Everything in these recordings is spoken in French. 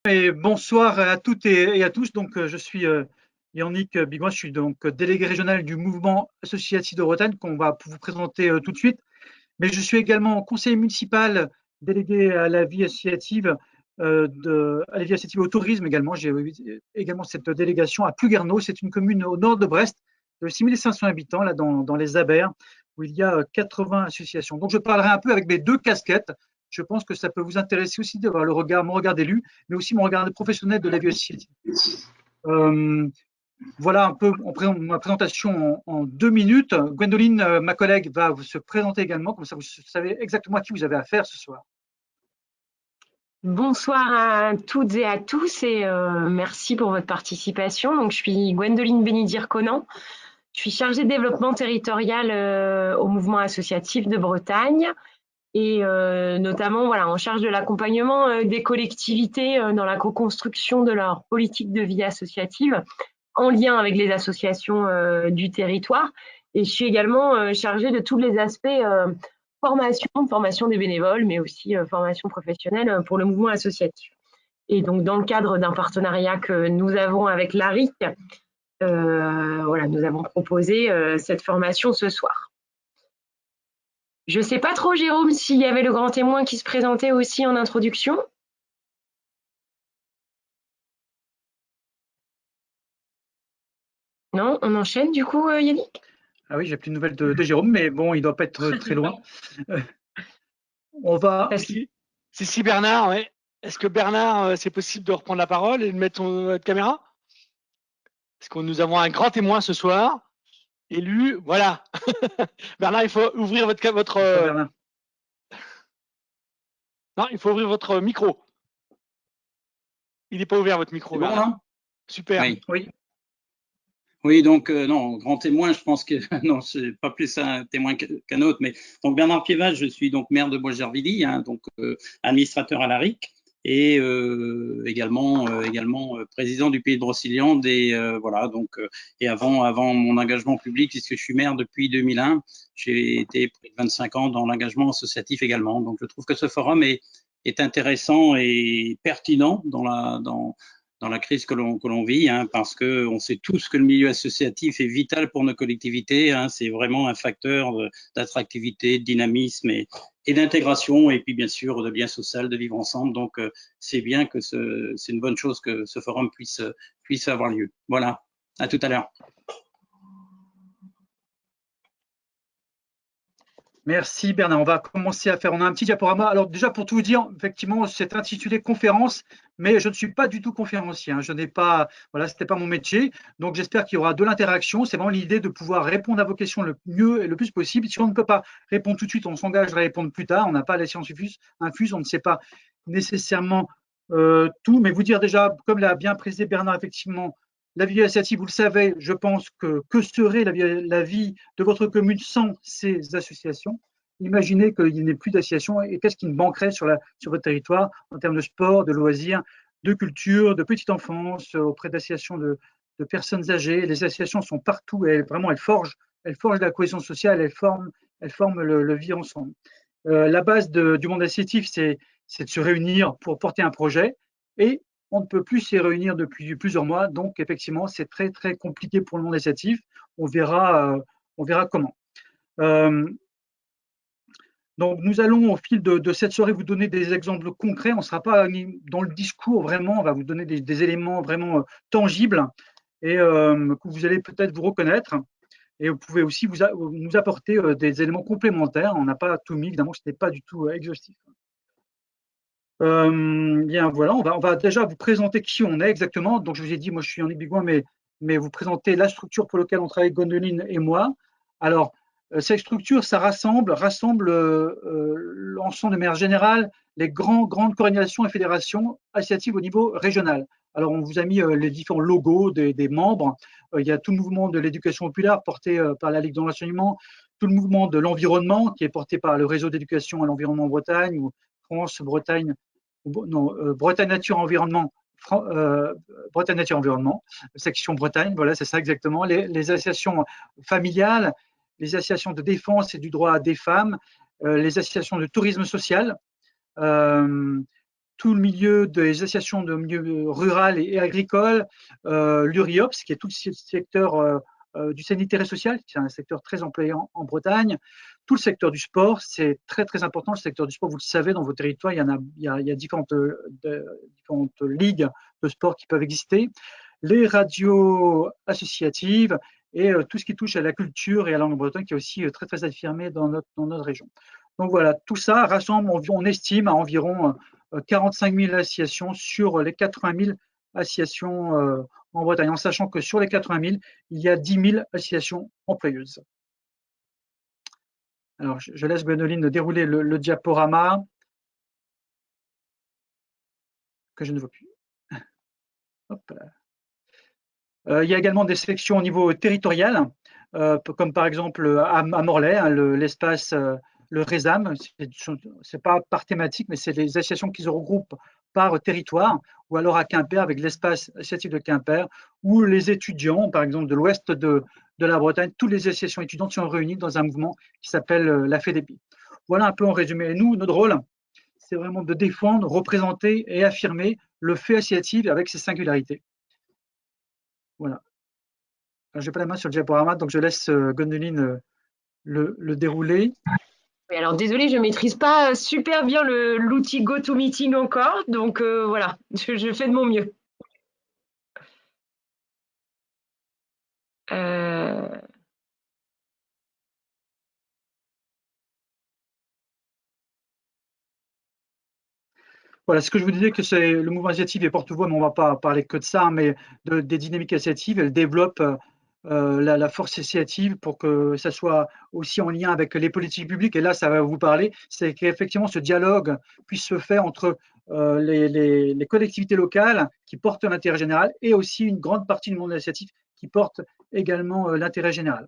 Et bonsoir à toutes et à tous. Donc, je suis Yannick Bigouin, je suis donc délégué régional du mouvement associatif de Bretagne qu'on va vous présenter tout de suite. Mais je suis également conseiller municipal délégué à la vie associative, à la vie associative au tourisme également. J'ai également cette délégation à Plouguerneau. C'est une commune au nord de Brest de 6500 habitants, là dans les Abers, où il y a 80 associations. Donc, je parlerai un peu avec mes deux casquettes. Je pense que ça peut vous intéresser aussi de voir mon regard d'élu, mais aussi mon regard de professionnel de la vie associative. Voilà un peu ma présentation en 2 minutes. Gwendoline, ma collègue, va se présenter également, comme ça vous savez exactement à qui vous avez affaire ce soir. Bonsoir à toutes et à tous et merci pour votre participation. Donc, je suis Gwendoline Bénidir-Conan. Je suis chargée de développement territorial au mouvement associatif de Bretagne et notamment en charge de l'accompagnement des collectivités dans la co-construction de leur politique de vie associative en lien avec les associations du territoire. Et je suis également chargée de tous les aspects formation des bénévoles, mais aussi formation professionnelle pour le mouvement associatif. Et donc, dans le cadre d'un partenariat que nous avons avec l'ARIC, nous avons proposé cette formation ce soir. Je ne sais pas trop, Jérôme, s'il y avait le grand témoin qui se présentait aussi en introduction. Non, on enchaîne du coup, Yannick? Ah oui, j'ai plus de nouvelles de Jérôme, mais bon, il ne doit pas être très loin. On va… Si Bernard, ouais. Est-ce que Bernard, c'est possible de reprendre la parole et de mettre votre caméra? Parce que nous avons un grand témoin ce soir, élu, voilà. Bernard, il faut ouvrir votre Non, il faut ouvrir votre micro. Il n'est pas ouvert, votre micro. Bon, là. Super. Oui. Oui, donc, non, grand témoin, je pense que, non, c'est pas plus un témoin qu'un autre, mais donc Bernard Piéval, je suis donc maire de Bois-Gervilly, donc administrateur à l'ARIC, et également président du Pays de Brocéliande, et voilà, donc, et avant mon engagement public, puisque je suis maire depuis 2001, j'ai été près de 25 ans dans l'engagement associatif également, donc je trouve que ce forum est intéressant et pertinent dans la crise que l'on vit, parce qu'on sait tous que le milieu associatif est vital pour nos collectivités. C'est vraiment un facteur d'attractivité, de dynamisme et d'intégration, et puis bien sûr de lien social, de vivre ensemble. Donc, c'est bien que c'est une bonne chose que ce forum puisse avoir lieu. Voilà, à tout à l'heure. Merci Bernard. On va commencer à faire. On a un petit diaporama. Alors déjà pour tout vous dire, effectivement, c'est intitulé conférence, mais je ne suis pas du tout conférencier. Je n'ai pas, voilà, c'était pas mon métier. Donc j'espère qu'il y aura de l'interaction. C'est vraiment l'idée de pouvoir répondre à vos questions le mieux et le plus possible. Si on ne peut pas répondre tout de suite, on s'engage à répondre plus tard. On n'a pas la science infuse, on ne sait pas nécessairement tout. Mais vous dire déjà, comme l'a bien précisé Bernard, effectivement, la vie associative, vous le savez, je pense que serait la vie de votre commune sans ces associations? Imaginez qu'il n'ait plus d'associations et qu'est-ce qui manquerait sur votre territoire en termes de sport, de loisirs, de culture, de petite enfance, auprès d'associations de personnes âgées. Les associations sont partout et vraiment elles forgent la cohésion sociale, elles forment le vivre ensemble. La base du monde associatif, c'est de se réunir pour porter un projet et on ne peut plus s'y réunir depuis plusieurs mois, donc effectivement, c'est très, très compliqué pour le monde associatif. On verra comment. Donc, nous allons, au fil de cette soirée, vous donner des exemples concrets. On ne sera pas dans le discours vraiment, on va vous donner des éléments vraiment tangibles et que vous allez peut-être vous reconnaître. Et vous pouvez aussi nous apporter des éléments complémentaires. On n'a pas tout mis, évidemment, ce n'est pas du tout exhaustif. Bien voilà, on va déjà vous présenter qui on est exactement. Donc je vous ai dit, moi je suis Yannick Bigouin, mais vous présenter la structure pour laquelle on travaille, Gwendoline et moi. Alors cette structure, ça rassemble l'ensemble de manière générale les grandes coordinations et fédérations associatives au niveau régional. Alors on vous a mis les différents logos des membres. Il y a tout le mouvement de l'éducation populaire porté par la Ligue de l'enseignement, tout le mouvement de l'environnement qui est porté par le réseau d'éducation à l'environnement en Bretagne, ou France, Bretagne, Bretagne Nature Environnement, Bretagne Nature Environnement, section Bretagne, voilà, c'est ça exactement. Les associations familiales, les associations de défense et du droit des femmes, les associations de tourisme social, tout le milieu des associations de milieu rural et agricole, l'URIOPS, qui est tout le secteur du sanitaire et social, qui est un secteur très employé en Bretagne, tout le secteur du sport, c'est très très important. Le secteur du sport, vous le savez, dans vos territoires, il y a différentes ligues de sport qui peuvent exister, les radios associatives et tout ce qui touche à la culture et à la langue bretonne, qui est aussi très très affirmé dans notre région. Donc voilà, tout ça rassemble, on estime à environ 45 000 associations sur les 80 000 associations en Bretagne, en sachant que sur les 80 000, il y a 10 000 associations employeuses. Alors, je laisse Gwendoline dérouler le diaporama que je ne vois plus. Hop là. Il y a également des sélections au niveau territorial, comme par exemple à Morlaix, hein, l'espace, le RESAM, c'est pas par thématique, mais c'est les associations qui se regroupent par territoire, ou alors à Quimper avec l'espace associatif de Quimper, où les étudiants, par exemple de l'ouest de la Bretagne, toutes les associations étudiantes sont réunies dans un mouvement qui s'appelle la FEDEPI. Voilà un peu en résumé. Et nous, notre rôle, c'est vraiment de défendre, représenter et affirmer le fait associatif avec ses singularités. Voilà. Je n'ai pas la main sur le diaporama, donc je laisse Gwendoline le dérouler. Oui, alors désolée, je ne maîtrise pas super bien l'outil GoToMeeting encore, donc voilà, je fais de mon mieux. Voilà, ce que je vous disais, que c'est le mouvement associatif est porte-voix, mais on ne va pas parler que de ça, mais des dynamiques associatives. Elle développe la force associative pour que ça soit aussi en lien avec les politiques publiques. Et là, ça va vous parler, c'est qu'effectivement, ce dialogue puisse se faire entre les collectivités locales qui portent l'intérêt général et aussi une grande partie du monde associatif qui porte également l'intérêt général.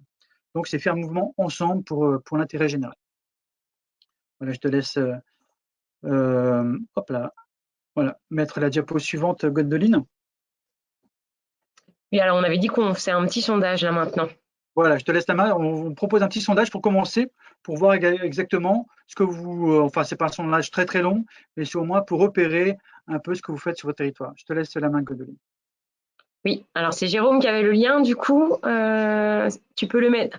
Donc, c'est faire mouvement ensemble pour l'intérêt général. Voilà, je te laisse hop là, voilà, mettre la diapo suivante, Gwendoline. Oui, alors on avait dit qu'on faisait un petit sondage là maintenant. Voilà, je te laisse la main. On propose un petit sondage pour commencer, pour voir exactement ce que vous. Enfin, c'est pas un sondage très très long, mais c'est au moins pour repérer un peu ce que vous faites sur votre territoire. Je te laisse la main, Gwendoline. Oui, alors c'est Jérôme qui avait le lien, du coup, tu peux le mettre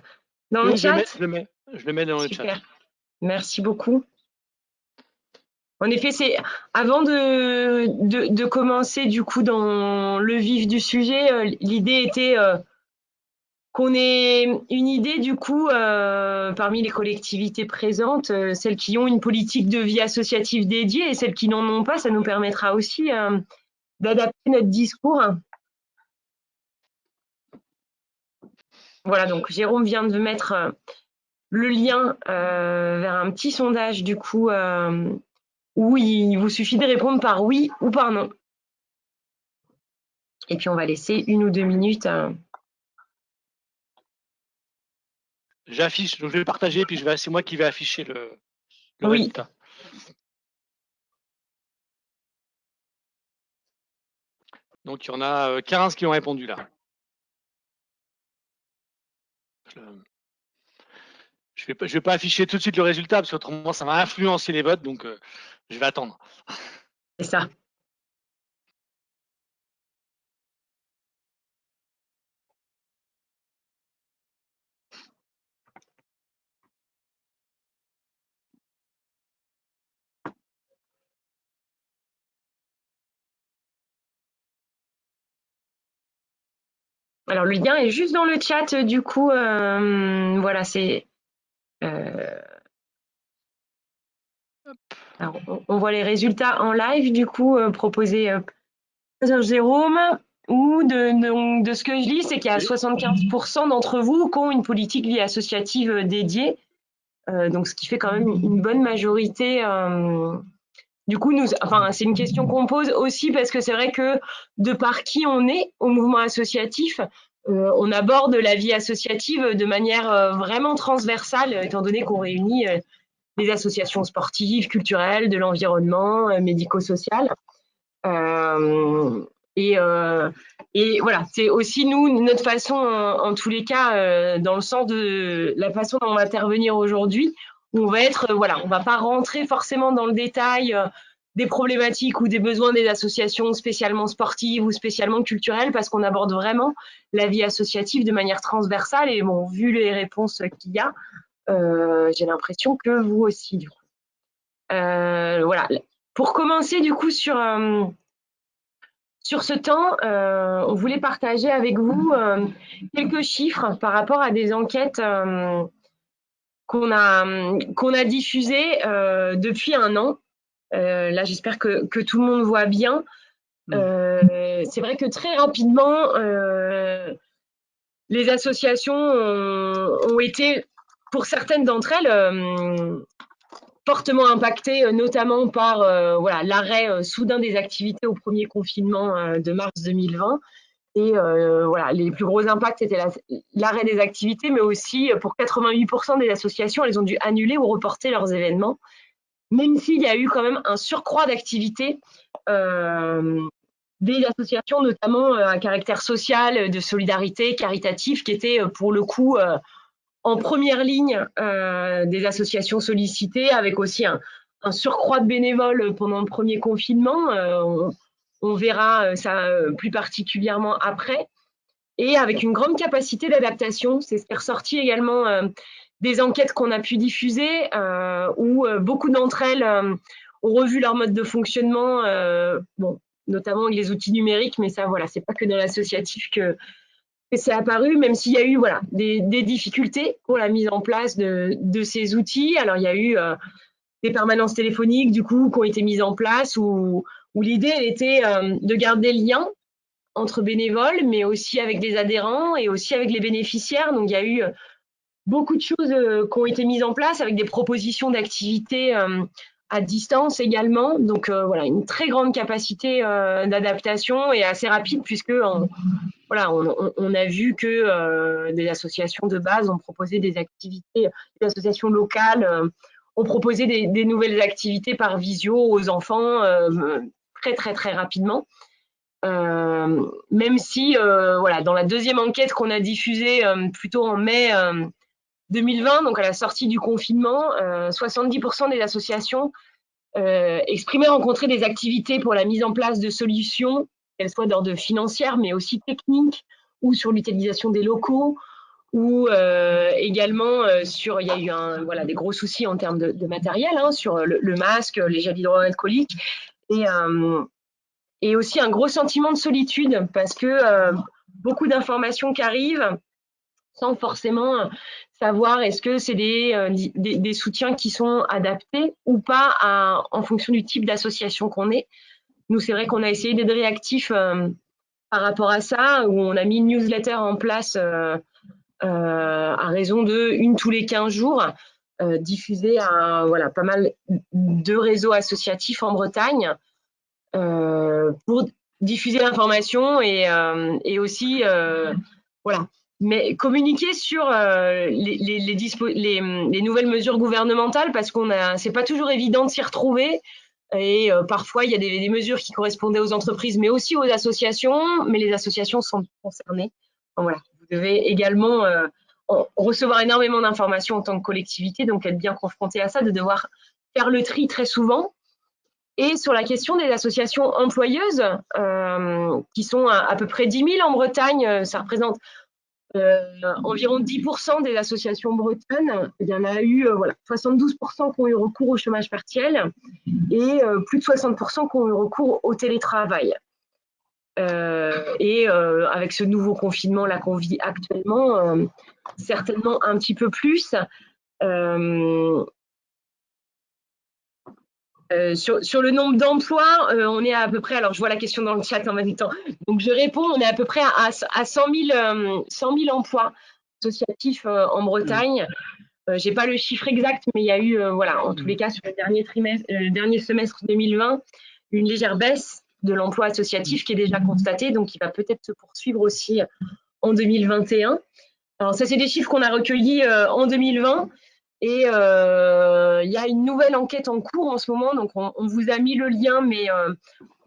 dans le chat? Je le mets dans le chat. Super, merci beaucoup. En effet, c'est avant de commencer du coup dans le vif du sujet, l'idée était qu'on ait une idée du coup parmi les collectivités présentes, celles qui ont une politique de vie associative dédiée et celles qui n'en ont pas, ça nous permettra aussi d'adapter notre discours. Voilà, donc Jérôme vient de mettre le lien vers un petit sondage du coup où il vous suffit de répondre par oui ou par non. Et puis on va laisser 1 ou 2 minutes. J'affiche, donc je vais partager, puis c'est moi qui vais afficher le Oui. résultat. Donc il y en a 15 qui ont répondu là. Je vais pas afficher tout de suite le résultat, parce qu'autrement ça va influencer les votes, donc je vais attendre. C'est ça. Alors le lien est juste dans le chat, du coup, voilà, c'est. Alors, on voit les résultats en live, du coup, proposés par Jérôme. Ou de ce que je lis, c'est qu'il y a 75% d'entre vous qui ont une politique vie associative dédiée. Donc, ce qui fait quand même une bonne majorité. Du coup, c'est une question qu'on pose aussi parce que c'est vrai que de par qui on est au mouvement associatif, on aborde la vie associative de manière vraiment transversale, étant donné qu'on réunit des associations sportives, culturelles, de l'environnement, médico-social. Et voilà, c'est aussi nous, notre façon, en tous les cas, dans le sens de la façon dont on va intervenir aujourd'hui, où on va être, voilà, on va pas rentrer forcément dans le détail des problématiques ou des besoins des associations spécialement sportives ou spécialement culturelles, parce qu'on aborde vraiment la vie associative de manière transversale. Et bon, vu les réponses qu'il y a, j'ai l'impression que vous aussi, du coup. Voilà. Pour commencer, du coup, sur ce temps, on voulait partager avec vous quelques chiffres par rapport à des enquêtes qu'on a diffusées depuis un an. Là, j'espère que tout le monde voit bien. C'est vrai que très rapidement, les associations ont été, pour certaines d'entre elles, fortement impactées, notamment par voilà, l'arrêt soudain des activités au premier confinement de mars 2020. Et voilà, les plus gros impacts étaient l'arrêt des activités, mais aussi pour 88% des associations, elles ont dû annuler ou reporter leurs événements, même s'il y a eu quand même un surcroît d'activités des associations, notamment à caractère social, de solidarité, caritatif, qui étaient pour le coup en première ligne des associations sollicitées, avec aussi un surcroît de bénévoles pendant le premier confinement. On verra ça plus particulièrement après. Et avec une grande capacité d'adaptation. C'est ce qui est ressorti également des enquêtes qu'on a pu diffuser, où beaucoup d'entre elles ont revu leur mode de fonctionnement, bon, notamment avec les outils numériques, mais ça, voilà, c'est pas que dans l'associatif que c'est apparu, même s'il y a eu voilà, des difficultés pour la mise en place de ces outils. Alors, il y a eu des permanences téléphoniques, du coup, qui ont été mises en place, où l'idée était de garder le lien entre bénévoles, mais aussi avec des adhérents et aussi avec les bénéficiaires. Donc, il y a eu beaucoup de choses qui ont été mises en place, avec des propositions d'activités à distance également. Donc, voilà, une très grande capacité d'adaptation et assez rapide, puisque voilà, on a vu que des associations de base ont proposé des activités, des associations locales ont proposé des nouvelles activités par visio aux enfants très, très, très rapidement. Même si, voilà, dans la deuxième enquête qu'on a diffusée plutôt en mai 2020, donc à la sortie du confinement, 70% des associations exprimaient rencontrer des activités pour la mise en place de solutions, qu'elles soient d'ordre financier, mais aussi technique, ou sur l'utilisation des locaux, ou également sur, il y a eu voilà, des gros soucis en termes de matériel, hein, sur le masque, les gels hydroalcooliques, et aussi un gros sentiment de solitude, parce que beaucoup d'informations qui arrivent sans forcément savoir est-ce que c'est des soutiens qui sont adaptés ou pas en fonction du type d'association qu'on est. Nous, c'est vrai qu'on a essayé d'être réactifs par rapport à ça, où on a mis une newsletter en place à raison de une tous les 15 jours, diffusée à voilà, pas mal de réseaux associatifs en Bretagne, pour diffuser l'information et aussi voilà, mais communiquer sur les nouvelles mesures gouvernementales, parce c'est pas toujours évident de s'y retrouver, et parfois il y a des mesures qui correspondaient aux entreprises mais aussi aux associations, mais les associations sont concernées. Donc, voilà, vous devez également recevoir énormément d'informations en tant que collectivité, donc être bien confronté à ça, de devoir faire le tri très souvent. Et sur la question des associations employeuses, qui sont à peu près 10 000 en Bretagne, ça représente environ 10% des associations bretonnes. Il y en a eu voilà, 72% qui ont eu recours au chômage partiel et plus de 60% qui ont eu recours au télétravail. Et avec ce nouveau confinement là qu'on vit actuellement, certainement un petit peu plus. Sur le nombre d'emplois, on est à peu près, alors je vois la question dans le chat en même temps, donc je réponds, on est à peu près à 100 000 emplois associatifs en Bretagne. J'ai pas le chiffre exact, mais il y a eu, voilà, en tous les cas, sur le dernier semestre 2020, une légère baisse de l'emploi associatif qui est déjà constatée, donc qui va peut-être se poursuivre aussi en 2021. Alors ça, c'est des chiffres qu'on a recueillis en 2020. Et il y a une nouvelle enquête en cours en ce moment, donc on vous a mis le lien, mais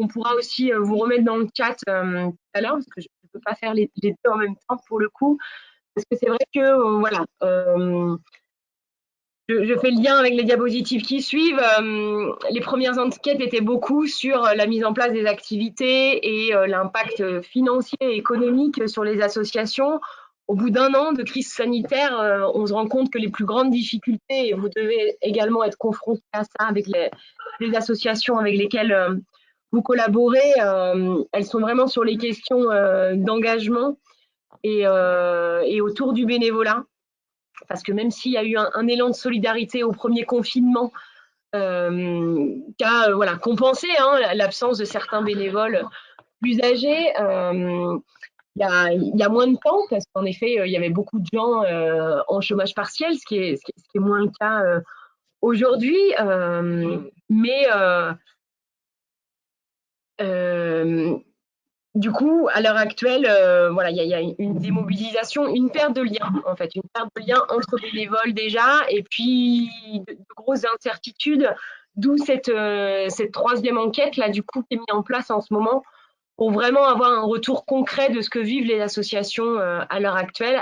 on pourra aussi vous remettre dans le chat tout à l'heure, parce que je ne peux pas faire les deux en même temps pour le coup, parce que c'est vrai que voilà, je fais le lien avec les diapositives qui suivent. Les premières enquêtes étaient beaucoup sur la mise en place des activités et l'impact financier et économique sur les associations. Au bout d'un an de crise sanitaire, on se rend compte que les plus grandes difficultés, et vous devez également être confronté à ça avec les associations avec lesquelles vous collaborez, elles sont vraiment sur les questions d'engagement et autour du bénévolat. Parce que même s'il y a eu un élan de solidarité au premier confinement qui a compensé l'absence de certains bénévoles plus âgés, il y a moins de temps parce qu'en effet, il y avait beaucoup de gens en chômage partiel, ce qui est moins le cas aujourd'hui. Mais du coup, à l'heure actuelle, il y a une démobilisation, une perte de lien, en fait, une perte de lien entre bénévoles déjà, et puis de grosses incertitudes, d'où cette troisième enquête, là, du coup, qui est mise en place en ce moment, pour vraiment avoir un retour concret de ce que vivent les associations à l'heure actuelle.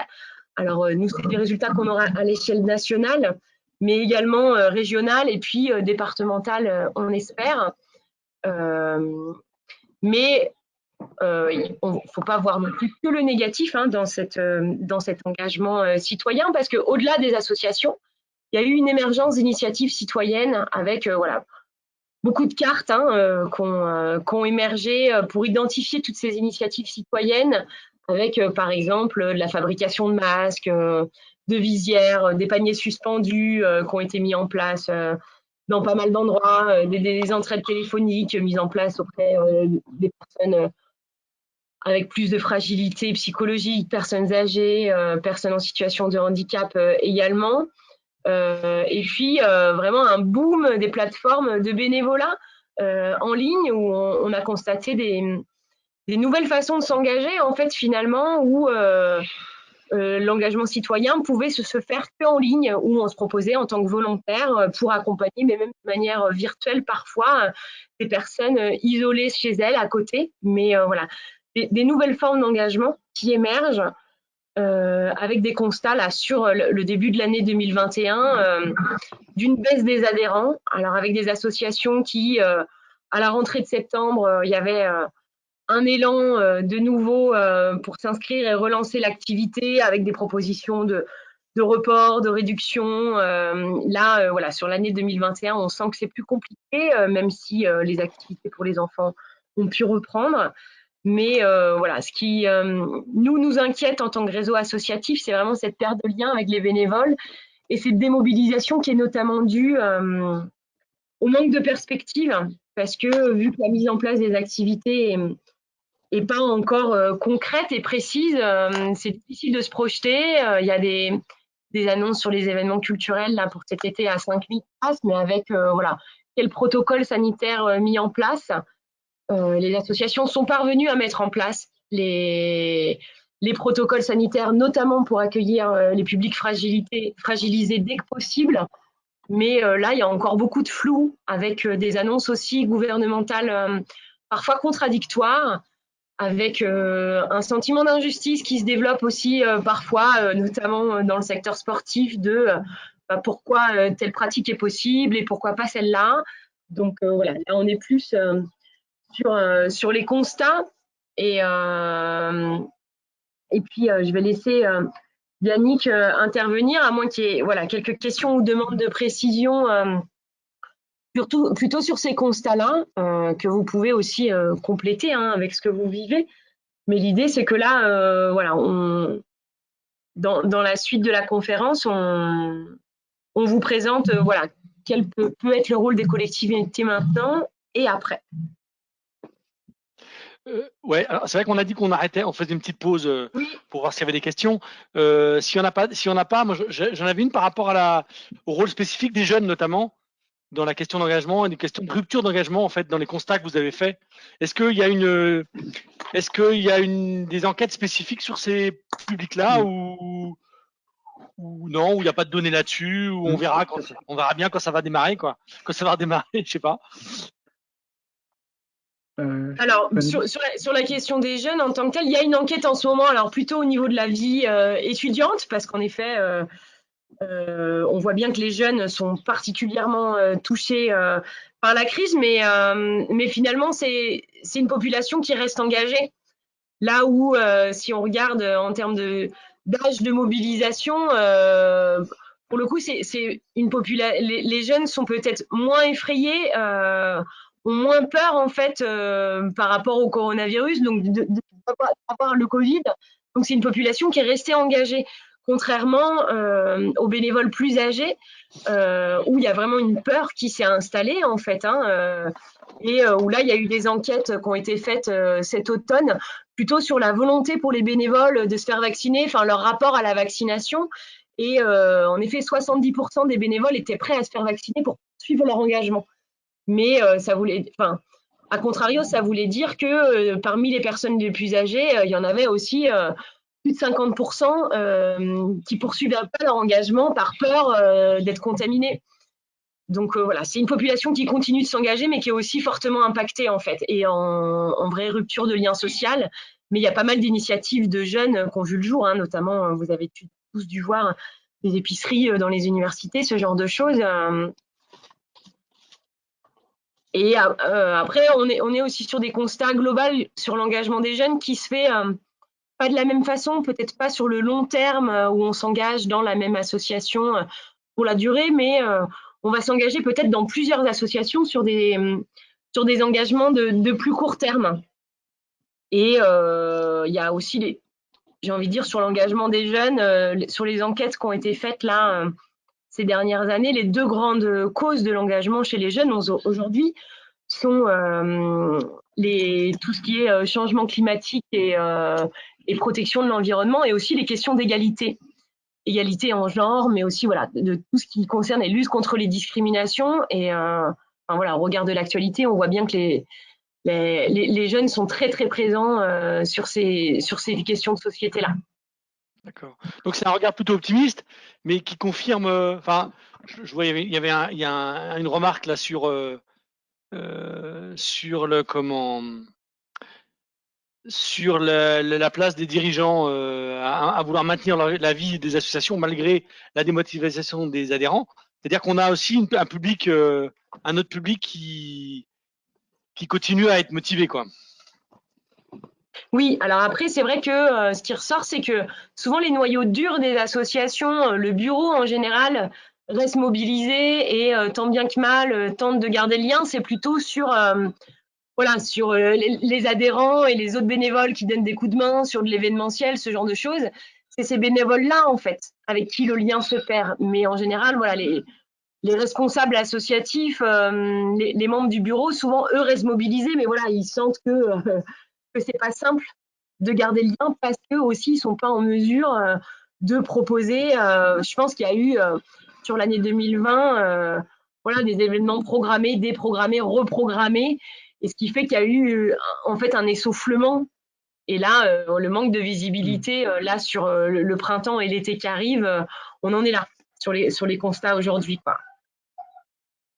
Alors, nous, c'est des résultats qu'on aura à l'échelle nationale, mais également régionale, et puis départementale, on espère. Mais il ne faut pas voir non plus que le négatif dans cet engagement citoyen, parce qu'au-delà des associations, il y a eu une émergence d'initiatives citoyennes avec beaucoup de cartes qui ont émergé pour identifier toutes ces initiatives citoyennes, avec par exemple la fabrication de masques, de visières, des paniers suspendus qui ont été mis en place dans pas mal d'endroits, des entraides téléphoniques mises en place auprès des personnes avec plus de fragilité psychologique, personnes âgées, personnes en situation de handicap également. Et puis, vraiment un boom des plateformes de bénévolat en ligne où on a constaté des nouvelles façons de s'engager, en fait, finalement, où l'engagement citoyen pouvait se faire qu'en ligne, où on se proposait en tant que volontaire pour accompagner, mais même de manière virtuelle parfois, des personnes isolées chez elles à côté. Mais voilà, des nouvelles formes d'engagement qui émergent avec des constats là sur le début de l'année 2021 d'une baisse des adhérents. Alors avec des associations qui, à la rentrée de septembre, il y avait un élan de nouveau pour s'inscrire et relancer l'activité avec des propositions de report, de réduction. Là, voilà, sur l'année 2021, on sent que c'est plus compliqué, même si les activités pour les enfants ont pu reprendre. Mais voilà, ce qui nous inquiète en tant que réseau associatif, c'est vraiment cette perte de lien avec les bénévoles et cette démobilisation qui est notamment due au manque de perspective, parce que vu que la mise en place des activités est pas encore concrète et précise, c'est difficile de se projeter. Il y a des annonces sur les événements culturels là pour cet été à 5000 places, mais avec voilà, quel protocole sanitaire mis en place. Les associations sont parvenues à mettre en place les protocoles sanitaires, notamment pour accueillir les publics fragilisés dès que possible. Mais là, il y a encore beaucoup de flou avec des annonces aussi gouvernementales parfois contradictoires, avec un sentiment d'injustice qui se développe aussi parfois, notamment dans le secteur sportif, de pourquoi telle pratique est possible et pourquoi pas celle-là. Donc voilà, là on est plus sur les constats et puis je vais laisser Yannick intervenir, à moins qu'il y ait quelques questions ou demandes de précision plutôt sur ces constats-là, que vous pouvez aussi compléter avec ce que vous vivez. Mais l'idée, c'est que là, dans la suite de la conférence, on vous présente quel peut être le rôle des collectivités maintenant et après. Ouais, alors c'est vrai qu'on a dit qu'on arrêtait, on faisait une petite pause pour voir s'il y avait des questions. Si on n'a pas, moi j'en avais une par rapport au rôle spécifique des jeunes notamment dans la question d'engagement et des questions de rupture d'engagement en fait dans les constats que vous avez faits. Est-ce qu'il y a des enquêtes spécifiques sur ces publics-là ou non, où il n'y a pas de données là-dessus, où on verra bien quand ça va démarrer quoi, quand ça va redémarrer, je sais pas. Alors, sur la question des jeunes en tant que telle, il y a une enquête en ce moment, alors plutôt au niveau de la vie étudiante, parce qu'en effet, On voit bien que les jeunes sont particulièrement touchés par la crise, mais finalement, c'est une population qui reste engagée. Là où, si on regarde en termes d'âge de mobilisation, pour le coup, c'est une population. Les jeunes sont peut-être moins effrayés, ont moins peur en fait par rapport au coronavirus, donc d'avoir le Covid. Donc c'est une population qui est restée engagée, contrairement aux bénévoles plus âgés, où il y a vraiment une peur qui s'est installée en fait, hein, et où là il y a eu des enquêtes qui ont été faites cet automne, plutôt sur la volonté pour les bénévoles de se faire vacciner, enfin leur rapport à la vaccination. Et en effet, 70% des bénévoles étaient prêts à se faire vacciner pour suivre leur engagement. Mais ça voulait, enfin, à contrario, ça voulait dire que parmi les personnes les plus âgées, il y en avait aussi plus de 50% qui poursuivaient pas leur engagement par peur d'être contaminés. Donc voilà, c'est une population qui continue de s'engager, mais qui est aussi fortement impactée en fait, et en vraie rupture de lien social. Mais il y a pas mal d'initiatives de jeunes qui ont vu le jour, hein, notamment, vous avez tous dû voir des épiceries dans les universités, ce genre de choses. Et après, on est aussi sur des constats globaux sur l'engagement des jeunes qui se fait pas de la même façon, peut-être pas sur le long terme où on s'engage dans la même association pour la durée, mais on va s'engager peut-être dans plusieurs associations sur des engagements de plus court terme. Et il y a aussi, j'ai envie de dire, sur l'engagement des jeunes, sur les enquêtes qui ont été faites là ces dernières années, les deux grandes causes de l'engagement chez les jeunes aujourd'hui sont tout ce qui est changement climatique et protection de l'environnement, et aussi les questions d'égalité en genre, mais aussi voilà, de tout ce qui concerne les luttes contre les discriminations. Et enfin, voilà, au regard de l'actualité, on voit bien que les jeunes sont très très présents sur ces questions de société-là. D'accord. Donc c'est un regard plutôt optimiste, mais qui confirme. Enfin, je vois, il y a une remarque là sur le comment, sur la place des dirigeants à vouloir maintenir la vie des associations malgré la démotivation des adhérents. C'est-à-dire qu'on a aussi un public, un autre public qui continue à être motivé, quoi. Oui, alors après, c'est vrai que ce qui ressort, c'est que souvent les noyaux durs des associations, le bureau en général, reste mobilisé et tant bien que mal tente de garder le lien. C'est plutôt sur voilà, sur les adhérents et les autres bénévoles qui donnent des coups de main sur de l'événementiel, ce genre de choses. C'est ces bénévoles-là, en fait, avec qui le lien se perd. Mais en général, voilà, les responsables associatifs, les membres du bureau, souvent, eux, restent mobilisés, mais voilà, ils sentent que c'est pas simple de garder le lien parce qu'eux aussi, ils sont pas en mesure de proposer. Je pense qu'il y a eu, sur l'année 2020, voilà, des événements programmés, déprogrammés, reprogrammés, et ce qui fait qu'il y a eu en fait un essoufflement. Et là, le manque de visibilité, là, sur le printemps et l'été qui arrivent, on en est là, sur les constats aujourd'hui, quoi.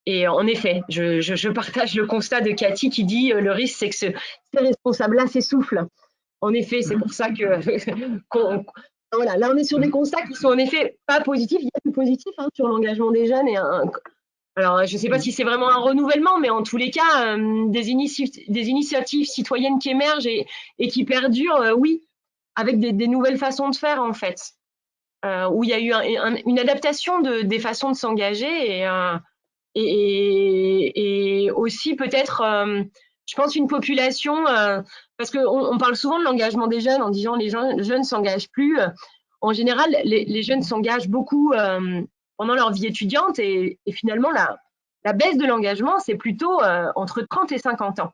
Et en effet, je partage le constat de Cathy qui dit le risque, c'est que ces responsables-là s'essoufflent. En effet, c'est pour ça que voilà, là, on est sur des constats qui sont en effet pas positifs. Il y a du positif hein, sur l'engagement des jeunes. Alors, je ne sais pas si c'est vraiment un renouvellement, mais en tous les cas, des initiatives citoyennes qui émergent et qui perdurent, oui, avec des nouvelles façons de faire, en fait, où il y a eu une adaptation des façons de s'engager et aussi peut-être, je pense, une population, parce qu'on parle souvent de l'engagement des jeunes en disant les jeunes ne s'engagent plus. En général, les jeunes s'engagent beaucoup pendant leur vie étudiante et finalement, la baisse de l'engagement, c'est plutôt entre 30 et 50 ans,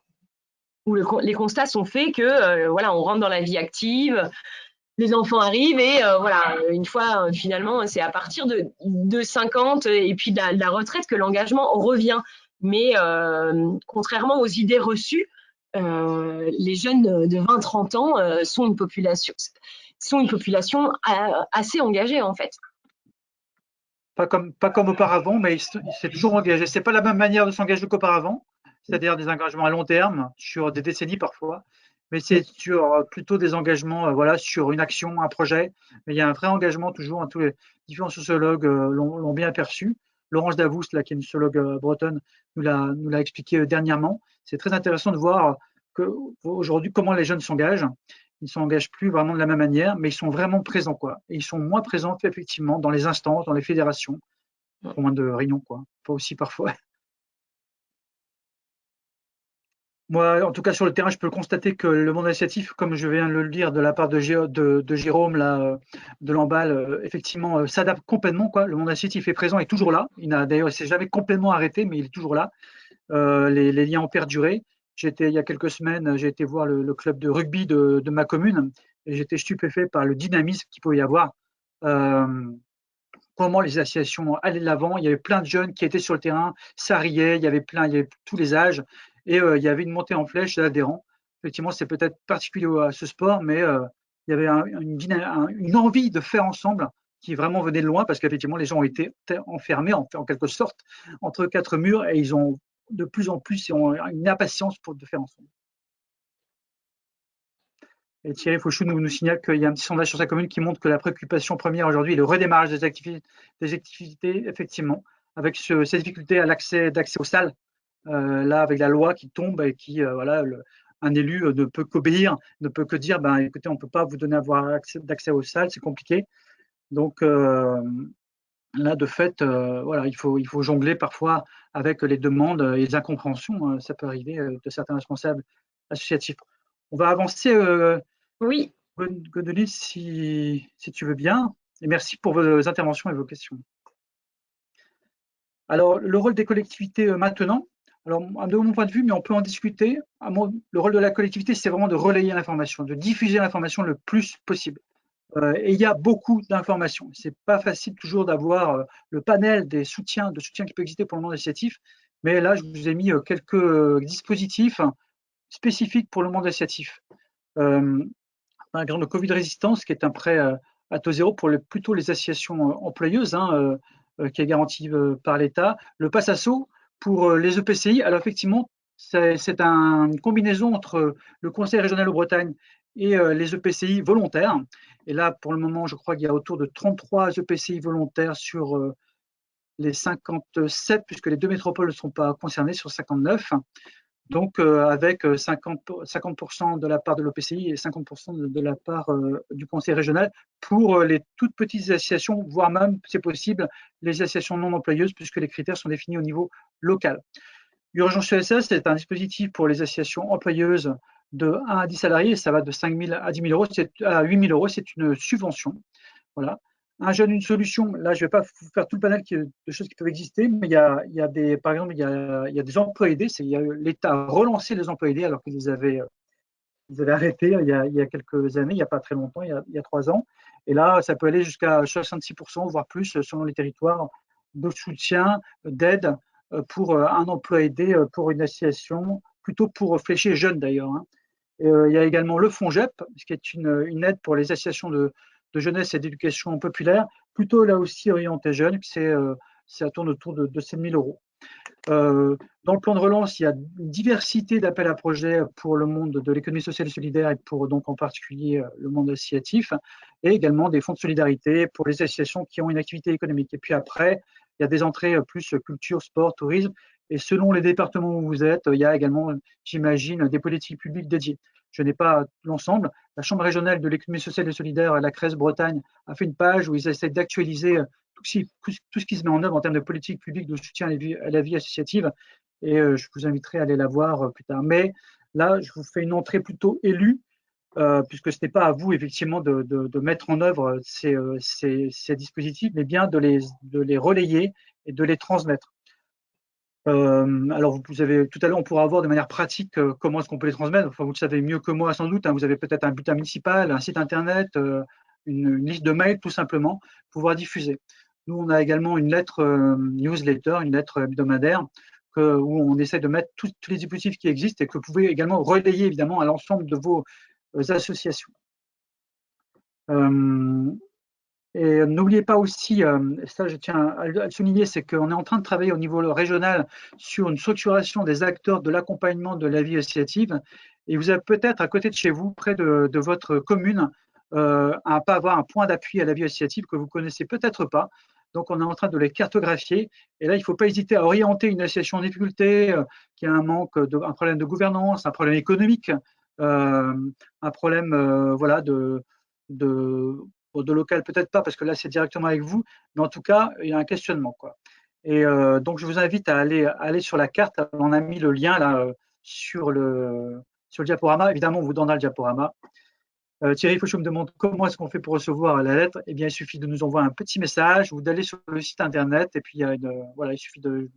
où les constats sont faits que voilà, on rentre dans la vie active, les enfants arrivent et voilà, une fois finalement, c'est à partir de 50 et puis de la retraite que l'engagement revient. Mais contrairement aux idées reçues, les jeunes de 20-30 ans sont une population assez engagée en fait. Pas comme auparavant, mais il s'est toujours engagé. C'est pas la même manière de s'engager qu'auparavant, c'est-à-dire des engagements à long terme, sur des décennies parfois. mais c'est sur plutôt des engagements, voilà, sur une action, un projet. Mais il y a un vrai engagement toujours, hein, tous les différents sociologues l'ont bien aperçu. Laurence Davous, là, qui est une sociologue bretonne, nous l'a expliqué dernièrement. C'est très intéressant de voir aujourd'hui comment les jeunes s'engagent. Ils ne s'engagent plus vraiment de la même manière, mais ils sont vraiment présents, quoi. Et ils sont moins présents effectivement dans les instances, dans les fédérations, pour moins de réunions, quoi. Pas aussi parfois. Moi, en tout cas, sur le terrain, je peux constater que le monde associatif, comme je viens de le lire de la part de Jérôme, là, de Lamballe, effectivement, s'adapte complètement, quoi. Le monde associatif est présent, est toujours là. D'ailleurs, il ne s'est jamais complètement arrêté, mais il est toujours là. Les liens ont perduré. Il y a quelques semaines, j'ai été voir le club de rugby de ma commune et j'étais stupéfait par le dynamisme qu'il pouvait y avoir. Comment les associations allaient de l'avant. Il y avait plein de jeunes qui étaient sur le terrain, ça riait, il y avait tous les âges et il y avait une montée en flèche d'adhérents. Effectivement, c'est peut-être particulier à ce sport, mais il y avait une envie de faire ensemble qui vraiment venait de loin parce qu'effectivement, les gens ont été enfermés en quelque sorte entre quatre murs et ils ont de plus en plus une impatience de faire ensemble. Et Thierry Fauchou nous signale qu'il y a un petit sondage sur sa commune qui montre que la préoccupation première aujourd'hui est le redémarrage des activités effectivement, avec ces difficultés à l'accès aux salles. Là, avec la loi qui tombe et qui, voilà, un élu ne peut qu'obéir, ne peut que dire, ben, écoutez, on ne peut pas vous donner d'accès aux salles, c'est compliqué. Donc, là, de fait, voilà, il faut jongler parfois avec les demandes et les incompréhensions. Ça peut arriver de certains responsables associatifs. On va avancer. Oui. Gwendoline, si tu veux bien. Et merci pour vos interventions et vos questions. Alors, le rôle des collectivités maintenant, alors, de mon point de vue, mais on peut en discuter. Le rôle de la collectivité, c'est vraiment de relayer l'information, de diffuser l'information le plus possible. Et il y a beaucoup d'informations. Ce n'est pas facile toujours d'avoir le panel de soutien qui peut exister pour le monde associatif. Mais là, je vous ai mis quelques dispositifs spécifiques pour le monde associatif. Par exemple, le Covid Résistance, qui est un prêt à taux zéro pour plutôt les associations employeuses, hein, qui est garanti par l'État. Le Pass Asso pour les EPCI. Alors effectivement, c'est une combinaison entre le Conseil régional de Bretagne et les EPCI volontaires. Et là, pour le moment, je crois qu'il y a autour de 33 EPCI volontaires sur les 57, puisque les deux métropoles ne sont pas concernées, sur 59. Donc, avec 50% de la part de l'OPCI et 50% de la part du conseil régional pour les toutes petites associations, voire même, c'est possible, les associations non employeuses, puisque les critères sont définis au niveau local. Urgence ESS, c'est un dispositif pour les associations employeuses de 1 à 10 salariés, ça va de 5 000 à 10 000 euros, à 8 000 euros, c'est une subvention. Voilà. Un jeune, une solution. Là, je ne vais pas vous faire tout le panel de choses qui peuvent exister, mais il y a des, par exemple, il y a des emplois aidés. L'État a relancé les emplois aidés alors qu'ils les avaient arrêtés il y a quelques années, il n'y a pas très longtemps, il y a 3 ans. Et là, ça peut aller jusqu'à 66%, voire plus, selon les territoires, de soutien, d'aide pour un emploi aidé pour une association, plutôt pour flécher jeunes d'ailleurs. Hein. Il y a également le FONJEP, qui est une aide pour les associations de jeunesse et d'éducation populaire, plutôt là aussi orienté jeunes, ça tourne autour de 7 000 euros. Dans le plan de relance, il y a une diversité d'appels à projets pour le monde de l'économie sociale et solidaire et pour donc en particulier le monde associatif, et également des fonds de solidarité pour les associations qui ont une activité économique. Et puis après, il y a des entrées plus culture, sport, tourisme, et selon les départements où vous êtes, il y a également, j'imagine, des politiques publiques dédiées. Je n'ai pas l'ensemble. La Chambre régionale de l'économie sociale et solidaire, la CRES Bretagne, a fait une page où ils essaient d'actualiser tout ce qui se met en œuvre en termes de politique publique de soutien à la vie associative. Et je vous inviterai à aller la voir plus tard. Mais là, je vous fais une entrée plutôt élue, puisque ce n'est pas à vous, effectivement, de mettre en œuvre ces dispositifs, mais bien de les relayer et de les transmettre. Alors, tout à l'heure, on pourra voir de manière pratique comment est-ce qu'on peut les transmettre. Enfin, vous le savez mieux que moi, sans doute. Hein, vous avez peut-être un bulletin municipal, un site internet, une liste de mails, tout simplement, pour pouvoir diffuser. Nous, on a également une lettre newsletter, une lettre hebdomadaire, où on essaie de mettre tous les dispositifs qui existent et que vous pouvez également relayer, évidemment, à l'ensemble de vos associations. Et n'oubliez pas aussi, ça je tiens à le souligner, c'est qu'on est en train de travailler au niveau régional sur une structuration des acteurs de l'accompagnement de la vie associative. Et vous avez peut-être à côté de chez vous, près de votre commune, pas avoir un point d'appui à la vie associative que vous connaissez peut-être pas. Donc, on est en train de les cartographier. Et là, il ne faut pas hésiter à orienter une association en difficulté, qui a un problème de gouvernance, un problème économique, un problème voilà, de local, peut-être pas, parce que là, c'est directement avec vous. Mais en tout cas, il y a un questionnement, quoi. Et donc, je vous invite à aller sur la carte. On a mis le lien là sur le diaporama. Évidemment, on vous donnera le diaporama. Thierry Fauchot me demande comment est-ce qu'on fait pour recevoir la lettre. Eh bien, il suffit de nous envoyer un petit message ou d'aller sur le site internet et puis il suffit il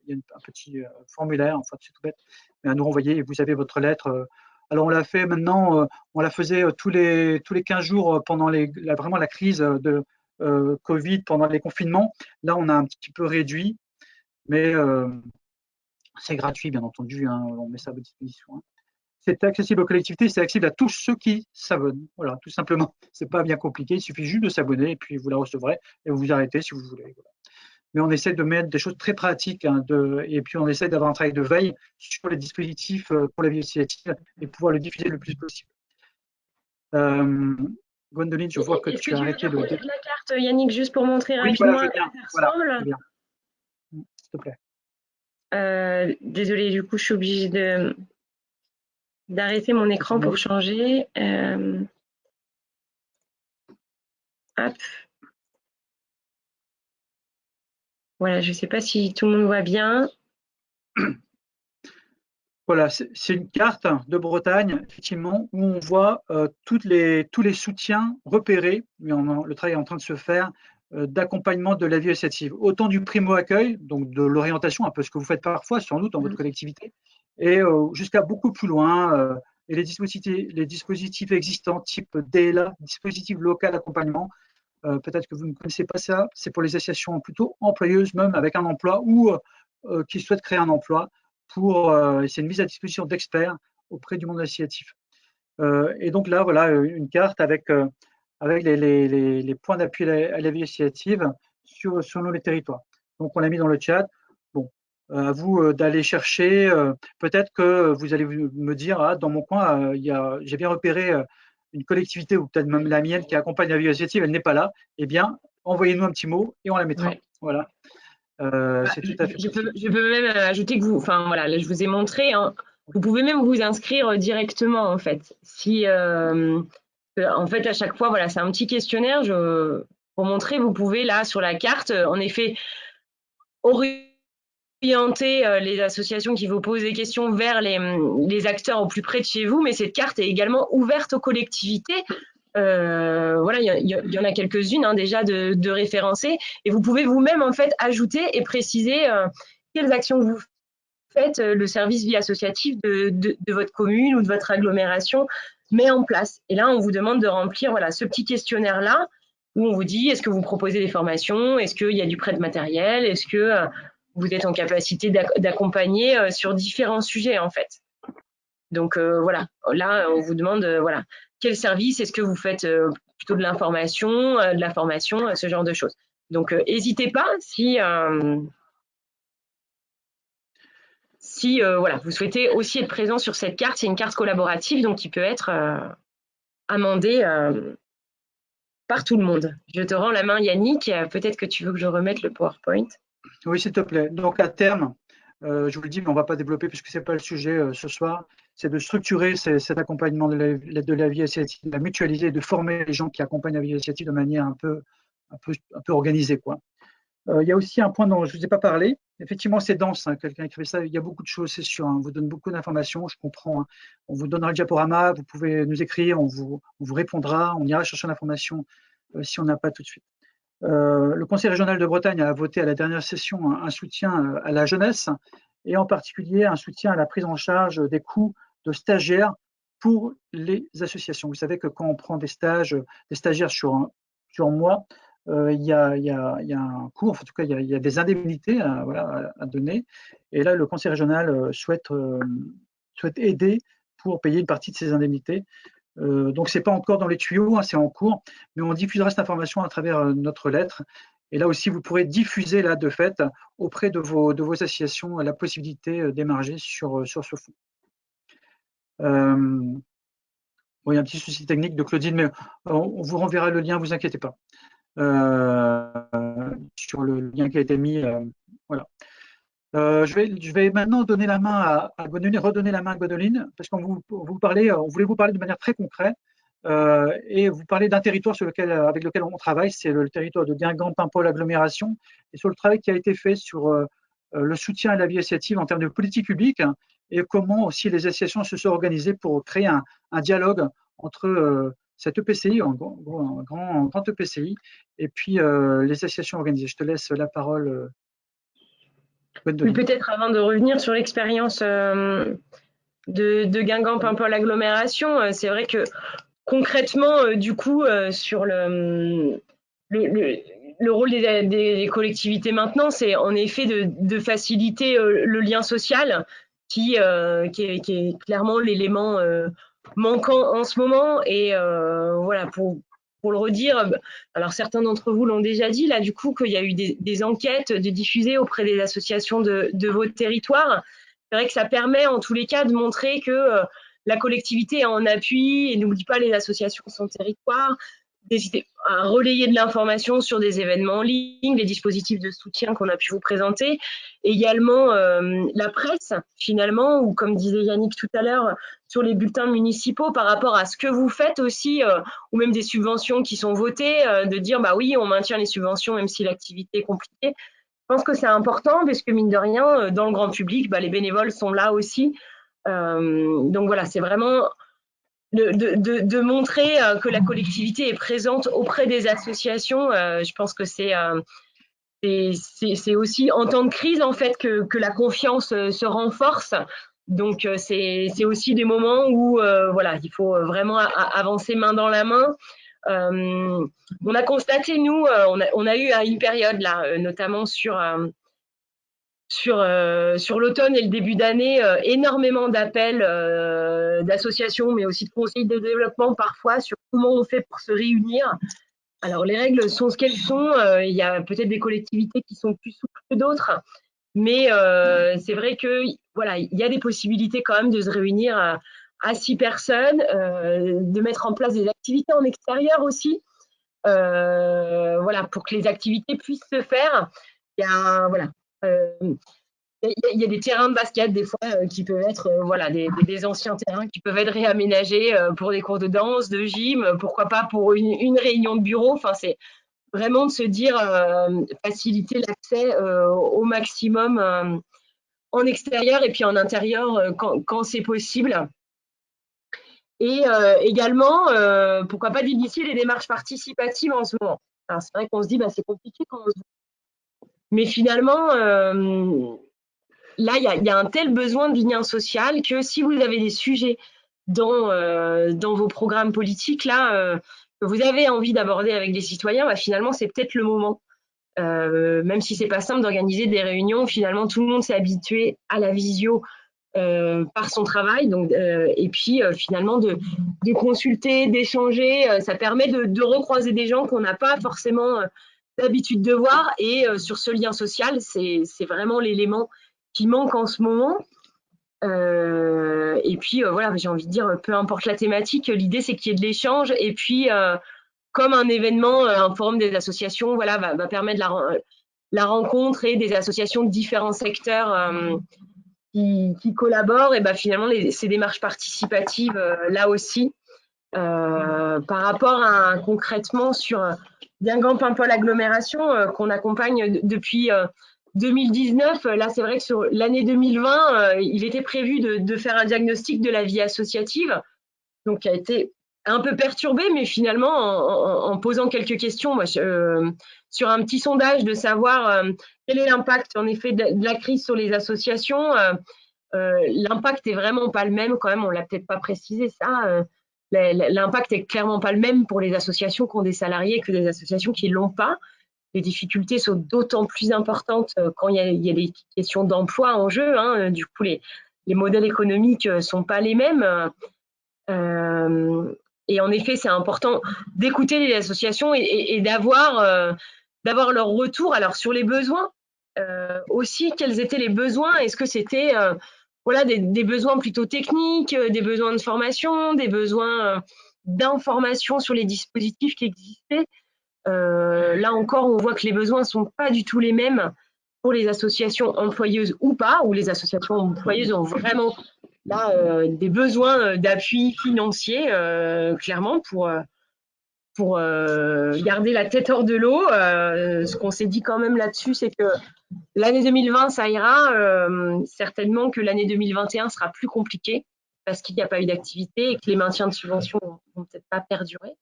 y a un petit formulaire, enfin c'est tout bête, mais à nous renvoyer et vous avez votre lettre. Alors on l'a fait maintenant, on la faisait tous les 15 jours pendant vraiment la crise de Covid, pendant les confinements. Là, on a un petit peu réduit, mais c'est gratuit bien entendu, hein, on met ça à votre disposition. Hein. C'est accessible aux collectivités, c'est accessible à tous ceux qui s'abonnent. Voilà, tout simplement. C'est pas bien compliqué, il suffit juste de s'abonner et puis vous la recevrez et vous vous arrêtez si vous voulez. Voilà. Mais on essaie de mettre des choses très pratiques et puis on essaie d'avoir un travail de veille sur les dispositifs pour la vie associative et pouvoir le diffuser le plus possible. Gwendoline, je vois que tu as arrêté la carte, Yannick, juste pour montrer rapidement à quoi ça ressemble. S'il te plaît. Désolée, du coup, je suis obligée d'arrêter mon écran pour changer. Hop. Voilà, je ne sais pas si tout le monde voit bien. Voilà, c'est une carte de Bretagne, effectivement, où on voit tous les soutiens repérés, mais le travail est en train de se faire, d'accompagnement de la vie associative. Autant du primo-accueil, donc de l'orientation, un peu ce que vous faites parfois, sans doute, dans votre collectivité, et jusqu'à beaucoup plus loin, et les dispositifs existants, type DLA, dispositif local d'accompagnement, peut-être que vous ne connaissez pas ça, c'est pour les associations plutôt employeuses, même avec un emploi ou qui souhaitent créer un emploi. C'est une mise à disposition d'experts auprès du monde associatif. Et donc là, voilà une carte avec les points d'appui à la vie associative sur les territoires. Donc on l'a mis dans le chat. Bon, à vous d'aller chercher. Peut-être que vous allez me dire, ah, dans mon coin, j'ai bien repéré une collectivité ou peut-être même la mienne qui accompagne la vie associative, elle n'est pas là. Eh bien, envoyez-nous un petit mot et on la mettra. Ouais. Voilà. C'est tout à fait possible. Je peux même ajouter que voilà, là, je vous ai montré, hein, vous pouvez même vous inscrire directement en fait. En fait, à chaque fois, voilà, c'est un petit questionnaire. Pour montrer, vous pouvez là sur la carte, en effet, orienter les associations qui vous posent des questions vers les acteurs au plus près de chez vous, mais cette carte est également ouverte aux collectivités. Voilà, il y en a quelques-unes hein, déjà de référencer et vous pouvez vous-même en fait ajouter et préciser quelles actions vous faites, le service vie associative de votre commune ou de votre agglomération met en place. Et là, on vous demande de remplir voilà, ce petit questionnaire-là où on vous dit est-ce que vous proposez des formations, est-ce qu'il y a du prêt de matériel, est-ce que vous êtes en capacité d'accompagner sur différents sujets en fait. Donc voilà, là on vous demande voilà quel service, est-ce que vous faites plutôt de l'information, de la formation, ce genre de choses. Donc n'hésitez pas si voilà vous souhaitez aussi être présent sur cette carte. C'est une carte collaborative donc qui peut être amendée par tout le monde. Je te rends la main Yannick, peut-être que tu veux que je remette le PowerPoint. Oui, s'il te plaît. Donc à terme, je vous le dis, mais on ne va pas développer puisque ce n'est pas le sujet ce soir, c'est de structurer cet accompagnement de la vie associative, de mutualiser, de former les gens qui accompagnent la vie associative de manière un peu organisée, quoi. Il y a aussi un point dont je ne vous ai pas parlé. Effectivement, c'est dense. Hein, quelqu'un écrivait ça. Il y a beaucoup de choses, c'est sûr. Hein, on vous donne beaucoup d'informations, je comprends. Hein. On vous donnera le diaporama. Vous pouvez nous écrire. On vous répondra. On ira chercher l'information si on n'a pas tout de suite. Le Conseil régional de Bretagne a voté à la dernière session un soutien à la jeunesse et en particulier un soutien à la prise en charge des coûts de stagiaires pour les associations. Vous savez que quand on prend des stagiaires sur un mois, il y a un coût, en tout cas il y a des indemnités à donner. Et là, le Conseil régional souhaite aider pour payer une partie de ces indemnités. Donc, ce n'est pas encore dans les tuyaux, hein, c'est en cours, mais on diffusera cette information à travers notre lettre. Et là aussi, vous pourrez diffuser là, de fait auprès de vos associations la possibilité d'émarger sur ce fonds. Bon, il y a un petit souci technique de Claudine, mais on vous renverra le lien, vous inquiétez pas, sur le lien qui a été mis. Voilà. Je vais maintenant donner la main à Gwendoline, redonner la main à Gwendoline, parce qu'on on voulait vous parler de manière très concrète, et vous parler d'un territoire avec lequel on travaille, c'est le territoire de Guingamp-Paimpol agglomération, et sur le travail qui a été fait sur le soutien à la vie associative en termes de politique publique, hein, et comment aussi les associations se sont organisées pour créer un dialogue entre cet EPCI, un grand EPCI, et puis les associations organisées. Je te laisse la parole, Oui, peut-être avant de revenir sur l'expérience de Guingamp-Paimpol agglomération, c'est vrai que concrètement, du coup, sur le rôle des collectivités maintenant, c'est en effet de faciliter le lien social qui est clairement l'élément manquant en ce moment. Et voilà, pour le redire, alors certains d'entre vous l'ont déjà dit, là, du coup, qu'il y a eu des enquêtes de diffusées auprès des associations de votre territoire. C'est vrai que ça permet, en tous les cas, de montrer que la collectivité est en appui et n'oublie pas les associations de son territoire. N'hésitez pas à relayer de l'information sur des événements en ligne, les dispositifs de soutien qu'on a pu vous présenter. Également, la presse, finalement, ou comme disait Yannick tout à l'heure, sur les bulletins municipaux par rapport à ce que vous faites aussi, ou même des subventions qui sont votées, de dire, bah oui, on maintient les subventions même si l'activité est compliquée. Je pense que c'est important parce que, mine de rien, dans le grand public, bah, les bénévoles sont là aussi. Donc voilà, c'est vraiment de montrer que la collectivité est présente auprès des associations. Je pense que c'est aussi en temps de crise en fait que la confiance se renforce. Donc c'est aussi des moments où voilà, il faut vraiment avancer main dans la main. On a constaté, nous, on a eu une période là, notamment sur l'automne et le début d'année, énormément d'appels d'associations, mais aussi de conseils de développement parfois sur comment on fait pour se réunir. Alors les règles sont ce qu'elles sont. Il y a peut-être des collectivités qui sont plus souples que d'autres, mais c'est vrai que voilà, il y a des possibilités quand même de se réunir à 6 personnes, de mettre en place des activités en extérieur aussi, voilà, pour que les activités puissent se faire. Il y a voilà. Il y a des terrains de basket des fois qui peuvent être voilà, des anciens terrains qui peuvent être réaménagés pour des cours de danse, de gym, pourquoi pas pour une réunion de bureau. Enfin, c'est vraiment de se dire faciliter l'accès au maximum en extérieur et puis en intérieur quand c'est possible. Et également, pourquoi pas d'initier les démarches participatives en ce moment. Alors c'est vrai qu'on se dit c'est compliqué quand on se... Mais finalement, là, il y a un tel besoin de lien social que si vous avez des sujets dans vos programmes politiques, là, que vous avez envie d'aborder avec les citoyens, finalement, c'est peut-être le moment. Même si c'est pas simple d'organiser des réunions, finalement, tout le monde s'est habitué à la visio par son travail. Donc, et puis, finalement, de consulter, d'échanger, ça permet de recroiser des gens qu'on n'a pas forcément l'habitude de voir. Et sur ce lien social, c'est vraiment l'élément qui manque en ce moment. Et puis voilà, j'ai envie de dire, peu importe la thématique, l'idée c'est qu'il y ait de l'échange. Et puis, comme un événement, un forum des associations, voilà, va permettre la rencontre et des associations de différents secteurs qui collaborent. Et finalement, ces démarches participatives, là aussi, par rapport à concrètement sur Guingamp-Paimpol agglomération qu'on accompagne depuis 2019. Là, c'est vrai que sur l'année 2020, il était prévu de faire un diagnostic de la vie associative, donc qui a été un peu perturbé, mais finalement, en posant quelques questions, moi, sur un petit sondage de savoir quel est l'impact en effet de la crise sur les associations, l'impact est vraiment pas le même quand même, on l'a peut-être pas précisé ça. L'impact est clairement pas le même pour les associations qui ont des salariés que des associations qui l'ont pas. Les difficultés sont d'autant plus importantes quand il y a des questions d'emploi en jeu. Hein. Du coup, les modèles économiques sont pas les mêmes. Et en effet, c'est important d'écouter les associations et d'avoir leur retour. Alors sur les besoins aussi, quels étaient les besoins? Est-ce que c'était voilà, des besoins plutôt techniques, des besoins de formation, des besoins d'information sur les dispositifs qui existaient. Là encore, on voit que les besoins ne sont pas du tout les mêmes pour les associations employeuses ou pas, où les associations employeuses ont vraiment là des besoins d'appui financier, clairement, pour garder la tête hors de l'eau. Ce qu'on s'est dit quand même là-dessus, c'est que l'année 2020, ça ira. Certainement que l'année 2021 sera plus compliquée parce qu'il n'y a pas eu d'activité et que les maintiens de subventions vont peut-être pas perdurer.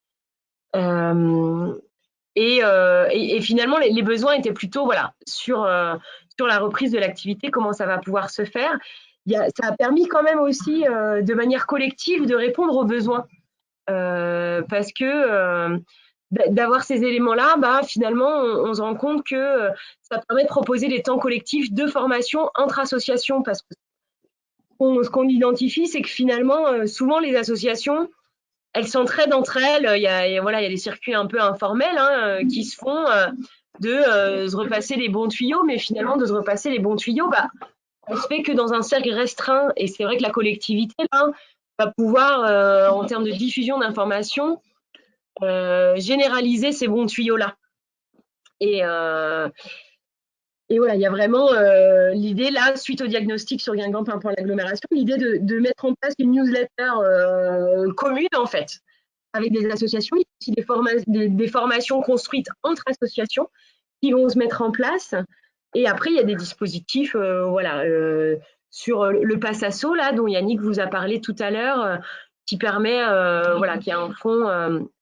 Et finalement, les besoins étaient plutôt voilà, sur la reprise de l'activité, comment ça va pouvoir se faire. Ça a permis quand même aussi, de manière collective, de répondre aux besoins. Parce que d'avoir ces éléments-là, bah, finalement, on se rend compte que ça permet de proposer des temps collectifs de formation entre associations. Parce que ce qu'on identifie, c'est que finalement, souvent, les associations, elles s'entraident entre elles. Il y a des circuits un peu informels qui se font de se repasser les bons tuyaux, mais finalement, de se repasser les bons tuyaux, bah, on se fait que dans un cercle restreint. Et c'est vrai que la collectivité, là, va pouvoir, en termes de diffusion d'informations, généraliser ces bons tuyaux-là. Et voilà, il y a vraiment l'idée, là, suite au diagnostic sur Guingamp par rapport à l'agglomération, l'idée de mettre en place une newsletter commune, en fait, avec des associations. Il y a aussi des formations construites entre associations qui vont se mettre en place. Et après, il y a des dispositifs, sur le Passasso, là, dont Yannick vous a parlé tout à l'heure, qui permet, qui a un fonds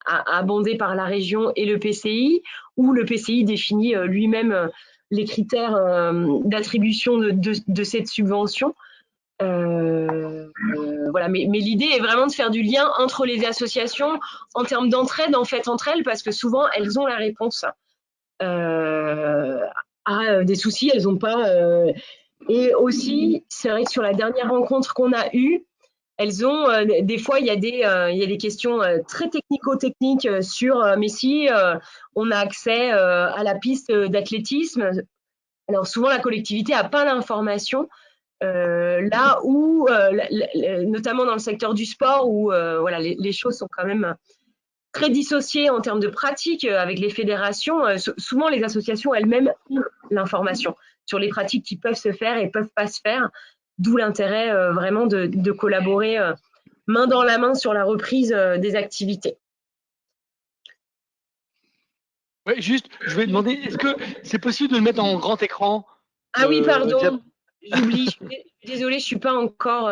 abondé par la région et le PCI, où le PCI définit lui-même les critères d'attribution de cette subvention. Voilà, mais l'idée est vraiment de faire du lien entre les associations en termes d'entraide en fait entre elles, parce que souvent elles ont la réponse à des soucis, elles n'ont pas. Et aussi, c'est vrai que sur la dernière rencontre qu'on a eue, elles ont des fois il y a des questions très technico-techniques sur mais si on a accès à la piste d'athlétisme. Alors souvent la collectivité n'a pas l'information. Là où, notamment dans le secteur du sport, où voilà, les choses sont quand même très dissociées en termes de pratique avec les fédérations, souvent les associations elles-mêmes ont l'information sur les pratiques qui peuvent se faire et peuvent pas se faire, d'où l'intérêt vraiment de collaborer main dans la main sur la reprise des activités. Oui, juste, je vais demander, est-ce que c'est possible de le mettre en grand écran? Ah oui, pardon, j'oublie, je suis désolée, je suis pas encore.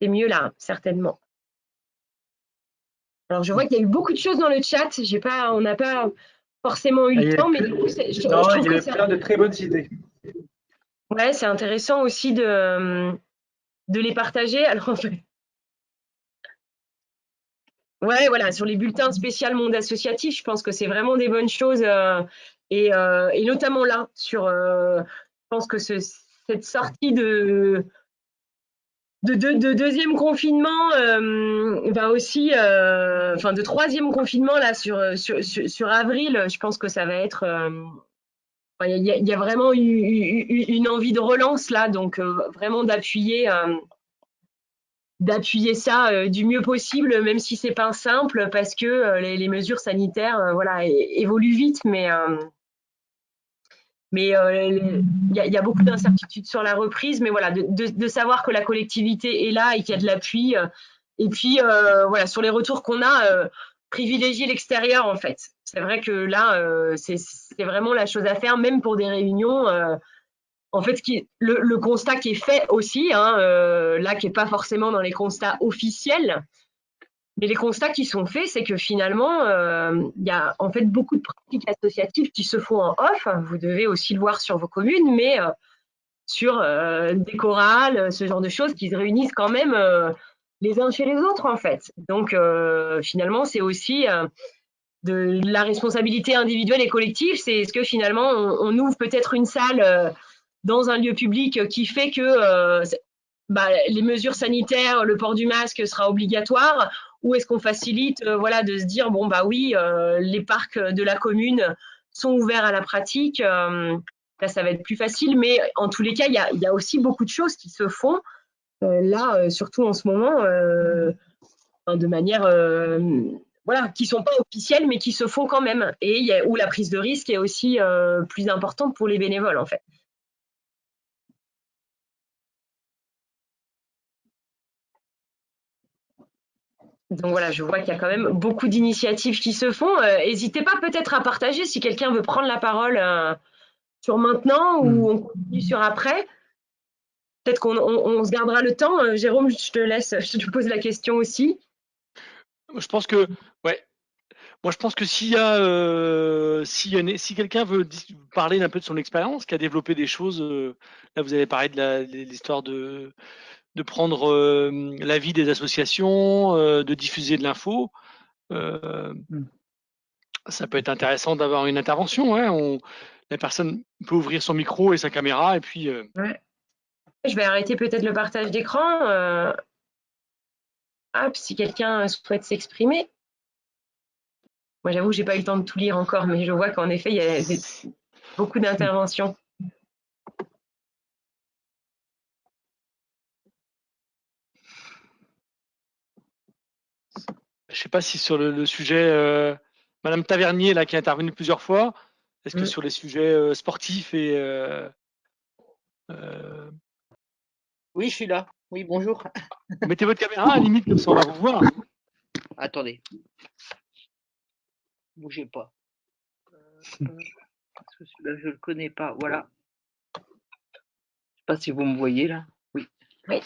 C'est mieux là, certainement. Alors, je vois qu'il y a eu beaucoup de choses dans le chat. On n'a pas forcément eu le temps, mais du coup, je trouve que plein de très bonnes idées. Ouais, c'est intéressant aussi de les partager. Alors, ouais, voilà, sur les bulletins spécial monde associatif, je pense que c'est vraiment des bonnes choses. Et notamment là, je pense que cette sortie de deuxième confinement va aussi, de troisième confinement là sur avril, je pense que ça va être, il y a vraiment une envie de relance là, donc vraiment d'appuyer ça du mieux possible, même si c'est pas simple, parce que les mesures sanitaires évoluent vite, mais il y a beaucoup d'incertitudes sur la reprise, mais voilà, de savoir que la collectivité est là et qu'il y a de l'appui. Et puis, sur les retours qu'on a, privilégier l'extérieur, en fait. C'est vrai que là, c'est vraiment la chose à faire, même pour des réunions. En fait, le constat qui est fait aussi, là, qui n'est pas forcément dans les constats officiels, mais les constats qui sont faits, c'est que finalement, il y a en fait beaucoup de pratiques associatives qui se font en off. Vous devez aussi le voir sur vos communes, mais sur des chorales, ce genre de choses qui se réunissent quand même les uns chez les autres, en fait. Donc, finalement, c'est aussi de la responsabilité individuelle et collective. C'est est-ce que finalement, on ouvre peut-être une salle dans un lieu public qui fait que les mesures sanitaires, le port du masque sera obligatoire, ou est-ce qu'on facilite de se dire bon bah oui, les parcs de la commune sont ouverts à la pratique, Là, ça va être plus facile, mais en tous les cas, il y a aussi beaucoup de choses qui se font là, surtout en ce moment, de manière voilà, qui sont pas officielles, mais qui se font quand même, et où la prise de risque est aussi plus importante pour les bénévoles, en fait. Donc voilà, je vois qu'il y a quand même beaucoup d'initiatives qui se font. N'hésitez pas peut-être à partager si quelqu'un veut prendre la parole sur maintenant ou on continue sur après. Peut-être qu'on se gardera le temps. Jérôme, je te laisse, je te pose la question aussi. Je pense que, ouais. Moi, je pense que si quelqu'un veut parler un peu de son expérience, qui a développé des choses, là, vous avez parlé de l'histoire de prendre l'avis des associations, de diffuser de l'info. Ça peut être intéressant d'avoir une intervention. Ouais. La personne peut ouvrir son micro et sa caméra et puis. Ouais. Je vais arrêter peut-être le partage d'écran. Si quelqu'un souhaite s'exprimer. Moi, j'avoue, j'ai pas eu le temps de tout lire encore, mais je vois qu'en effet, il y a beaucoup d'interventions. Je sais pas si sur le sujet, Madame Tavernier là qui est intervenue plusieurs fois, est-ce que sur les sujets sportifs et Oui, je suis là. Oui, bonjour. mettez votre caméra à la limite comme ça on va vous voir. Attendez. Bougez pas. Parce que celui-là, je le connais pas. Voilà. Je sais pas si vous me voyez là. Oui. Oui.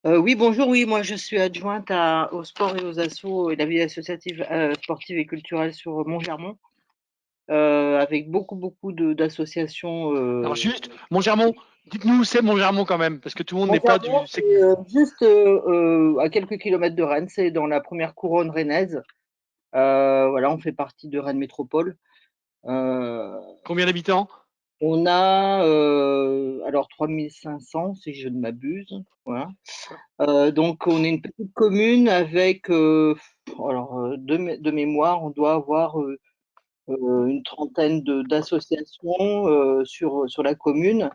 Oui, bonjour. Oui, moi je suis adjointe au sport et aux assos et la vie associative, sportive et culturelle sur Montgermont, avec beaucoup d'associations. Alors juste, Montgermont, dites-nous où c'est Montgermont quand même, parce que tout le monde n'est pas du. Montgermont, c'est juste à quelques kilomètres de Rennes. C'est dans la première couronne rennaise. Voilà, on fait partie de Rennes Métropole. Combien d'habitants? On a alors 3500 si je ne m'abuse. Voilà. Donc on est une petite commune avec de mémoire, on doit avoir une trentaine d'associations sur la commune.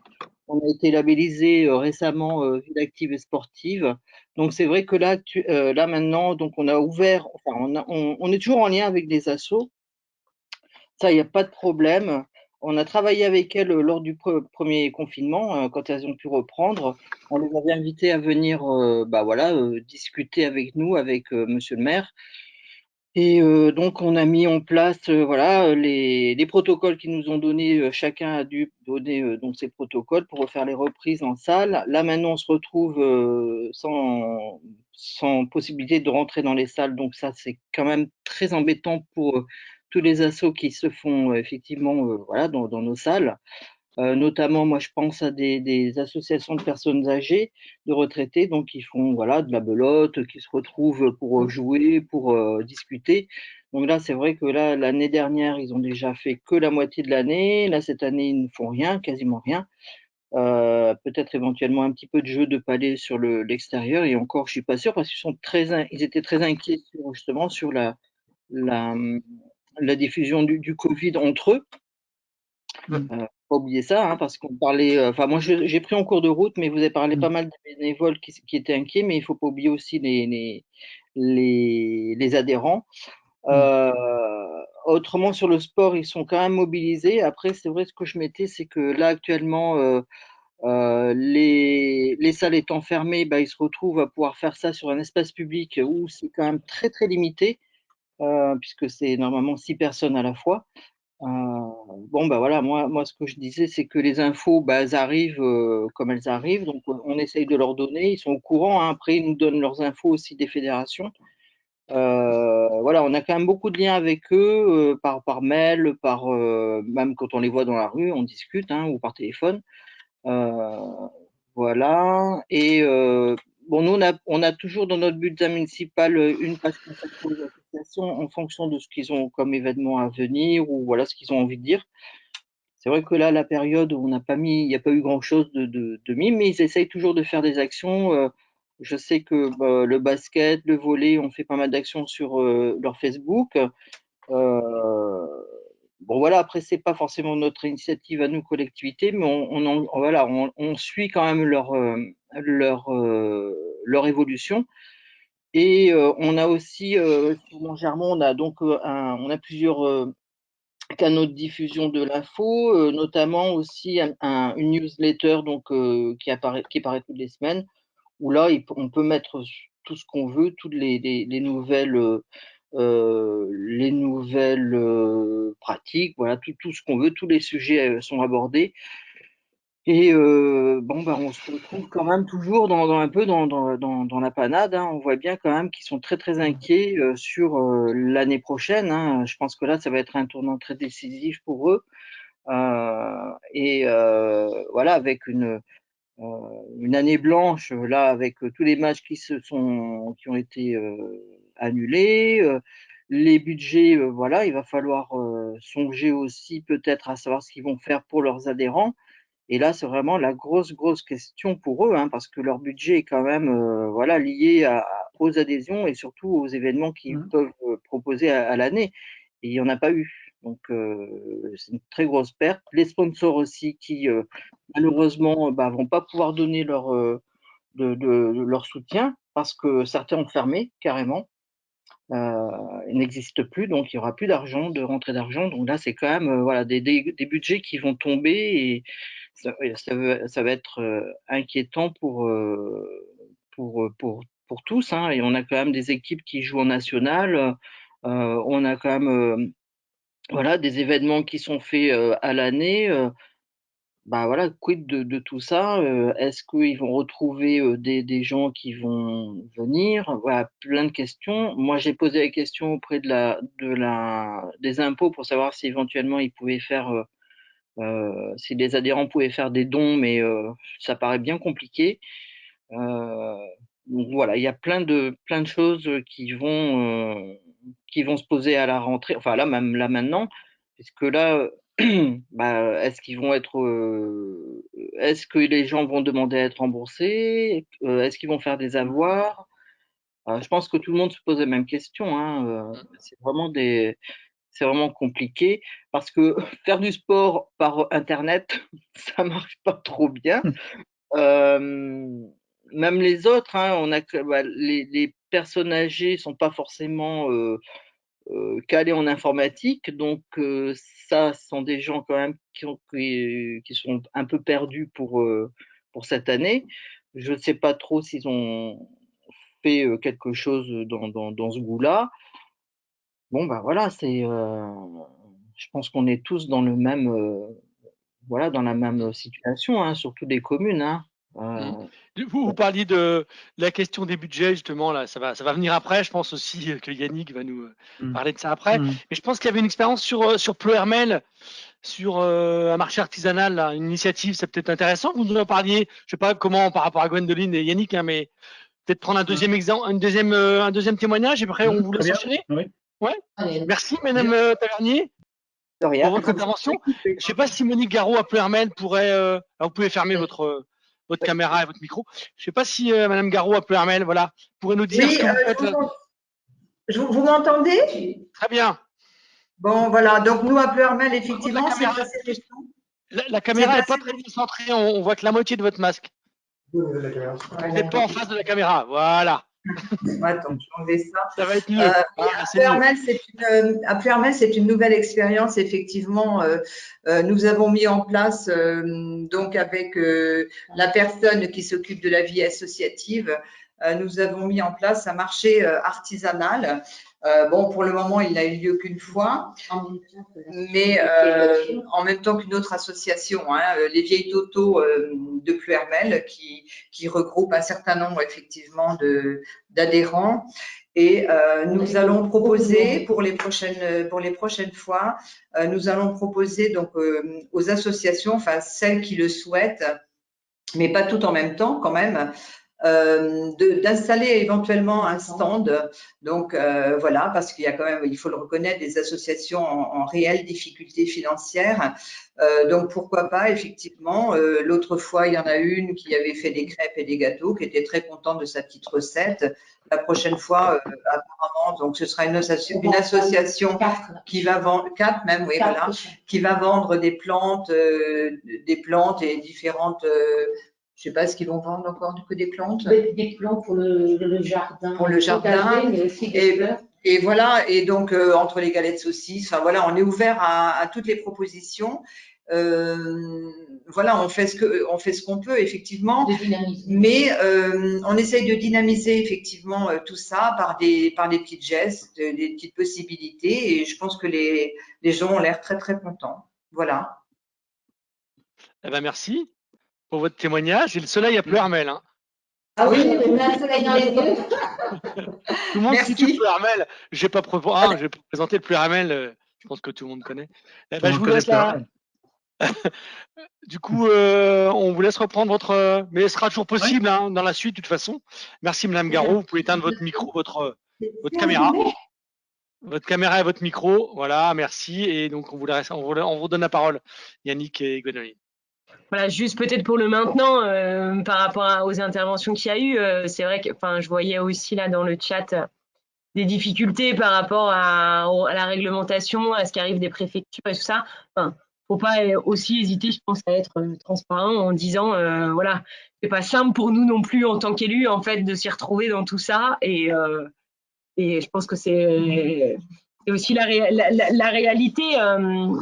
On a été labellisé récemment ville active et sportive. Donc c'est vrai que là maintenant, donc on a ouvert, enfin on est toujours en lien avec des assos. Ça, il n'y a pas de problème. On a travaillé avec elles lors du premier confinement, quand elles ont pu reprendre. On les avait invitées à venir discuter avec nous, avec monsieur le maire. Et donc, on a mis en place les protocoles qu'ils nous ont donnés. Chacun a dû donner donc ses protocoles pour refaire les reprises en salle. Là, maintenant, on se retrouve sans possibilité de rentrer dans les salles. Donc, ça, c'est quand même très embêtant pour tous les assos qui se font effectivement dans nos salles. Notamment, moi, je pense à des associations de personnes âgées, de retraités, donc qui font de la belote, qui se retrouvent pour jouer, pour discuter. Donc là, c'est vrai que là, l'année dernière, ils ont déjà fait que la moitié de l'année. Là, cette année, ils ne font rien, quasiment rien. Peut-être éventuellement un petit peu de jeu de palais sur l'extérieur. Et encore, je suis pas sûr parce ils étaient très inquiets justement sur la diffusion du Covid entre eux. Pas oublier ça, parce qu'on parlait. Enfin, moi, j'ai pris en cours de route, mais vous avez parlé pas mal de bénévoles qui étaient inquiets, mais il faut pas oublier aussi les adhérents. Autrement, sur le sport, ils sont quand même mobilisés. Après, c'est vrai, ce que je mettais, c'est que là, actuellement, les salles étant fermées, ils se retrouvent à pouvoir faire ça sur un espace public où c'est quand même très, très limité, puisque c'est normalement 6 personnes à la fois. Voilà, moi, ce que je disais, c'est que les infos, elles arrivent comme elles arrivent, donc on essaye de leur donner, ils sont au courant, après ils nous donnent leurs infos aussi des fédérations. On a quand même beaucoup de liens avec eux, par mail, même quand on les voit dans la rue, on discute, ou par téléphone. Voilà, et nous, on a toujours dans notre bulletin municipal une page consacrée aux associations en fonction de ce qu'ils ont comme événement à venir ou ce qu'ils ont envie de dire. C'est vrai que là, la période où il n'y a pas eu grand-chose de mis, mais ils essayent toujours de faire des actions. Je sais que le basket, le volley, on fait pas mal d'actions sur leur Facebook. bon, voilà, après, c'est pas forcément notre initiative à nous, collectivités, mais voilà, on suit quand même leur évolution. Et on a aussi, sur Montgermont, on a donc on a plusieurs canaux de diffusion de l'info, notamment aussi une newsletter donc, qui paraît toutes les semaines, où là, on peut mettre tout ce qu'on veut, toutes les nouvelles pratiques, voilà, tout ce qu'on veut, tous les sujets sont abordés. Et bon, bah, on se retrouve quand même toujours un peu dans la panade, hein. On voit bien quand même qu'ils sont très très inquiets sur l'année prochaine, hein. Je pense que là, ça va être un tournant très décisif pour eux. Et voilà, avec une année blanche, là, avec tous les matchs qui ont été annulés, les budgets, voilà, il va falloir songer aussi peut-être à savoir ce qu'ils vont faire pour leurs adhérents. Et là, c'est vraiment la grosse, grosse question pour eux, hein, parce que leur budget est quand même voilà, lié aux adhésions et surtout aux événements qu'ils peuvent proposer à l'année. Et il n'y en a pas eu. Donc, c'est une très grosse perte. Les sponsors aussi qui, malheureusement, vont pas pouvoir donner leur soutien parce que certains ont fermé carrément. Il n'existe plus, donc il n'y aura plus d'argent, de rentrée d'argent. Donc là, c'est quand même voilà, des budgets qui vont tomber et ça va être inquiétant pour tous, hein. Et on a quand même des équipes qui jouent en national. On a quand même voilà, des événements qui sont faits à l'année. Voilà, quid de tout ça? Est-ce qu'ils vont retrouver des gens qui vont venir? Voilà, plein de questions. Moi, j'ai posé la question auprès des impôts pour savoir si éventuellement ils pouvaient faire, si les adhérents pouvaient faire des dons, mais ça paraît bien compliqué. Donc voilà, il y a plein de choses qui vont se poser à la rentrée. Enfin là, même là maintenant, puisque là, est-ce qu'ils vont être, est-ce que les gens vont demander à être remboursés? Est-ce qu'ils vont faire des avoirs? Je pense que tout le monde se pose la même question, hein. C'est vraiment compliqué parce que faire du sport par internet, ça marche pas trop bien. Même les autres, hein, les personnes âgées sont pas forcément calés en informatique, donc ça, ce sont des gens quand même qui sont un peu perdus pour cette année. Je ne sais pas trop s'ils ont fait quelque chose dans ce goût-là. Bon, voilà, je pense qu'on est tous dans le même, voilà, dans la même situation, hein, surtout des communes, hein. Vous parliez de la question des budgets, justement, là, ça va venir après. Je pense aussi que Yannick va nous parler de ça après. Mais je pense qu'il y avait une expérience sur Pleuhermel, sur un marché artisanal, là, une initiative, c'est peut-être intéressant. Vous nous en parliez, je sais pas comment par rapport à Gwendoline et Yannick, hein, mais peut-être prendre un deuxième exemple, un deuxième témoignage, et après on vous laisse enchaîner. Oui. Ouais. Merci, Madame Tavernier, pour votre intervention. Je ne sais pas si Monique Garot à Pleuhermel pourrait. Alors vous pouvez fermer votre caméra et votre micro. Je ne sais pas si Madame Garot à Pleuhermel, voilà, pourrait nous dire ce que vous faites. Vous m'entendez? Très bien. Bon, voilà. Donc, nous, à Pleuhermel, effectivement, c'est passé des choses. La caméra n'est pas très concentrée. On voit que la moitié de votre masque. Vous n'êtes pas en face de la caméra. Voilà. Attends, je vais enlever ça. Ça va être mieux. À Pleuhermel, c'est une nouvelle expérience, effectivement. Nous avons mis en place, donc avec la personne qui s'occupe de la vie associative, nous avons mis en place un marché artisanal. Bon, pour le moment, il n'a eu lieu qu'une fois, mais en même temps qu'une autre association, hein, les Vieilles Totos de Pleuhermel, qui regroupe un certain nombre, effectivement, d'adhérents. Et nous allons proposer pour les prochaines fois, nous allons proposer donc aux associations, enfin celles qui le souhaitent, mais pas tout en même temps quand même, d'installer éventuellement un stand. Donc voilà, parce qu'il y a quand même, il faut le reconnaître, des associations en réelle difficulté financière. Donc pourquoi pas, effectivement. L'autre fois, il y en a une qui avait fait des crêpes et des gâteaux, qui était très contente de sa petite recette. La prochaine fois, apparemment, France. Donc, ce sera une association qui va vendre, 4 même, oui, voilà, qui va vendre des plantes et différentes. Je sais pas ce qu'ils vont vendre encore que des plantes. Des plantes pour le jardin. Pour le jardin. Mais aussi des fleurs. Et voilà, et donc entre les galettes saucisses, enfin voilà, on est ouvert à toutes les propositions. Voilà, on fait ce qu'on peut effectivement, mais on essaye de dynamiser effectivement tout ça par des petits gestes, des petites possibilités, et je pense que les gens ont l'air très très contents. Voilà. Eh ben, merci pour votre témoignage. Et le soleil a plu Armel. Hein. Ah oui, on a le soleil dans les yeux. Tout le monde Merci. cite le Pleuramel. Je vais pas présenter le Pleuramel. Je pense que tout le monde connaît. Eh ben, je vous laisse là. Du coup, on vous laisse reprendre votre. Mais ce sera toujours possible hein, dans la suite, de toute façon. Merci, Madame Garot. Vous pouvez éteindre votre micro, votre caméra. Votre caméra et votre micro. Voilà, merci. Et donc, on vous donne la parole, Yannick et Gwendoline. Voilà, juste peut-être pour le maintenant, par rapport aux interventions qu'il y a eu, c'est vrai que, enfin, je voyais aussi là dans le chat des difficultés par rapport à la réglementation, à ce qui arrive des préfectures et tout ça. Enfin, faut pas aussi hésiter, je pense, à être transparent en disant, voilà, c'est pas simple pour nous non plus en tant qu'élus, en fait, de s'y retrouver dans tout ça. Et je pense que c'est aussi la réalité.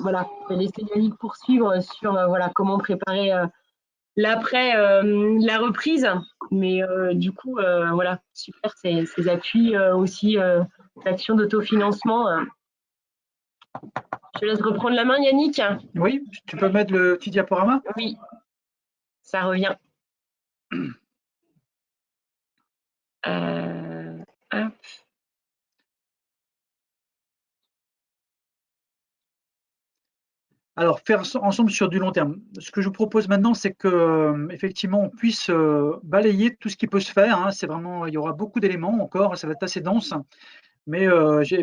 Voilà, je vais laisser Yannick poursuivre sur voilà, comment préparer l'après la reprise. Mais du coup, voilà, super ces appuis aussi d'actions d'autofinancement. Je te laisse reprendre la main, Yannick. Oui, tu peux mettre le petit diaporama? Oui, ça revient. Hop. Alors, faire ensemble sur du long terme. Ce que je vous propose maintenant, c'est que effectivement, on puisse balayer tout ce qui peut se faire. Hein. C'est vraiment, il y aura beaucoup d'éléments encore, ça va être assez dense. Mais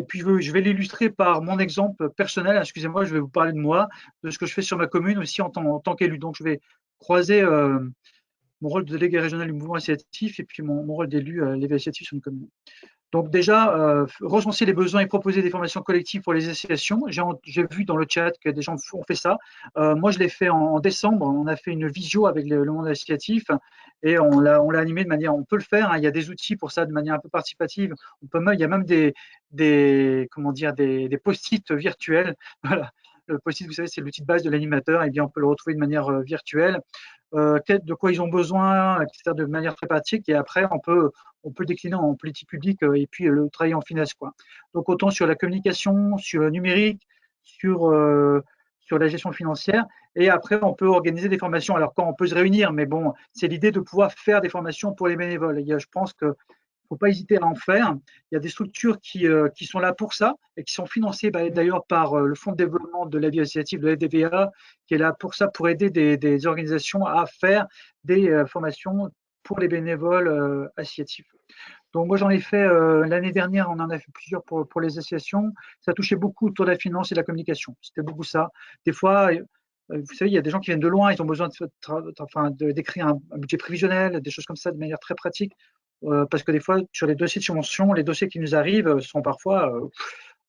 puis je vais l'illustrer par mon exemple personnel. Excusez-moi, je vais vous parler de moi, de ce que je fais sur ma commune aussi en tant qu'élu. Donc, je vais croiser mon rôle de délégué régional du mouvement associatif et puis mon rôle d'élu l'élu associatif sur une commune. Donc déjà, recenser les besoins et proposer des formations collectives pour les associations. J'ai vu dans le chat que des gens ont fait ça. Moi, je l'ai fait en décembre. On a fait une visio avec le monde associatif et on l'a animé de manière, on peut le faire. Hein, il y a des outils pour ça de manière un peu participative. Il y a même des post-it virtuels. Voilà. Le post-it, vous savez, c'est l'outil de base de l'animateur. Et bien, on peut le retrouver de manière virtuelle. De quoi ils ont besoin, etc., de manière très pratique. Et après, on peut décliner en politique publique et puis le travailler en finesse, quoi. Donc autant sur la communication, sur le numérique, sur la gestion financière. Et après, on peut organiser des formations. Alors quand on peut se réunir, mais bon, c'est l'idée de pouvoir faire des formations pour les bénévoles. Je pense que faut pas hésiter à en faire. Il y a des structures qui sont là pour ça et qui sont financées d'ailleurs par le Fonds de développement de la vie associative, le FDVA, qui est là pour ça, pour aider des organisations à faire des formations pour les bénévoles associatifs. Donc moi j'en ai fait l'année dernière, on en a fait plusieurs pour les associations. Ça touchait beaucoup autour de la finance et de la communication. C'était beaucoup ça. Des fois, vous savez, il y a des gens qui viennent de loin, ils ont besoin d'écrire un budget prévisionnel, des choses comme ça de manière très pratique. Parce que des fois, sur les dossiers de subvention, les dossiers qui nous arrivent sont parfois,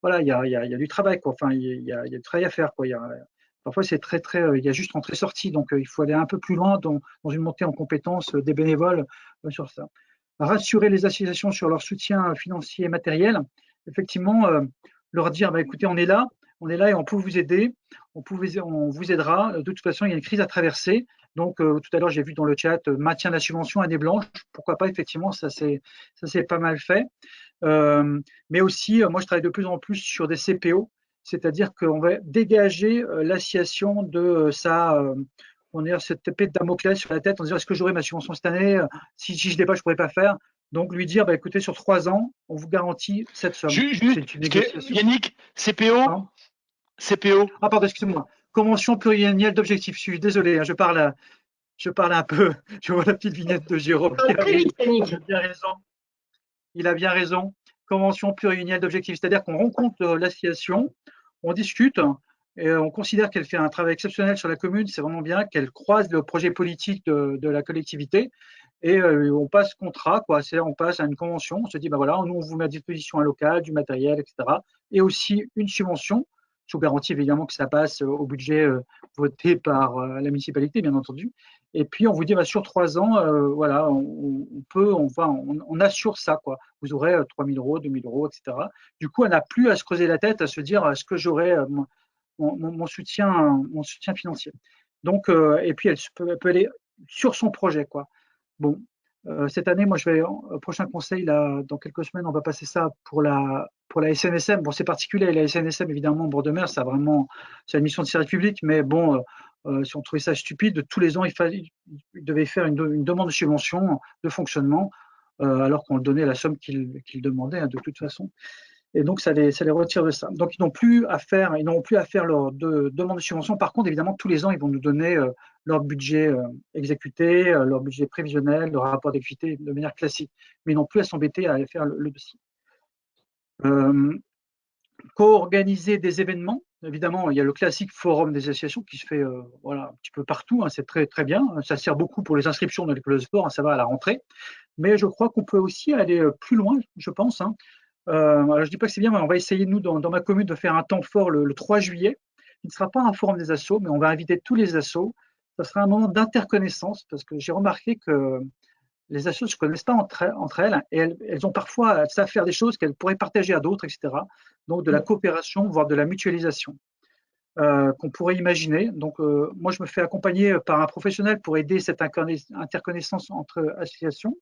voilà, il y a du travail, quoi. Enfin, il y a du travail à faire, quoi. Parfois, c'est il y a juste entrée-sortie, donc il faut aller un peu plus loin dans une montée en compétences des bénévoles sur ça. Rassurer les associations sur leur soutien financier et matériel. Effectivement, leur dire, écoutez, on est là et on peut vous aider, on vous aidera. De toute façon, il y a une crise à traverser. Donc, tout à l'heure, j'ai vu dans le chat maintien de la subvention année blanche. Pourquoi pas, effectivement, ça c'est pas mal fait. Mais aussi, moi, je travaille de plus en plus sur des CPO, c'est-à-dire qu'on va dégager l'association de cette épée de Damoclès sur la tête en disant est-ce que j'aurai ma subvention cette année, si je ne l'ai pas, je ne pourrais pas faire. Donc, lui dire, écoutez, sur 3 ans, on vous garantit cette somme. Yannick, CPO. Ah, pardon, excusez-moi. Convention pluriannuelle d'objectifs. Je suis désolé, hein, je parle un peu. Je vois la petite vignette de Jérôme. Il a bien raison. Convention pluriannuelle d'objectifs. C'est-à-dire qu'on rencontre l'association, on discute. Et on considère qu'elle fait un travail exceptionnel sur la commune, c'est vraiment bien, qu'elle croise le projet politique de la collectivité. Et on passe contrat, quoi. On passe à une convention, on se dit, ben voilà, nous, on vous met à disposition un local, du matériel, etc. Et aussi une subvention, sous garantie évidemment que ça passe au budget voté par la municipalité, bien entendu. Et puis, on vous dit, bah, sur 3 ans, voilà, on assure ça, quoi. Vous aurez 3 000 euros, 2 000 euros, etc. Du coup, on n'a plus à se creuser la tête, à se dire, est-ce que j'aurai mon soutien financier. Donc, et puis, elle peut aller sur son projet, quoi. Bon, cette année, moi, je vais au prochain conseil, là, dans quelques semaines, on va passer ça pour la SNSM. Bon, c'est particulier, la SNSM, évidemment, bord de mer, c'est une mission de service public, mais bon, si on trouvait ça stupide, tous les ans, il devait faire une demande de subvention de fonctionnement, alors qu'on donnait la somme qu'ils demandaient, hein, de toute façon. Et donc, ça les retire de ça. Donc, ils n'ont plus à faire leur demande de subvention. Par contre, évidemment, tous les ans, ils vont nous donner leur budget exécuté, leur budget prévisionnel, leur rapport d'activité de manière classique. Mais ils n'ont plus à s'embêter à aller faire le dossier. Co-organiser des événements. Évidemment, il y a le classique forum des associations qui se fait voilà, un petit peu partout. Hein, c'est très, très bien. Ça sert beaucoup pour les inscriptions dans l'école de sport. Hein, ça va à la rentrée. Mais je crois qu'on peut aussi aller plus loin, je pense. Hein. Alors, je ne dis pas que c'est bien, mais on va essayer, nous, dans ma commune, de faire un temps fort le 3 juillet. Il ne sera pas un forum des assos, mais on va inviter tous les assos. Ça sera un moment d'interconnaissance, parce que j'ai remarqué que les assos ne se connaissent pas entre elles, et elles ont parfois savent faire des choses qu'elles pourraient partager à d'autres, etc. Donc, de la coopération, voire de la mutualisation qu'on pourrait imaginer. Donc, moi, je me fais accompagner par un professionnel pour aider cette interconnaissance entre associations.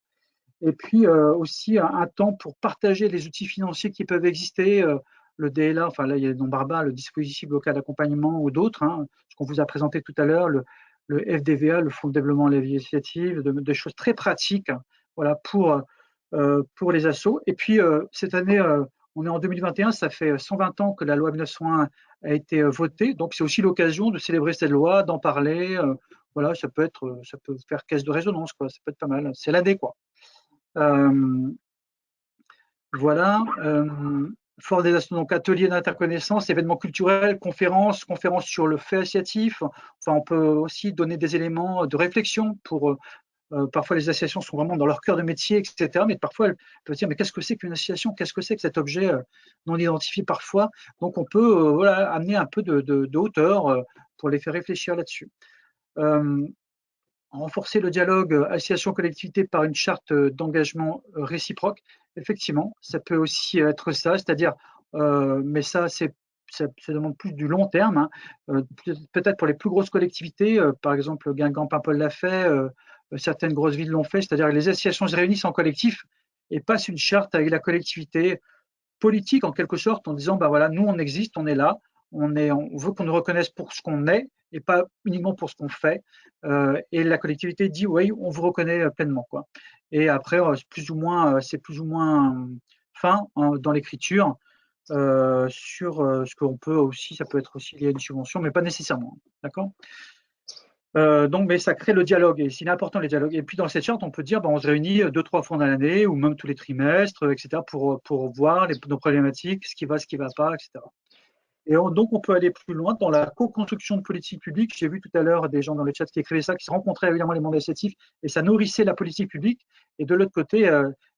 Et puis aussi un temps pour partager les outils financiers qui peuvent exister, le DLA, enfin là il y a le nom barbare, le dispositif local d'accompagnement ou d'autres, hein, ce qu'on vous a présenté tout à l'heure, le FDVA, le Fonds de développement de la vie associative, des choses très pratiques, voilà, pour les assos. Et puis cette année, on est en 2021, ça fait 120 ans que la loi 1901 a été votée, donc c'est aussi l'occasion de célébrer cette loi, d'en parler. Voilà, ça peut faire caisse de résonance, quoi, ça peut être pas mal. C'est l'année, quoi. Voilà, fort des assos, donc ateliers d'interconnaissance, événements culturels, conférences sur le fait associatif. Enfin, on peut aussi donner des éléments de réflexion pour parfois les associations sont vraiment dans leur cœur de métier, etc. Mais parfois elles peuvent dire mais qu'est-ce que c'est qu'une association, qu'est-ce que c'est que cet objet non identifié parfois. Donc on peut voilà, amener un peu de hauteur pour les faire réfléchir là-dessus. Renforcer le dialogue association-collectivité par une charte d'engagement réciproque. Effectivement, ça peut aussi être ça, c'est-à-dire, mais ça demande plus du long terme. Hein. Peut-être pour les plus grosses collectivités, par exemple Guingamp, Paimpol l'a fait, certaines grosses villes l'ont fait, c'est-à-dire que les associations se réunissent en collectif et passent une charte avec la collectivité politique en quelque sorte, en disant ben voilà, nous on existe, on est là, on veut qu'on nous reconnaisse pour ce qu'on est et pas uniquement pour ce qu'on fait. Et la collectivité dit oui, on vous reconnaît pleinement, quoi. Et après, c'est plus ou moins fin hein, dans l'écriture sur ce qu'on peut aussi, ça peut être aussi lié à une subvention, mais pas nécessairement. D'accord. Donc, mais ça crée le dialogue, et c'est important les dialogues. Et puis dans cette charte, on peut dire, on se réunit 2-3 fois dans l'année, ou même tous les trimestres, etc., pour voir nos problématiques, ce qui va pas, etc. Et donc, on peut aller plus loin dans la co-construction de politiques publiques. J'ai vu tout à l'heure des gens dans le chat qui écrivaient ça, qui se rencontraient évidemment les mondes associatifs, et ça nourrissait la politique publique. Et de l'autre côté,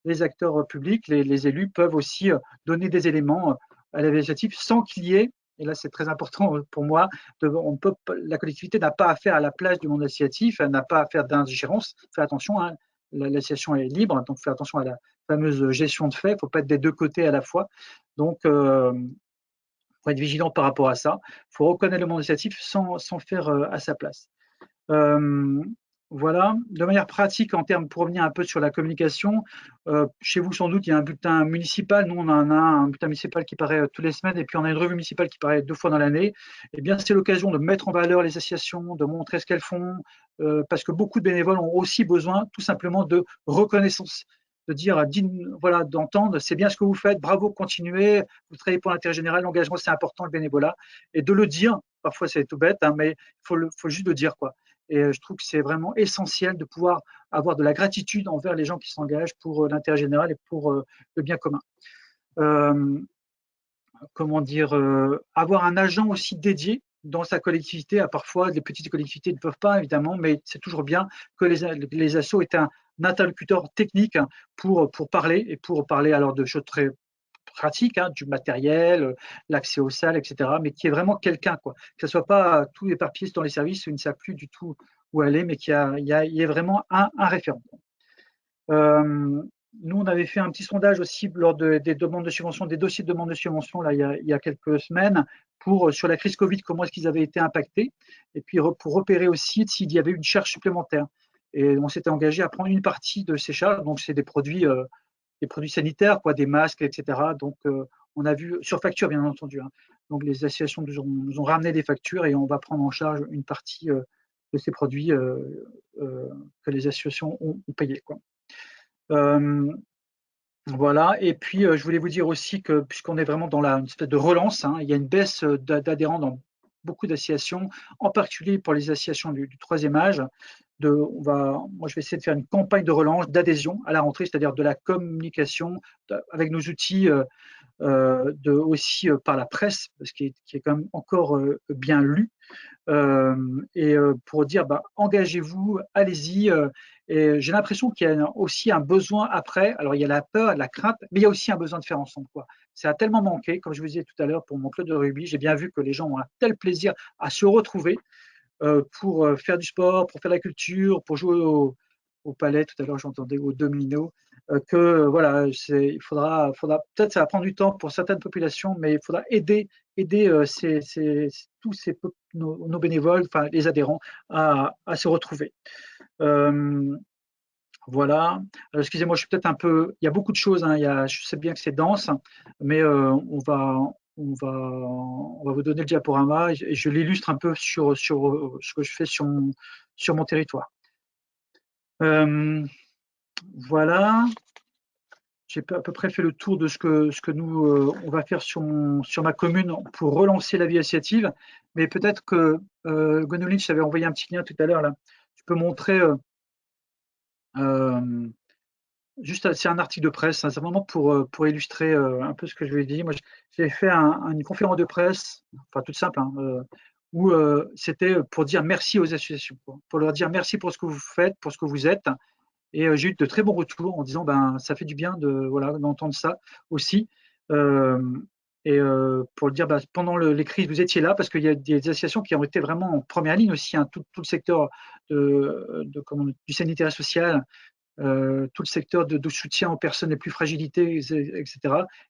les acteurs publics, les élus peuvent aussi donner des éléments à la vie associative sans qu'il y ait, et là c'est très important pour moi, la collectivité n'a pas à faire à la place du monde associatif, elle n'a pas à faire d'ingérence. Faites attention, hein, l'association est libre, donc faites attention à la fameuse gestion de fait, il ne faut pas être des deux côtés à la fois. Donc, faut être vigilant par rapport à ça. Il faut reconnaître le monde associatif sans faire à sa place. Voilà. De manière pratique, pour revenir un peu sur la communication, chez vous sans doute il y a un bulletin municipal. Nous on en a un bulletin municipal qui paraît toutes les semaines, et puis on a une revue municipale qui paraît 2 fois dans l'année. Eh bien c'est l'occasion de mettre en valeur les associations, de montrer ce qu'elles font, parce que beaucoup de bénévoles ont aussi besoin tout simplement de reconnaissance, de dire, voilà, d'entendre, c'est bien ce que vous faites, bravo, continuez, vous travaillez pour l'intérêt général, l'engagement c'est important, le bénévolat, et de le dire. Parfois c'est tout bête, hein, mais il faut juste le dire, quoi. Et je trouve que c'est vraiment essentiel de pouvoir avoir de la gratitude envers les gens qui s'engagent pour l'intérêt général et pour le bien commun. Comment dire, avoir un agent aussi dédié dans sa collectivité. Parfois, les petites collectivités ne peuvent pas, évidemment, mais c'est toujours bien que les assos aient un interlocuteur technique pour parler, et pour parler alors de choses très pratiques, du matériel, l'accès aux salles, etc., mais qui est vraiment quelqu'un, quoi. Que ce soit pas tout éparpillé dans les services où ils ne savent plus du tout où aller, mais qu'il y ait vraiment un référent. Nous, on avait fait un petit sondage aussi lors des demandes de subvention, des dossiers de demande de subvention, là, il y a quelques semaines, sur la crise Covid, comment est-ce qu'ils avaient été impactés, et puis pour repérer aussi s'il y avait une charge supplémentaire. Et on s'était engagé à prendre une partie de ces charges, donc c'est des produits sanitaires, quoi, des masques, etc. Donc, on a vu, sur facture, bien entendu. Donc, les associations nous ont ramené des factures et on va prendre en charge une partie de ces produits que les associations ont payés, quoi. Voilà, et puis je voulais vous dire aussi que, puisqu'on est vraiment dans une espèce de relance, il y a une baisse d'adhérents dans beaucoup d'associations, en particulier pour les associations du troisième âge. Moi, je vais essayer de faire une campagne de relance, d'adhésion à la rentrée, c'est-à-dire de la communication avec nos outils, aussi par la presse, parce qui est quand même encore bien lu, et pour dire engagez-vous, allez-y. Et j'ai l'impression qu'il y a aussi un besoin après. Alors il y a la peur, la crainte, mais il y a aussi un besoin de faire ensemble, quoi. Ça a tellement manqué, comme je vous disais tout à l'heure pour mon club de rugby, j'ai bien vu que les gens ont un tel plaisir à se retrouver pour faire du sport, pour faire de la culture, pour jouer au palais. Tout à l'heure j'entendais au domino, que voilà, il faudra peut-être, ça va prendre du temps pour certaines populations, mais il faudra aider tous nos bénévoles, enfin les adhérents, à se retrouver. Voilà. Alors, excusez-moi, je suis peut-être un peu. Il y a beaucoup de choses. Je sais bien que c'est dense, mais on va vous donner le diaporama et je l'illustre un peu sur ce que je fais sur mon territoire. Voilà. J'ai à peu près fait le tour de ce que nous on va faire sur ma commune pour relancer la vie associative. Mais peut-être que Gwendoline, je t'avais envoyé un petit lien tout à l'heure là. Tu peux montrer. Juste, c'est un article de presse, simplement pour illustrer un peu ce que je lui ai dit. Moi, j'ai fait une conférence de presse, enfin toute simple, où c'était pour dire merci aux associations, pour leur dire merci pour ce que vous faites, pour ce que vous êtes. Et j'ai eu de très bons retours en disant ça fait du bien d'entendre ça aussi. Et pour le dire, pendant les crises, vous étiez là parce qu'il y a des associations qui ont été vraiment en première ligne aussi, tout le secteur du sanitaire et social. Tout le secteur de soutien aux personnes les plus fragilités, etc.,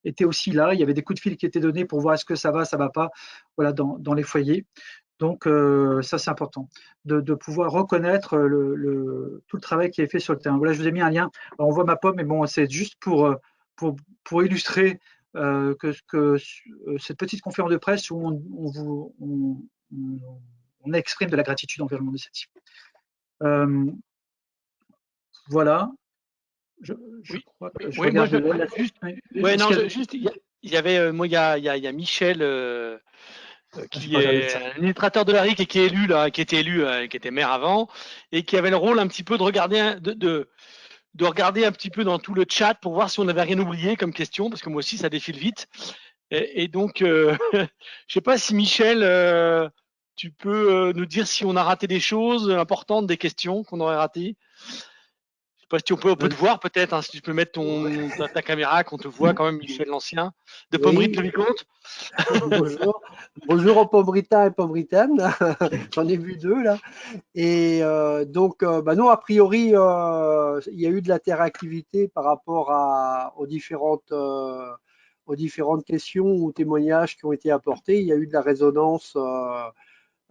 était aussi là. Il y avait des coups de fil qui étaient donnés pour voir est-ce que ça va pas, voilà, dans les foyers. Donc, ça, c'est important, de pouvoir reconnaître tout le travail qui est fait sur le terrain. Voilà, je vous ai mis un lien. Alors, on voit ma pomme, mais bon, c'est juste pour illustrer que cette petite conférence de presse où on exprime de la gratitude envers le monde associatif. Voilà. Je crois que je regarde juste, il y avait, moi, il y a Michel, qui est administrateur de la RIC et qui est élu là, qui était maire avant, et qui avait le rôle un petit peu de regarder, de regarder un petit peu dans tout le chat pour voir si on n'avait rien oublié comme question, parce que moi aussi ça défile vite. Et donc, je sais pas si Michel, tu peux nous dire si on a raté des choses importantes, des questions qu'on aurait ratées. Je sais pas si on peut te voir peut-être, si tu peux mettre ta caméra, qu'on te voit quand même, Michel l'Ancien, de Pommery de Vicomte. Bonjour aux Pombritains et Pombritaines, j'en ai vu deux là. Et donc, non, a priori, il y a eu de l'interactivité par rapport aux différentes questions ou témoignages qui ont été apportés. Il y a eu de la résonance.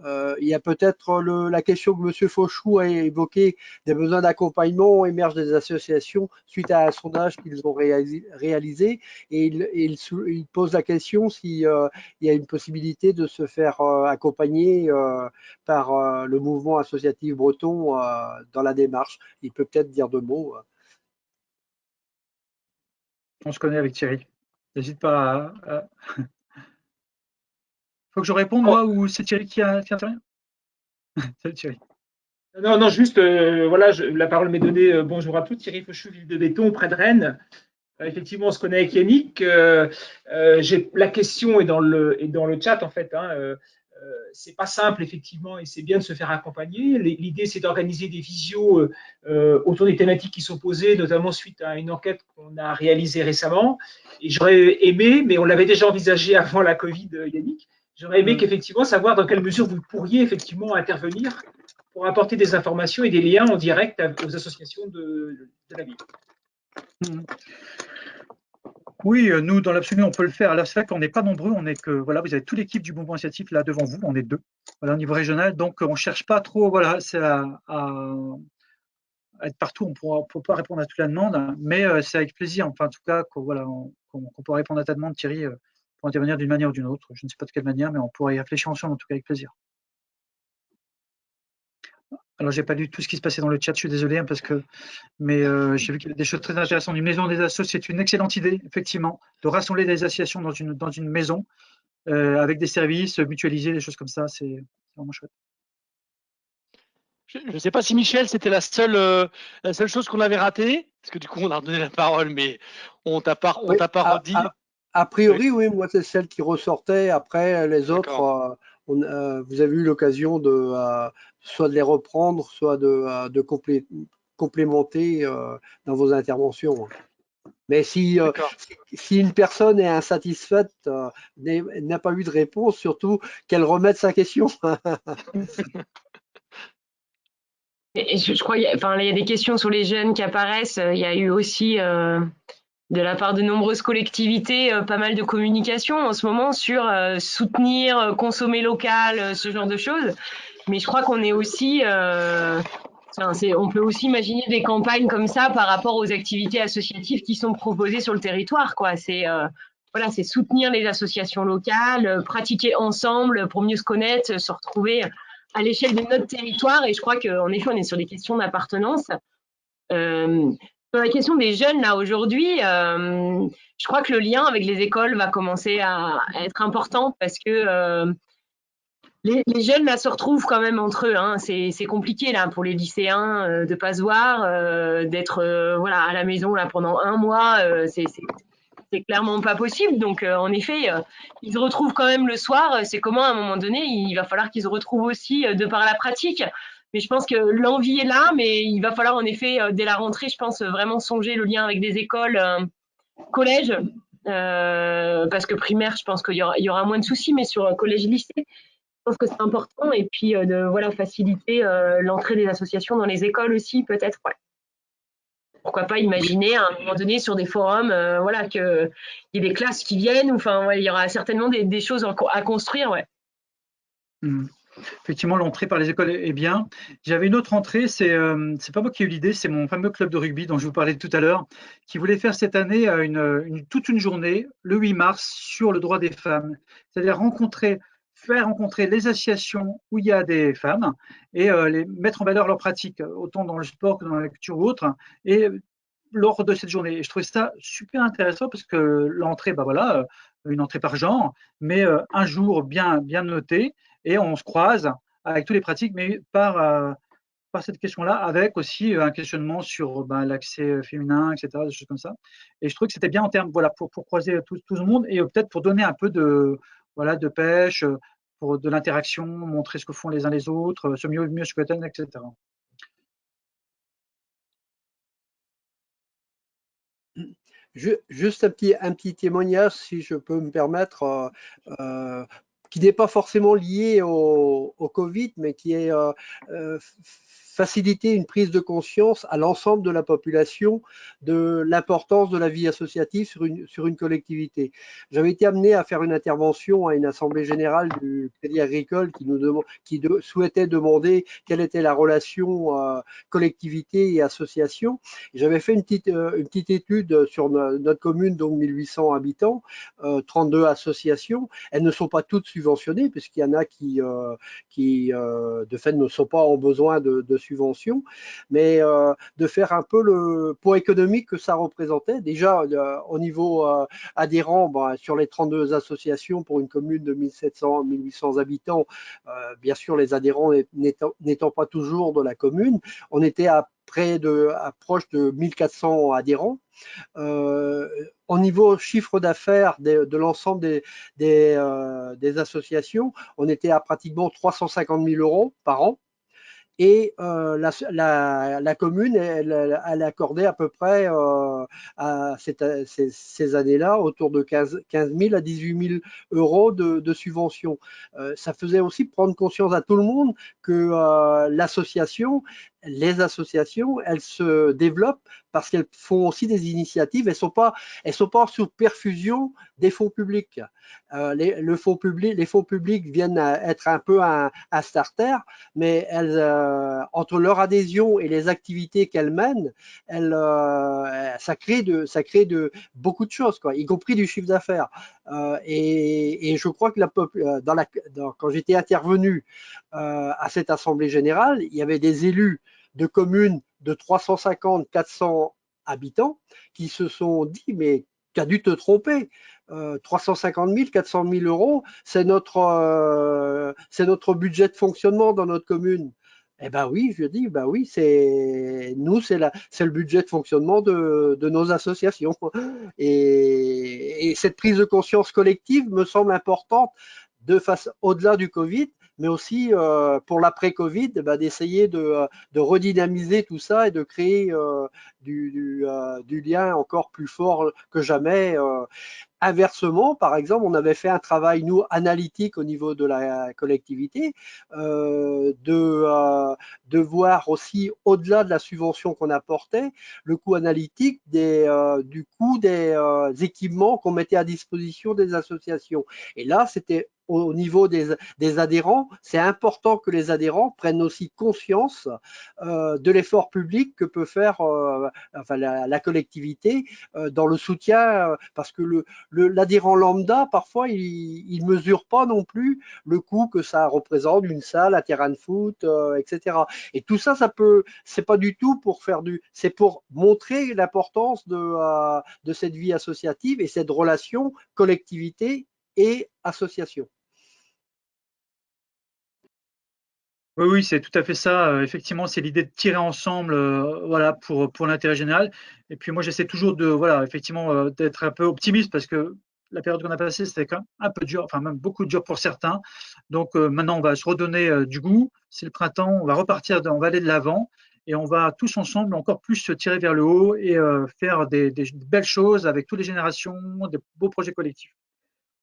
Il y a peut-être la question que M. Fauchou a évoquée, des besoins d'accompagnement émergent des associations suite à un sondage qu'ils ont réalisé, et il pose la question s'il y a une possibilité de se faire accompagner par le mouvement associatif breton dans la démarche. Il peut peut-être dire deux mots. On se connaît avec Thierry. N'hésite pas à... Faut que je réponde, moi, ou c'est Thierry qui intervient? Salut Thierry. Non, juste, voilà, la parole m'est donnée. Bonjour à tous, Thierry Fauchou, Ville de Béton, près de Rennes. Effectivement, on se connaît avec Yannick. La question est dans le chat, en fait. c'est pas simple effectivement et c'est bien de se faire accompagner. L'idée c'est d'organiser des visios autour des thématiques qui sont posées, notamment suite à une enquête qu'on a réalisée récemment. Et j'aurais aimé, mais on l'avait déjà envisagé avant la Covid, Yannick, j'aurais aimé qu'effectivement savoir dans quelle mesure vous pourriez effectivement intervenir pour apporter des informations et des liens en direct aux associations de la ville. Oui, nous, dans l'absolu, on peut le faire. Là, c'est vrai qu'on n'est pas nombreux. On est que, voilà, vous avez toute l'équipe du mouvement associatif là devant vous. On est 2, voilà, au niveau régional. Donc, on ne cherche pas trop, voilà, c'est à être partout. On ne peut pas répondre à toute la demande, mais c'est avec plaisir. Enfin, en tout cas, qu'on pourra répondre à ta demande, Thierry, pour intervenir d'une manière ou d'une autre. Je ne sais pas de quelle manière, mais on pourrait y réfléchir ensemble, en tout cas, avec plaisir. Alors, j'ai pas lu tout ce qui se passait dans le chat, je suis désolé, hein, mais j'ai vu qu'il y avait des choses très intéressantes. Une maison des assos, c'est une excellente idée, effectivement, de rassembler des associations dans une maison avec des services mutualisés, des choses comme ça, c'est vraiment chouette. Je ne sais pas si Michel, c'était la seule chose qu'on avait ratée, parce que du coup, on a redonné la parole, mais on t'a pas redit. A priori, oui, moi, c'est celle qui ressortait. Après, les autres, vous avez eu l'occasion de soit de les reprendre, soit de complémenter dans vos interventions. Mais si une personne est insatisfaite, n'a pas eu de réponse, surtout qu'elle remette sa question. Je crois qu'il y a des questions sur les jeunes qui apparaissent. Il y a eu aussi, de la part de nombreuses collectivités, pas mal de communication en ce moment sur soutenir, consommer local, ce genre de choses. Mais je crois qu'on est aussi, on peut aussi imaginer des campagnes comme ça par rapport aux activités associatives qui sont proposées sur le territoire, quoi. C'est soutenir les associations locales, pratiquer ensemble pour mieux se connaître, se retrouver à l'échelle de notre territoire. Et je crois qu'en effet, on est sur des questions d'appartenance. Sur la question des jeunes, là, aujourd'hui, je crois que le lien avec les écoles va commencer à être important parce que les jeunes, là, se retrouvent quand même entre eux. Hein. C'est compliqué, là, pour les lycéens de ne pas se voir, d'être à la maison là, pendant un mois. C'est clairement pas possible. Donc, en effet, ils se retrouvent quand même le soir. C'est comment, à un moment donné, il va falloir qu'ils se retrouvent aussi de par la pratique. Mais je pense que l'envie est là, mais il va falloir, en effet, dès la rentrée, je pense, vraiment songer le lien avec des écoles, collèges, parce que primaire, je pense qu'il y aura moins de soucis, mais sur collège-lycée, je pense que c'est important. Et puis, de faciliter l'entrée des associations dans les écoles aussi, peut-être, ouais. Pourquoi pas imaginer à un moment donné sur des forums, qu'il y ait des classes qui viennent, il y aura certainement des choses à construire, ouais. Effectivement, l'entrée par les écoles est bien. J'avais une autre entrée, c'est pas moi qui ai eu l'idée, c'est mon fameux club de rugby dont je vous parlais tout à l'heure, qui voulait faire cette année toute une journée, le 8 mars, sur le droit des femmes. C'est-à-dire faire rencontrer les associations où il y a des femmes et les mettre en valeur leurs pratiques, autant dans le sport que dans la lecture ou autre, et lors de cette journée. Et je trouvais ça super intéressant parce que l'entrée, une entrée par genre, mais un jour bien noté, et on se croise avec toutes les pratiques, mais par cette question-là, avec aussi un questionnement sur l'accès féminin, etc., des choses comme ça. Et je trouve que c'était bien en termes, pour croiser tout le monde et peut-être pour donner un peu de pêche, pour de l'interaction, montrer ce que font les uns les autres, se mieux se connaître, etc. Juste un petit témoignage, si je peux me permettre, qui n'est pas forcément lié au Covid, mais qui est faciliter une prise de conscience à l'ensemble de la population de l'importance de la vie associative sur une collectivité. J'avais été amené à faire une intervention à une assemblée générale du Crédit Agricole qui souhaitait demander quelle était la relation collectivité et association. J'avais fait une petite étude sur notre commune, donc 1800 habitants, 32 associations. Elles ne sont pas toutes subventionnées, puisqu'il y en a qui de fait ne sont pas en besoin de subventions, mais de faire un peu le poids économique que ça représentait. Déjà, au niveau adhérent, sur les 32 associations pour une commune de 1700-1800 habitants, bien sûr, les adhérents n'étant pas toujours de la commune, on était à proche de 1400 adhérents. Au niveau chiffre d'affaires de l'ensemble des associations, on était à pratiquement 350 000 € par an. Et la commune, elle accordait à peu près à ces années-là autour de 15 000 à 18 000 € de subventions. Ça faisait aussi prendre conscience à tout le monde que les associations, elles se développent parce qu'elles font aussi des initiatives. Elles sont pas sous perfusion des fonds publics. Les fonds publics viennent être un peu un starter, mais entre leur adhésion et les activités qu'elles mènent, ça crée beaucoup de choses, quoi, y compris du chiffre d'affaires. Et je crois que quand j'étais intervenu à cette assemblée générale, il y avait des élus de communes de 350-400 habitants qui se sont dit, mais tu as dû te tromper. 350 000, 400 000 €, c'est notre budget de fonctionnement dans notre commune. Eh ben oui, je dis, ben oui, c'est le budget de fonctionnement de nos associations. Et cette prise de conscience collective me semble importante au-delà du Covid, mais aussi pour l'après-Covid, d'essayer de redynamiser tout ça et de créer du lien encore plus fort que jamais. Inversement, par exemple, on avait fait un travail, nous, analytique au niveau de la collectivité, de voir aussi, au-delà de la subvention qu'on apportait, le coût analytique du coût des équipements qu'on mettait à disposition des associations. Et là, c'était au niveau des adhérents, c'est important que les adhérents prennent aussi conscience de l'effort public que peut faire la collectivité dans le soutien, parce que l'adhérent lambda, parfois, il ne mesure pas non plus le coût que ça représente, une salle, un terrain de foot, etc. Et tout ça, c'est pas du tout pour c'est pour montrer l'importance de cette vie associative et cette relation collectivité et association. Oui, c'est tout à fait ça. Effectivement, c'est l'idée de tirer ensemble, voilà, pour l'intérêt général. Et puis moi, j'essaie toujours effectivement, d'être un peu optimiste parce que la période qu'on a passée, c'était quand même un peu dur, enfin même beaucoup dur pour certains. Donc maintenant, on va se redonner du goût. C'est le printemps, on va repartir, on va aller de l'avant et on va tous ensemble encore plus se tirer vers le haut et faire des belles choses avec toutes les générations, des beaux projets collectifs.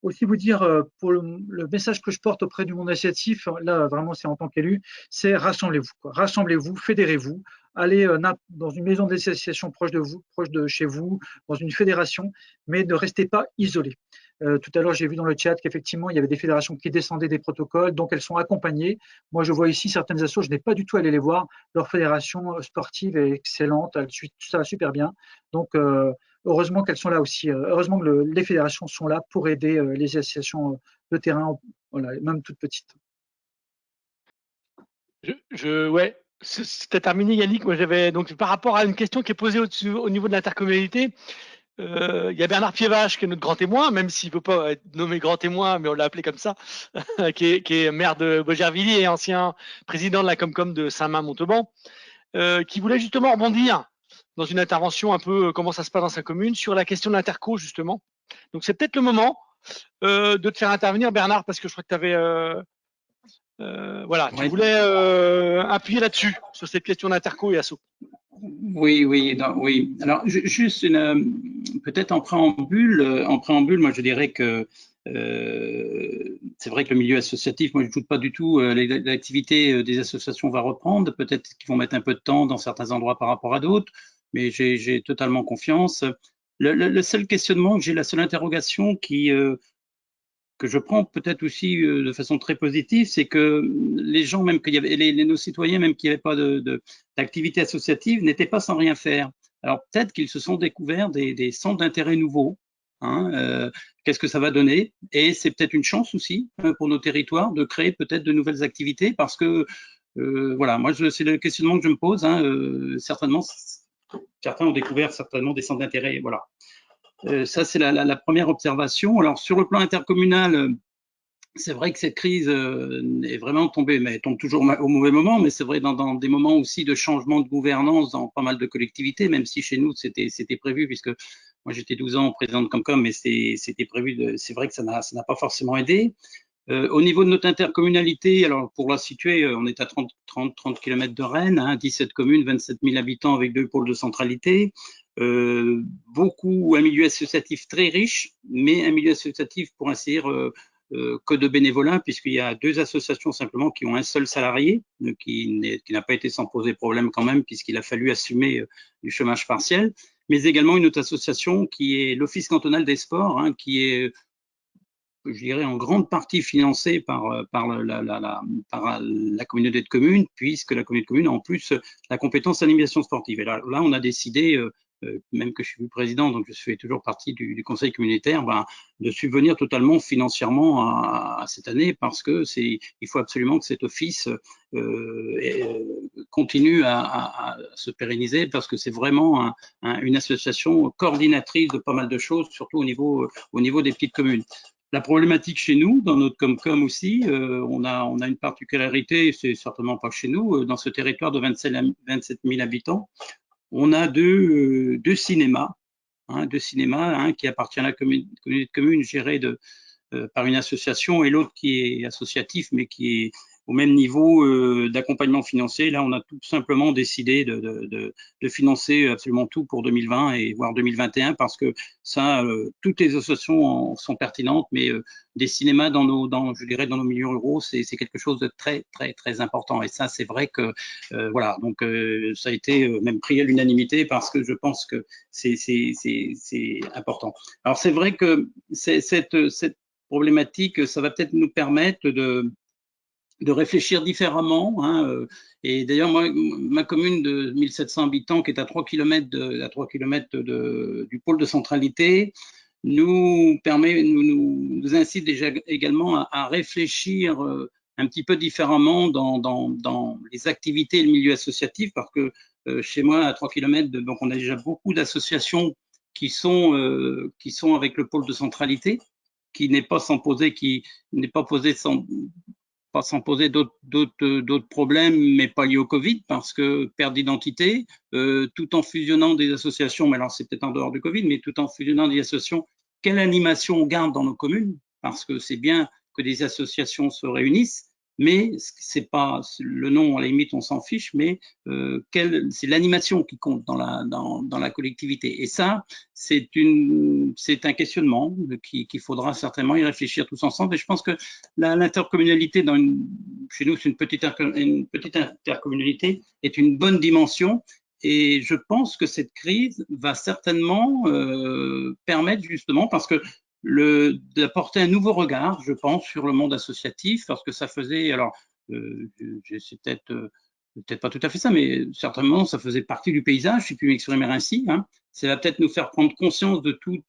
Aussi vous dire, pour le message que je porte auprès du monde associatif, là vraiment c'est en tant qu'élu, c'est rassemblez-vous, rassemblez-vous, fédérez-vous, allez dans une maison d'association proche de vous, proche de chez vous, dans une fédération, mais ne restez pas isolés. Tout à l'heure, j'ai vu dans le chat qu'effectivement, il y avait des fédérations qui descendaient des protocoles, donc elles sont accompagnées. Moi, je vois ici certaines assos, je n'ai pas du tout allé les voir. Leur fédération sportive est excellente, ça va super bien. Donc, heureusement qu'elles sont là aussi. Heureusement que les fédérations sont là pour aider les associations de terrain, voilà, même toutes petites. Ouais, c'était terminé, Yannick. Moi, j'avais donc par rapport à une question qui est posée au niveau de l'intercommunalité. Il y a Bernard Piévache qui est notre grand témoin, même s'il ne peut pas être nommé grand témoin, mais on l'a appelé comme ça, qui est maire de Beaugervilly et ancien président de la Comcom de Saint-Main-Montauban, qui voulait justement rebondir dans une intervention un peu comment ça se passe dans sa commune sur la question de l'interco, justement. Donc, c'est peut-être le moment de te faire intervenir, Bernard, parce que je crois que tu avais… tu voulais appuyer là-dessus, sur cette question d'interco et asso. Oui. Alors, juste peut-être en préambule, moi je dirais que c'est vrai que le milieu associatif, moi je ne doute pas du tout, l'activité des associations va reprendre, peut-être qu'ils vont mettre un peu de temps dans certains endroits par rapport à d'autres, mais j'ai totalement confiance. Le seul questionnement que j'ai, la seule interrogation que je prends peut-être aussi de façon très positive, c'est que les gens, même qu'il y avait nos citoyens, même qu'il n'y avait pas d'activité associative, n'étaient pas sans rien faire. Alors peut-être qu'ils se sont découverts des centres d'intérêt nouveaux. Qu'est-ce que ça va donner? Et c'est peut-être une chance aussi pour nos territoires de créer peut-être de nouvelles activités, parce que voilà, moi c'est le questionnement que je me pose. Certainement, certains ont découvert certainement des centres d'intérêt. Voilà. Ça, c'est la première observation. Alors, sur le plan intercommunal, c'est vrai que cette crise est vraiment tombée, mais elle tombe toujours au mauvais moment, mais c'est vrai dans des moments aussi de changement de gouvernance dans pas mal de collectivités, même si chez nous c'était prévu, puisque moi j'étais 12 ans président de Comcom, mais c'était prévu, c'est vrai que ça n'a pas forcément aidé. Au niveau de notre intercommunalité, alors pour la situer, on est à 30 km de Rennes, hein, 17 communes, 27 000 habitants avec 2 pôles de centralité. Un milieu associatif très riche, mais un milieu associatif pour ainsi dire que de bénévolat, puisqu'il y a 2 associations simplement qui ont un seul salarié, qui n'a pas été sans poser problème quand même, puisqu'il a fallu assumer du chômage partiel, mais également une autre association qui est l'Office cantonal des sports, hein, qui est, je dirais, en grande partie financée par la communauté de communes, puisque la communauté de communes a en plus la compétence animation sportive. Et là on a décidé, même que je suis président, donc je fais toujours partie du conseil communautaire, de subvenir totalement financièrement à cette année, parce que il faut absolument que cet office continue à se pérenniser, parce que c'est vraiment une association coordinatrice de pas mal de choses, surtout au niveau des petites communes. La problématique chez nous, dans notre Comcom aussi, on a une particularité, c'est certainement pas chez nous, dans ce territoire de 27 000 habitants, on a deux cinémas, un qui appartient à la communauté de communes gérée par une association, et l'autre qui est associatif, mais qui est au même niveau d'accompagnement financier. Là, on a tout simplement décidé de financer absolument tout pour 2020 et voire 2021, parce que ça, toutes les associations sont pertinentes, mais des cinémas dans nos milieux ruraux, c'est quelque chose de très, très, très important. Et ça, c'est vrai que, voilà, donc ça a été même pris à l'unanimité, parce que je pense que c'est important. Alors, c'est vrai que cette problématique, ça va peut-être nous permettre de réfléchir différemment, hein, et d'ailleurs, ma commune de 1700 habitants, qui est à 3 km du pôle de centralité, nous incite déjà également à réfléchir un petit peu différemment dans les activités et le milieu associatif, parce que chez moi, à 3 km, donc on a déjà beaucoup d'associations qui sont avec le pôle de centralité, qui n'est pas sans poser d'autres problèmes, mais pas liés au Covid, parce que perte d'identité, tout en fusionnant des associations, mais alors c'est peut-être en dehors du Covid, mais tout en fusionnant des associations, quelle animation on garde dans nos communes? Parce que c'est bien que des associations se réunissent, mais c'est pas le nom, à la limite on s'en fiche, mais c'est l'animation qui compte dans la collectivité. Et ça, c'est un questionnement qu'il faudra certainement y réfléchir tous ensemble. Et je pense que l'intercommunalité, chez nous c'est une petite intercommunalité, est une bonne dimension. Et je pense que cette crise va certainement permettre, justement, parce que d'apporter un nouveau regard, je pense, sur le monde associatif, parce que ça faisait, alors c'est peut-être pas tout à fait ça, mais certainement ça faisait partie du paysage, si je puis m'exprimer ainsi, hein. Ça va peut-être nous faire prendre conscience de tout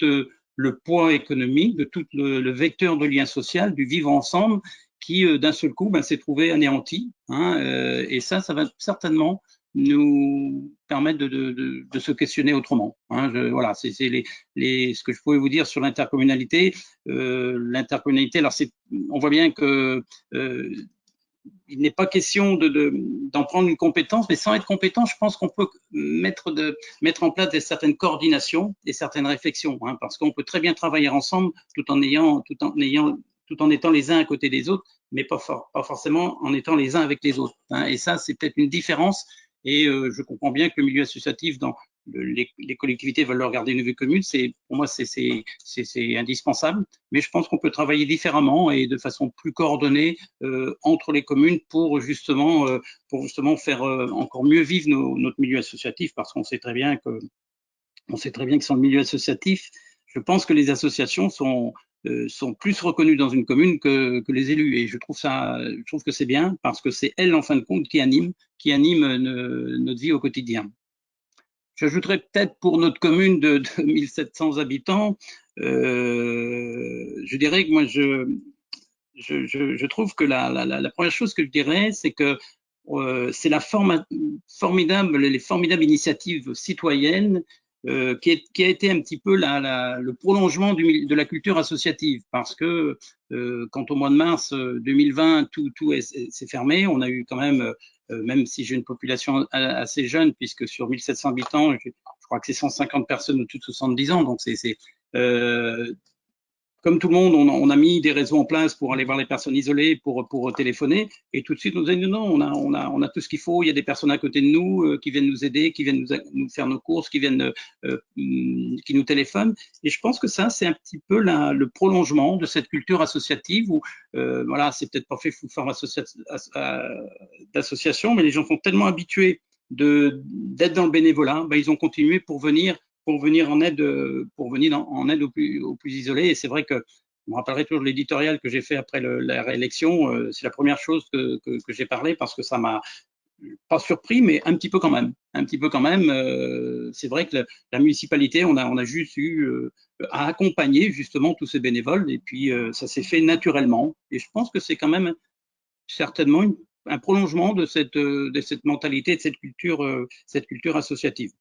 le poids économique, de tout le vecteur de lien social, du vivre ensemble, qui d'un seul coup s'est trouvé anéanti, hein, et ça va certainement nous permettre de se questionner autrement, hein. Voilà, c'est ce que je pouvais vous dire sur l'intercommunalité. L'intercommunalité, alors on voit bien que il n'est pas question d'en prendre une compétence, mais sans être compétent, je pense qu'on peut mettre en place certaines coordinations et certaines réflexions, hein, parce qu'on peut très bien travailler ensemble tout en étant les uns à côté des autres, mais pas forcément en étant les uns avec les autres, hein. Et ça, c'est peut-être une différence. Et je comprends bien que le milieu associatif, les collectivités veulent leur garder une vue commune, pour moi c'est indispensable, mais je pense qu'on peut travailler différemment et de façon plus coordonnée entre les communes pour justement faire encore mieux vivre notre milieu associatif, parce qu'on sait très bien que sans le milieu associatif, je pense que les associations sont plus reconnues dans une commune que les élus, et je trouve que c'est bien, parce que c'est elles en fin de compte qui animent notre vie au quotidien. J'ajouterais peut-être pour notre commune de 1700 habitants, je dirais que moi je trouve que la première chose que je dirais, c'est que c'est les formidables initiatives citoyennes qui a été un petit peu le prolongement de la culture associative, parce que quand au mois de mars 2020 tout s'est fermé, on a eu quand même si j'ai une population assez jeune, puisque sur 1700 habitants, je crois que c'est 150 personnes au-dessus de 70 ans, donc comme tout le monde, on a mis des réseaux en place pour aller voir les personnes isolées, pour téléphoner, et tout de suite, on nous a dit non, on a tout ce qu'il faut, il y a des personnes à côté de nous qui viennent nous aider, qui viennent nous faire nos courses, qui nous téléphonent, et je pense que ça, c'est un petit peu le prolongement de cette culture associative où, voilà, c'est peut-être pas fait sous forme d'association, mais les gens sont tellement habitués d'être dans le bénévolat, ils ont continué pour venir en aide aux plus isolés. Et c'est vrai que je me rappellerai toujours l'éditorial que j'ai fait après la réélection. C'est la première chose que j'ai parlé, parce que ça m'a pas surpris, mais un petit peu quand même. C'est vrai que la municipalité, on a juste eu à accompagner justement tous ces bénévoles, et puis ça s'est fait naturellement. Et je pense que c'est quand même certainement un prolongement de cette mentalité, de cette culture associative.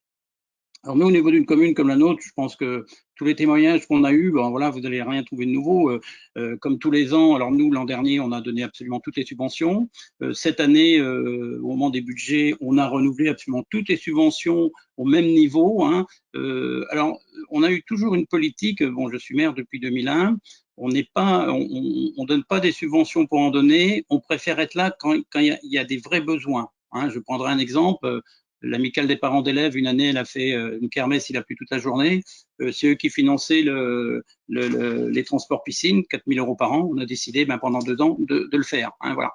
Alors nous, au niveau d'une commune comme la nôtre, je pense que tous les témoignages qu'on a eus, voilà, vous n'allez rien trouver de nouveau. Comme tous les ans, alors nous, l'an dernier, on a donné absolument toutes les subventions. Cette année, au moment des budgets, on a renouvelé absolument toutes les subventions au même niveau. Alors, on a eu toujours une politique, bon, je suis maire depuis 2001, on donne pas des subventions pour en donner, on préfère être là quand il y a des vrais besoins. Je prendrai un exemple. L'amicale des parents d'élèves, une année, elle a fait une kermesse, il a plu toute la journée. C'est eux qui finançaient les transports piscines, 4 000 € par an. On a décidé pendant 2 ans de le faire. Voilà.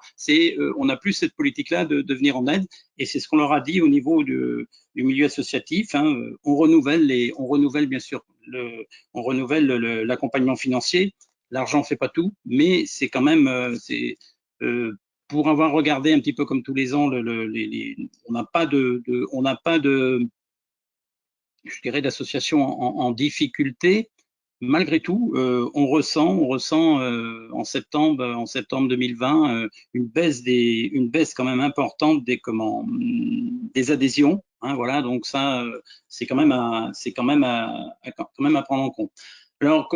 On n'a plus cette politique-là de venir en aide, et c'est ce qu'on leur a dit au niveau du milieu associatif. On renouvelle bien sûr, on renouvelle l'accompagnement financier. L'argent fait pas tout, mais c'est quand même pour avoir regardé un petit peu comme tous les ans, on n'a pas de, je dirais, d'association en difficulté. Malgré tout, on ressent en septembre 2020 une baisse quand même importante des adhésions. Voilà, donc ça, c'est quand même à prendre en compte. Alors,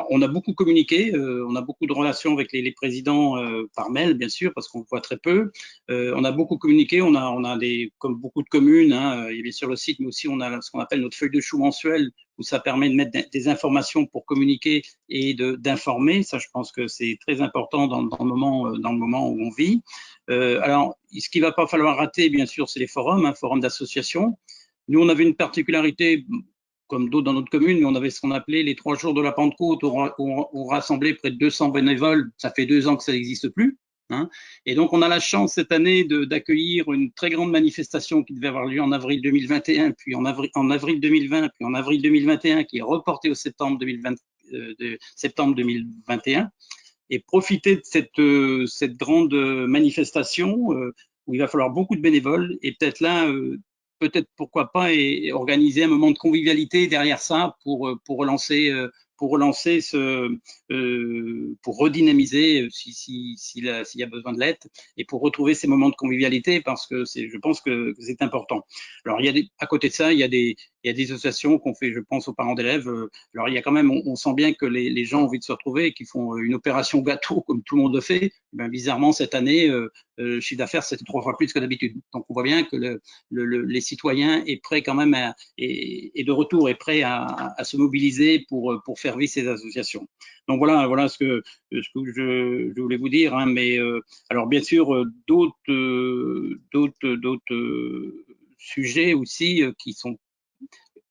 on a beaucoup communiqué, on a beaucoup de relations avec les présidents par mail, bien sûr, parce qu'on voit très peu. On a beaucoup communiqué, on a comme beaucoup de communes, il y a bien sûr le site, mais aussi on a ce qu'on appelle notre feuille de chou mensuelle, où ça permet de mettre des informations pour communiquer et d'informer. Ça, je pense que c'est très important dans le moment où on vit. Alors, ce qu'il va pas falloir rater, bien sûr, c'est les forums, forums d'associations. Nous, on avait une particularité, comme d'autres dans notre commune, mais on avait ce qu'on appelait les 3 jours de la Pentecôte, où on rassemblait près de 200 bénévoles. Ça fait 2 ans que ça n'existe plus. Et donc, on a la chance cette année d'accueillir une très grande manifestation qui devait avoir lieu en avril 2021, puis en avril 2020, puis en avril 2021, qui est reportée au septembre 2021. Et profiter de cette grande manifestation où il va falloir beaucoup de bénévoles, et peut-être là, pourquoi pas, et organiser un moment de convivialité derrière ça pour relancer pour redynamiser s'il y a besoin de l'aide, et pour retrouver ces moments de convivialité, parce que je pense que c'est important. Alors, à côté de ça, il y a des associations qu'on fait, je pense, aux parents d'élèves. Alors, il y a quand même, on sent bien que les gens ont envie de se retrouver et qu'ils font une opération gâteau comme tout le monde le fait. Bizarrement, cette année, le chiffre d'affaires, c'était 3 fois plus que d'habitude. Donc, on voit bien que les citoyens est prêt quand même et de retour est prêt à se mobiliser pour faire vivre ces associations. Donc voilà ce que je voulais vous dire. Mais alors bien sûr d'autres sujets aussi qui sont,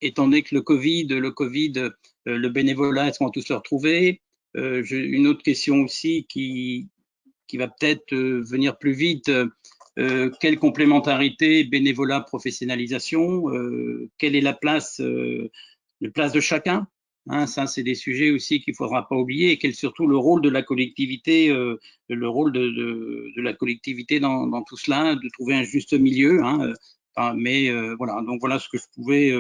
étant donné que le Covid, le bénévolat, est-ce qu'on va tous le retrouver? Une autre question aussi qui va peut-être venir plus vite. Quelle complémentarité bénévolat professionnalisation, quelle est la place de chacun, ça c'est des sujets aussi qu'il faudra pas oublier, et quel surtout le rôle de la collectivité, le rôle de la collectivité dans tout cela, de trouver un juste milieu, mais voilà, donc voilà ce que je pouvais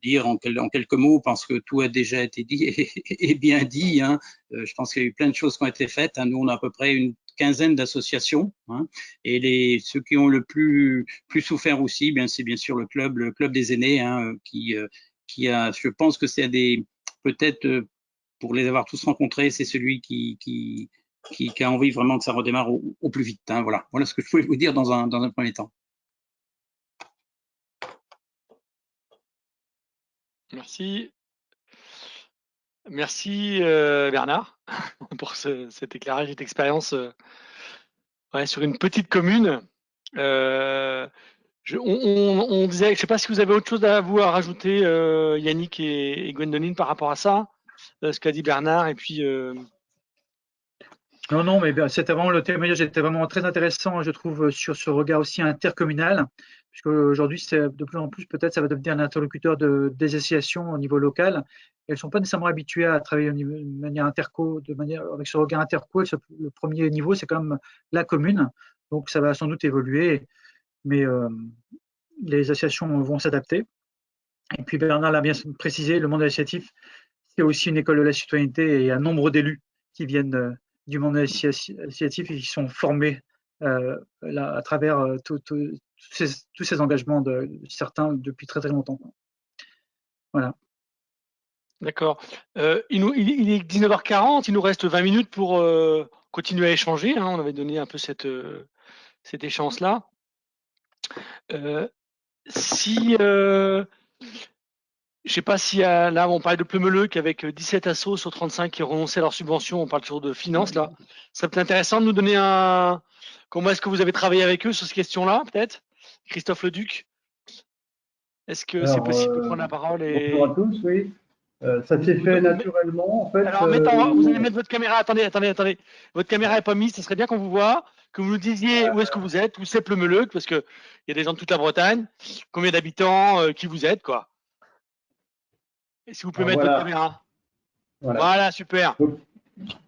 dire en quelques mots, parce que tout a déjà été dit et bien dit. Je pense qu'il y a eu plein de choses qui ont été faites. Nous, on a à peu près une quinzaine d'associations, hein, et ceux qui ont le plus souffert aussi, c'est bien sûr le club des aînés, hein, qui a, je pense que c'est peut-être pour les avoir tous rencontrés, c'est celui qui a envie vraiment que ça redémarre au plus vite, hein, voilà ce que je pouvais vous dire dans un premier temps. Merci. Merci Bernard pour cet éclairage, cette expérience sur une petite commune. On disait, je ne sais pas si vous avez autre chose à rajouter, Yannick et Gwendoline, par rapport à ça, ce qu'a dit Bernard, et puis. Non, mais le témoignage était vraiment très intéressant, je trouve, sur ce regard aussi intercommunal, puisque aujourd'hui, de plus en plus, peut-être, ça va devenir un interlocuteur des associations au niveau local. Elles ne sont pas nécessairement habituées à travailler de manière interco, avec ce regard interco. Le premier niveau, c'est quand même la commune, donc ça va sans doute évoluer, mais les associations vont s'adapter. Et puis Bernard l'a bien précisé, le monde associatif, c'est aussi une école de la citoyenneté et un nombre d'élus qui viennent du monde associatif et qui sont formés à travers tous ces engagements de certains depuis très très longtemps. Voilà. D'accord. Il est 19h40, il nous reste 20 minutes pour continuer à échanger, hein. On avait donné un peu cette échéance-là. Je ne sais pas si là, on parlait de Pleumeleux qu'avec 17 assos sur 35 qui ont renoncé à leur subvention, on parle toujours de finances là. Ça peut être intéressant de nous donner comment est-ce que vous avez travaillé avec eux sur ces questions-là, peut-être? Christophe Leduc, est-ce que c'est possible de prendre la parole Bonjour à tous, oui. Ça s'est fait naturellement, en fait. Alors, vous allez mettre votre caméra. Attendez. Votre caméra n'est pas mise, ce serait bien qu'on vous voit, que vous nous disiez où est-ce que vous êtes, où c'est Pleumeleux, parce qu'il y a des gens de toute la Bretagne, combien d'habitants, qui vous êtes, quoi. Et si vous pouvez mettre votre caméra. Voilà, super.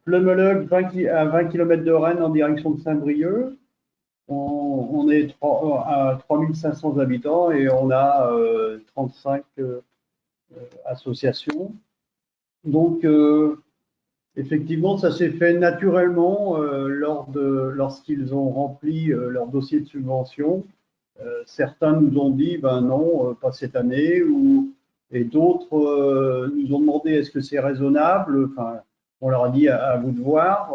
Pleumeleux, à 20 km de Rennes en direction de Saint-Brieuc. On est à 3500 habitants et on a 35 associations. Donc, effectivement, ça s'est fait naturellement lorsqu'ils ont rempli leur dossier de subvention. Certains nous ont dit, non, pas cette année, et d'autres nous ont demandé est-ce que c'est raisonnable. Enfin, on leur a dit à vous de voir.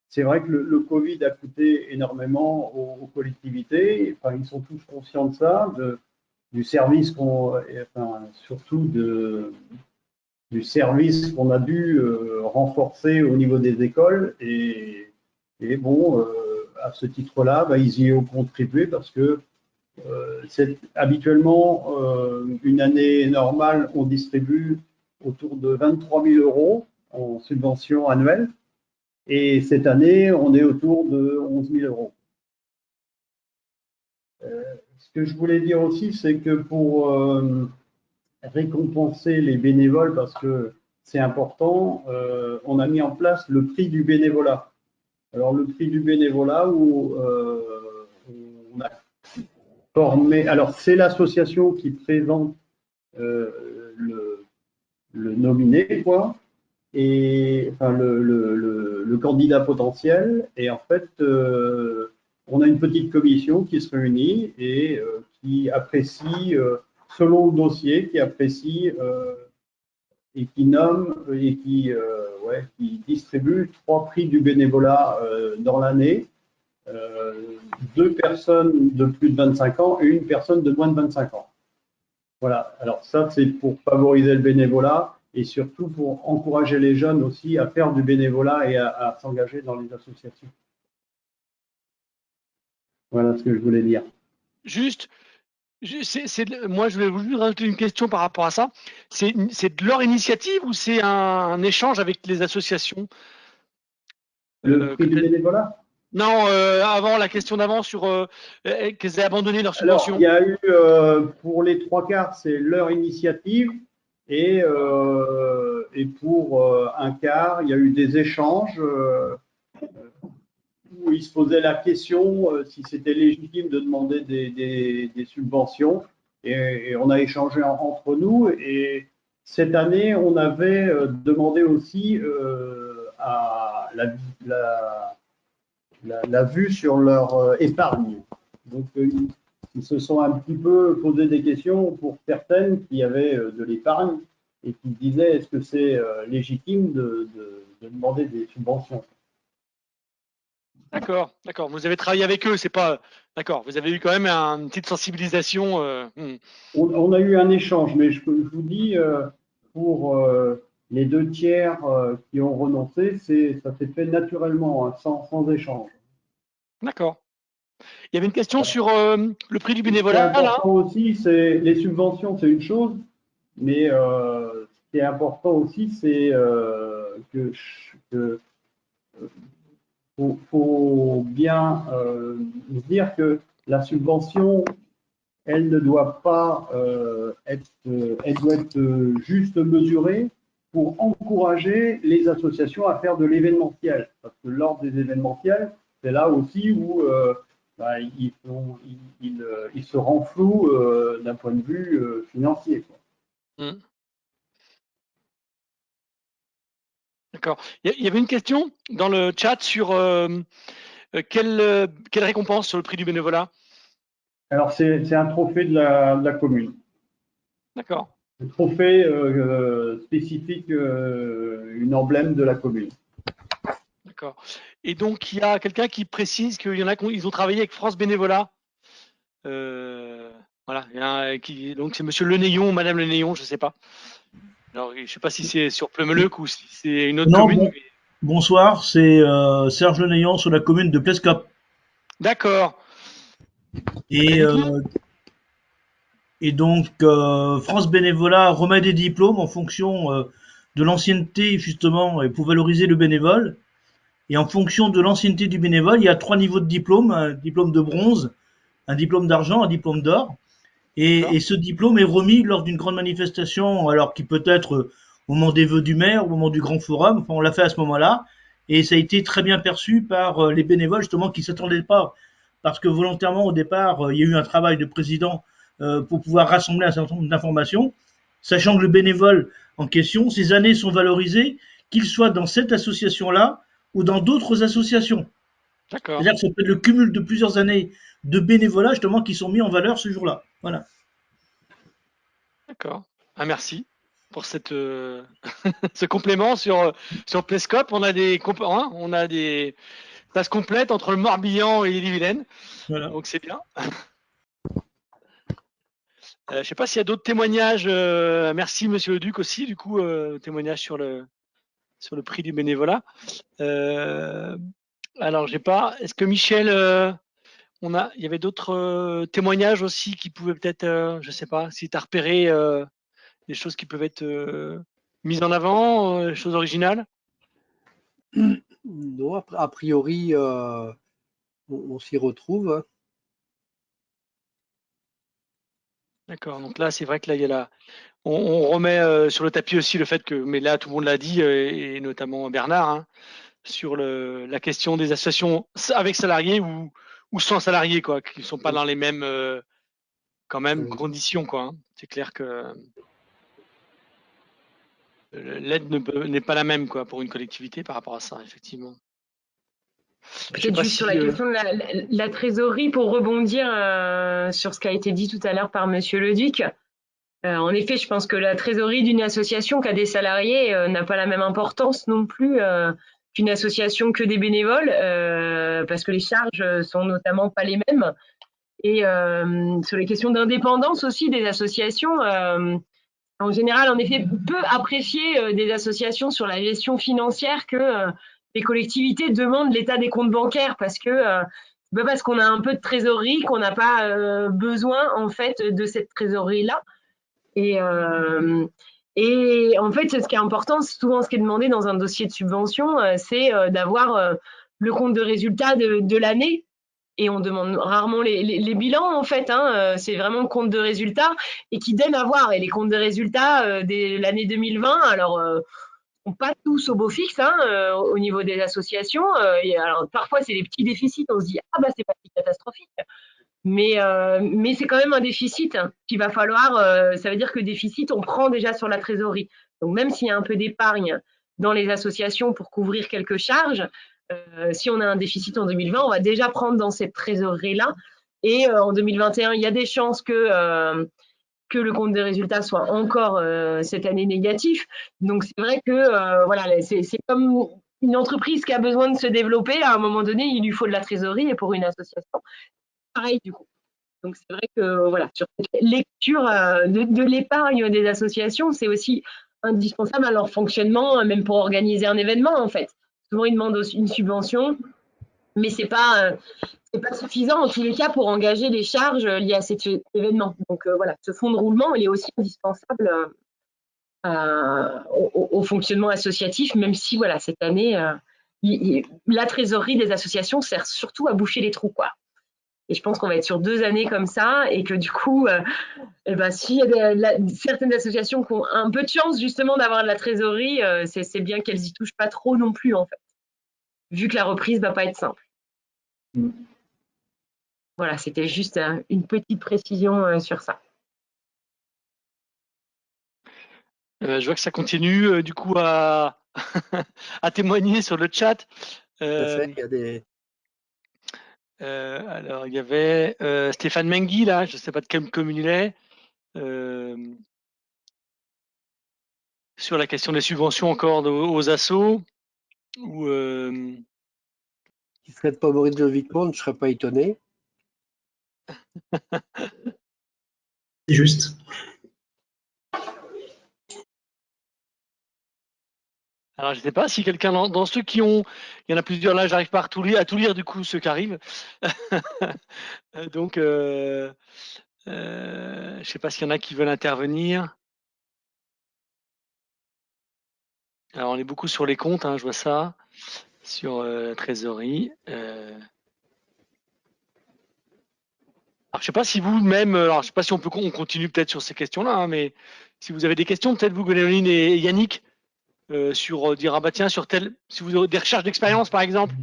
C'est vrai que le Covid a coûté énormément aux collectivités. Enfin, ils sont tous conscients de ça, du service surtout du service qu'on a dû renforcer au niveau des écoles. Et bon, à ce titre-là, ils y ont contribué parce que c'est habituellement une année normale, on distribue autour de 23 000 € en subvention annuelle. Et cette année, on est autour de 11 000 €. Ce que je voulais dire aussi, c'est que pour récompenser les bénévoles, parce que c'est important, on a mis en place le prix du bénévolat. Alors, le prix du bénévolat où on a formé. Alors, c'est l'association qui présente le nominé, quoi. Et enfin le candidat potentiel, et en fait on a une petite commission qui se réunit et qui apprécie selon le dossier, qui apprécie et qui nomme et qui distribue 3 prix du bénévolat dans l'année, 2 personnes de plus de 25 ans et 1 personne de moins de 25 ans. Voilà, alors ça c'est pour favoriser le bénévolat et surtout pour encourager les jeunes aussi à faire du bénévolat et à s'engager dans les associations. Voilà ce que je voulais dire. Moi, je vais vous rajouter une question par rapport à ça. C'est de leur initiative ou c'est un échange avec les associations? Le prix du bénévolat? Non, avant, la question d'avant sur qu'elles aient abandonné leur subvention. Alors, il y a eu, pour les 3/4, c'est leur initiative. Et pour un quart, il y a eu des échanges où ils se posaient la question si c'était légitime de demander des subventions. Et on a échangé entre nous. Et cette année, on avait demandé aussi à la vue sur leur épargne. Donc, ils se sont un petit peu posé des questions pour certaines qui avaient de l'épargne et qui disaient est-ce que c'est légitime de demander des subventions. D'accord, d'accord. Vous avez travaillé avec eux, c'est pas. D'accord, vous avez eu quand même une petite sensibilisation. On a eu un échange, mais je vous dis, pour les 2 tiers qui ont renoncé, ça s'est fait naturellement, hein, sans échange. D'accord. Il y avait une question sur le prix du Ce qui est bénévolat. important aussi, c'est les subventions, c'est une chose, mais ce qui est important aussi, c'est que faut bien se dire que la subvention, elle ne doit pas elle doit être juste mesurée pour encourager les associations à faire de l'événementiel. Parce que lors des événementiels, c'est là aussi où ils se renflouent d'un point de vue financier, quoi. D'accord. Il y avait une question dans le chat sur quelle récompense sur le prix du bénévolat? Alors, c'est un trophée de la commune. D'accord. Un trophée spécifique, une emblème de la commune. D'accord. Et donc, il y a quelqu'un qui précise qu'il y en a qui ont travaillé avec France Bénévolat. Voilà. Donc, c'est Monsieur Lenéon ou Madame Lenéon, je ne sais pas. Alors, je ne sais pas si c'est sur Pleumeleuc ou si c'est une autre commune. Bonsoir, c'est Serge Lenéon sur la commune de Plescop. D'accord. Et donc, France Bénévolat remet des diplômes en fonction de l'ancienneté, justement, et pour valoriser le bénévole. Et en fonction de l'ancienneté du bénévole, il y a 3 niveaux de diplôme, un diplôme de bronze, un diplôme d'argent, un diplôme d'or. Et ce diplôme est remis lors d'une grande manifestation, alors qui peut être au moment des vœux du maire, au moment du grand forum. Enfin, on l'a fait à ce moment-là. Et ça a été très bien perçu par les bénévoles, justement, qui ne s'attendaient pas. Parce que volontairement, au départ, il y a eu un travail de président pour pouvoir rassembler un certain nombre d'informations, sachant que le bénévole en question, ses années sont valorisées, qu'il soit dans cette association-là ou dans d'autres associations. C'est-à-dire que ça peut être le cumul de plusieurs années de bénévolat, justement, qui sont mis en valeur ce jour-là. Voilà. D'accord. Ah, merci pour cette, ce complément sur Plescop. On a des, ça se complète entre le Morbihan et l'Ille-et-Vilaine. Voilà. Donc c'est bien. Je ne sais pas s'il y a d'autres témoignages. Merci Monsieur le Duc aussi, du coup, témoignage sur le prix du bénévolat. Alors j'ai pas. Est-ce que Michel, il y avait d'autres témoignages aussi qui pouvaient peut-être, je ne sais pas, si tu as repéré des choses qui peuvent être mises en avant, des choses originales? Non, a priori, on s'y retrouve. D'accord. Donc là, c'est vrai que là, il y a on remet sur le tapis aussi le fait que, mais là, tout le monde l'a dit, et notamment Bernard, hein, sur la question des associations avec salariés ou sans salariés, quoi, qui ne sont pas dans les mêmes quand même conditions, quoi. Hein. C'est clair que l'aide n'est pas la même, quoi, pour une collectivité par rapport à ça, effectivement. Peut-être juste sur la question de la trésorerie, pour rebondir sur ce qui a été dit tout à l'heure par Monsieur Leduc. En effet, je pense que la trésorerie d'une association qui a des salariés n'a pas la même importance non plus qu'une association que des bénévoles, parce que les charges sont notamment pas les mêmes. Et sur les questions d'indépendance aussi des associations, en général, en effet, peu apprécier des associations sur la gestion financière que les collectivités demandent l'état des comptes bancaires, parce que parce qu'on a un peu de trésorerie, qu'on n'a pas besoin en fait de cette trésorerie-là. Et en fait, ce qui est important, souvent ce qui est demandé dans un dossier de subvention, c'est d'avoir le compte de résultat de l'année. Et on demande rarement les bilans, en fait. Hein, c'est vraiment le compte de résultat et qui donne à voir. Et les comptes de résultats de l'année 2020, alors, sont pas tous au beau fixe hein, au niveau des associations. Alors, parfois, c'est des petits déficits. On se dit, ah bah, c'est pas si catastrophique. Mais c'est quand même un déficit qu'il va falloir. Ça veut dire que déficit, on prend déjà sur la trésorerie. Donc, même s'il y a un peu d'épargne dans les associations pour couvrir quelques charges, Si on a un déficit en 2020, on va déjà prendre dans cette trésorerie-là. Et en 2021, il y a des chances que le compte des résultats soit encore cette année négatif. Donc c'est vrai que voilà, c'est comme une entreprise qui a besoin de se développer. À un moment donné, il lui faut de la trésorerie, et pour une association, pareil du coup. Donc c'est vrai que voilà, sur cette lecture de l'épargne des associations, c'est aussi indispensable à leur fonctionnement, même pour organiser un événement en fait. Souvent ils demandent aussi une subvention, mais c'est pas suffisant en tous les cas pour engager les charges liées à cet événement. Donc voilà, ce fonds de roulement, il est aussi indispensable au fonctionnement associatif, même si voilà, cette année, la trésorerie des associations sert surtout à boucher les trous, quoi. Et je pense qu'on va être sur 2 années comme ça, et que du coup, s'il y a certaines associations qui ont un peu de chance justement d'avoir de la trésorerie, c'est bien qu'elles y touchent pas trop non plus en fait, vu que la reprise va pas être simple. Voilà, c'était juste une petite précision sur ça. Je vois que ça continue du coup à, à témoigner sur le chat. Tout à fait, il y a des... Alors, il y avait Stéphane Mengui, là, je ne sais pas de quelle commune il est, sur la question des subventions encore aux assos. Ou, Qui serait de pas Boris Jovic-Monde, je ne serais pas étonné. C'est juste. Alors, je ne sais pas si quelqu'un dans ceux qui ont, il y en a plusieurs là, j'arrive pas à tout lire du coup ceux qui arrivent. Donc, je ne sais pas s'il y en a qui veulent intervenir. Alors, on est beaucoup sur les comptes, hein, je vois ça, sur trésorerie. Alors, je sais pas si vous-même, alors je sais pas si on continue peut-être sur ces questions-là, hein, mais si vous avez des questions, peut-être vous, Gwénoline et Yannick, sur dire ah bah tiens sur tel, si vous avez des recherches d'expérience par exemple,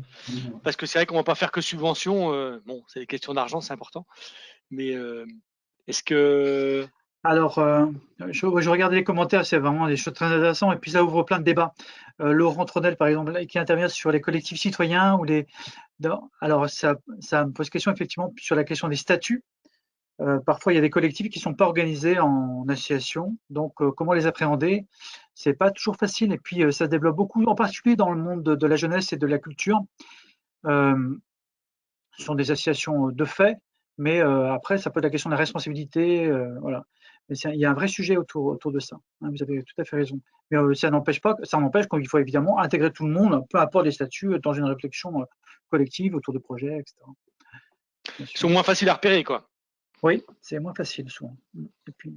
parce que c'est vrai qu'on va pas faire que subvention. Bon, c'est des questions d'argent, c'est important, mais est-ce que Alors, je regardais les commentaires, c'est vraiment des choses très intéressantes, et puis ça ouvre plein de débats. Laurent Tronel, par exemple, là, qui intervient sur les collectifs citoyens ou les. Alors, ça me pose question effectivement sur la question des statuts. Parfois, il y a des collectifs qui ne sont pas organisés en association, donc comment les appréhender? C'est pas toujours facile, et puis ça se développe beaucoup, en particulier dans le monde de la jeunesse et de la culture. Ce sont des associations de fait, mais après, ça pose la question de la responsabilité, voilà. Mais il y a un vrai sujet autour de ça, hein, vous avez tout à fait raison. Mais ça n'empêche qu'il faut évidemment intégrer tout le monde, peu importe les statuts, dans une réflexion collective autour de projets, etc. ils sont moins faciles à repérer, quoi. Oui, c'est moins facile souvent. Et puis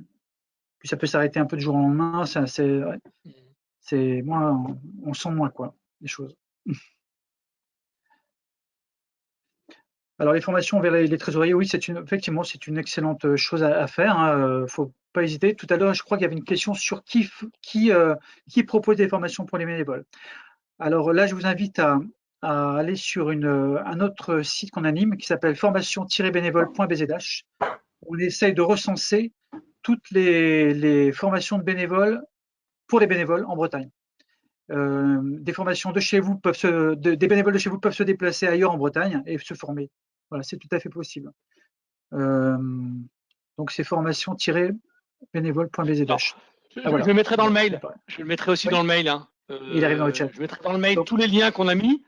ça peut s'arrêter un peu du jour au lendemain, c'est moins, on sent moins quoi, les choses. Alors les formations vers les trésoriers, oui, effectivement, c'est une excellente chose à faire, hein, faut pas hésiter. Tout à l'heure, je crois qu'il y avait une question sur qui propose des formations pour les bénévoles. Alors là, je vous invite à aller sur un autre site qu'on anime qui s'appelle formation-bénévole.bzh. On essaye de recenser toutes les formations de bénévoles pour les bénévoles en Bretagne. Des formations de chez vous des bénévoles de chez vous peuvent se déplacer ailleurs en Bretagne et se former. Voilà, c'est tout à fait possible. Donc c'est formation-bénévole.bzh. Je le mettrai dans le mail. Je le mettrai aussi oui. dans le mail. Hein. Il arrive dans le chat. Je mettrai dans le mail tous les liens qu'on a mis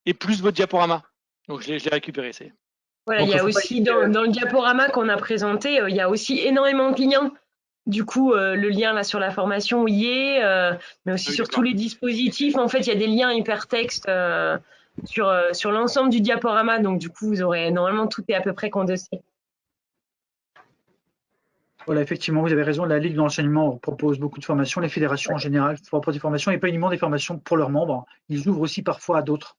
et plus votre diaporama. Donc je l'ai récupéré. Voilà, il y a aussi dans le diaporama qu'on a présenté, il y a aussi énormément de liens. Du coup, le lien là sur la formation y est, mais aussi sur tous les dispositifs. En fait, il y a des liens hypertextes sur l'ensemble du diaporama. Donc, du coup, vous aurez normalement tout est à peu près condensé. Voilà, effectivement, vous avez raison. La Ligue de l'enseignement propose beaucoup de formations. Les fédérations en général proposent des formations et pas uniquement des formations pour leurs membres. Ils ouvrent aussi parfois à d'autres.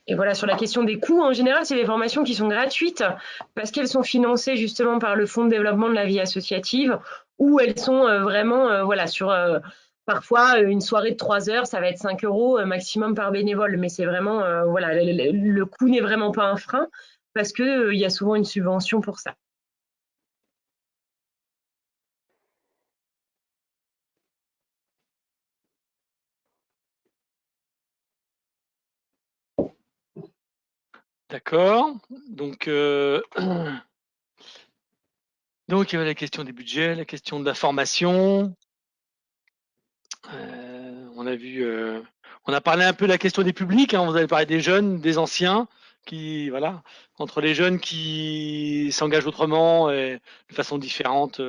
Et voilà, sur la question des coûts, en général, c'est des formations qui sont gratuites parce qu'elles sont financées justement par le Fonds de développement de la vie associative ou elles sont vraiment voilà, sur parfois une soirée de 3 heures, ça va être 5 € maximum par bénévole. Mais c'est vraiment, voilà, le coût n'est vraiment pas un frein parce qu'il y a souvent une subvention pour ça. D'accord. Donc, donc, il y avait la question des budgets, la question de la formation. On a vu, on a parlé un peu de la question des publics. Hein, vous avez parlé des jeunes, des anciens, qui, voilà, entre les jeunes qui s'engagent autrement et de façon différente,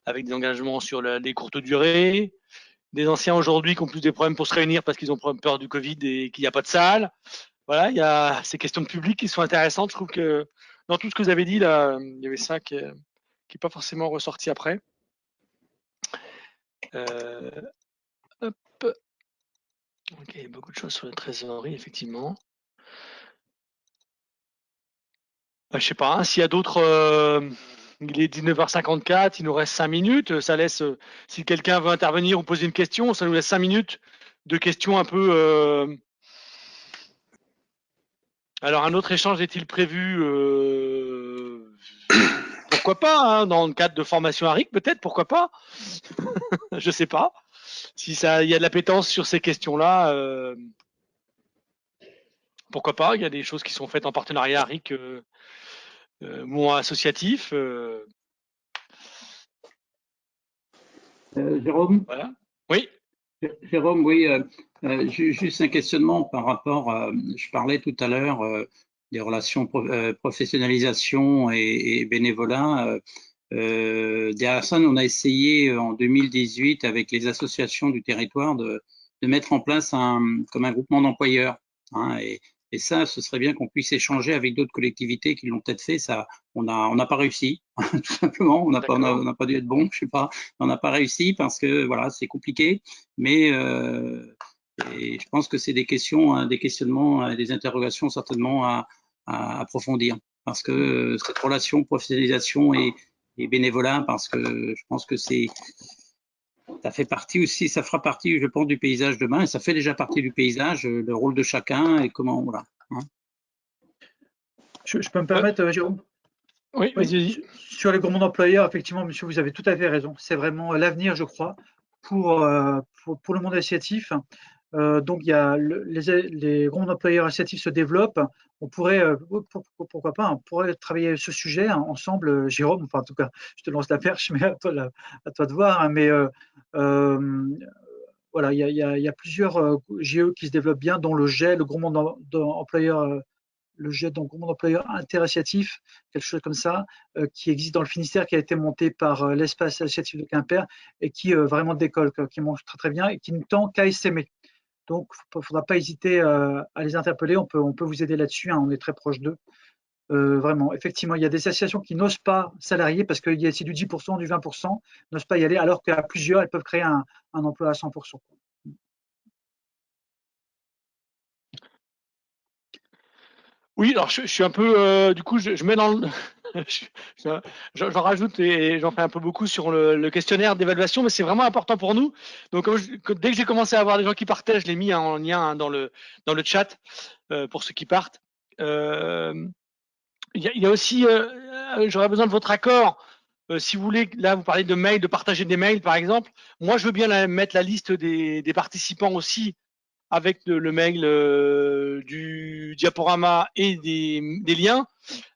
avec des engagements sur les courtes durées, des anciens aujourd'hui qui ont plus des problèmes pour se réunir parce qu'ils ont peur du Covid et qu'il n'y a pas de salle. Voilà, il y a ces questions de public qui sont intéressantes. Je trouve que dans tout ce que vous avez dit, là, il y avait ça qui n'est pas forcément ressorti après. Hop. Ok, beaucoup de choses sur la trésorerie, effectivement. Je sais pas, hein, s'il y a d'autres. Il est 19h54, il nous reste 5 minutes. Ça laisse, si quelqu'un veut intervenir ou poser une question, ça nous laisse 5 minutes de questions un peu. Alors, un autre échange est-il prévu pourquoi pas, hein, dans le cadre de formation ARIC, peut-être, pourquoi pas. Je sais pas. Si il y a de l'appétence sur ces questions-là, pourquoi pas. Il y a des choses qui sont faites en partenariat ARIC, mouvement associatif. Jérôme? Voilà. Oui. Jérôme, oui, juste un questionnement par rapport, je parlais tout à l'heure des relations professionnalisation et bénévolat. Derrière ça, on a essayé en 2018 avec les associations du territoire de mettre en place comme un groupement d'employeurs. Hein, et ça, ce serait bien qu'on puisse échanger avec d'autres collectivités qui l'ont peut-être fait. Ça, on n'a pas réussi, tout simplement. On n'a pas dû être bon, je sais pas. On n'a pas réussi parce que voilà, c'est compliqué. Mais et je pense que c'est des questions, des questionnements, des interrogations certainement à approfondir. Parce que cette relation professionnalisation et bénévolat, parce que je pense que ça fait partie aussi, ça fera partie, je pense, du paysage demain, et ça fait déjà partie du paysage, le rôle de chacun et comment, voilà. Hein. Je peux me permettre, Jérôme? Oui, vas-y. Sur les groupements d'employeurs, effectivement, monsieur, vous avez tout à fait raison. C'est vraiment l'avenir, je crois, pour le monde associatif. Donc, il y a les groupements d'employeurs associatifs se développent. On pourrait, pourquoi pas, on pourrait travailler ce sujet ensemble, Jérôme. Enfin, en tout cas, je te lance la perche, mais à toi de voir. Hein, mais voilà, il y a plusieurs GE qui se développent bien, dont le GET, le groupement d'employeurs, le GET, donc groupement d'employeurs interassociatifs, quelque chose comme ça, qui existe dans le Finistère, qui a été monté par l'espace associatif de Quimper et qui vraiment décolle, qui monte très très bien et qui ne tend qu'à s'aimer. Donc, il ne faudra pas hésiter à les interpeller. On peut vous aider là-dessus. Hein, on est très proche d'eux. Vraiment, effectivement, il y a des associations qui n'osent pas salarier parce qu'il y a du 10%, du 20%, n'osent pas y aller, alors qu'à plusieurs, elles peuvent créer un emploi à 100%. Oui, alors je suis un peu, du coup, je mets dans le, j'en rajoute et j'en fais un peu beaucoup sur le questionnaire d'évaluation, mais c'est vraiment important pour nous. Donc, dès que j'ai commencé à avoir des gens qui partaient, je l'ai mis en lien hein, dans le chat pour ceux qui partent. Il y a aussi, j'aurais besoin de votre accord. Si vous voulez, là, vous parlez de mails, de partager des mails, par exemple. Moi, je veux bien mettre la liste des participants aussi avec le mail du diaporama et des liens.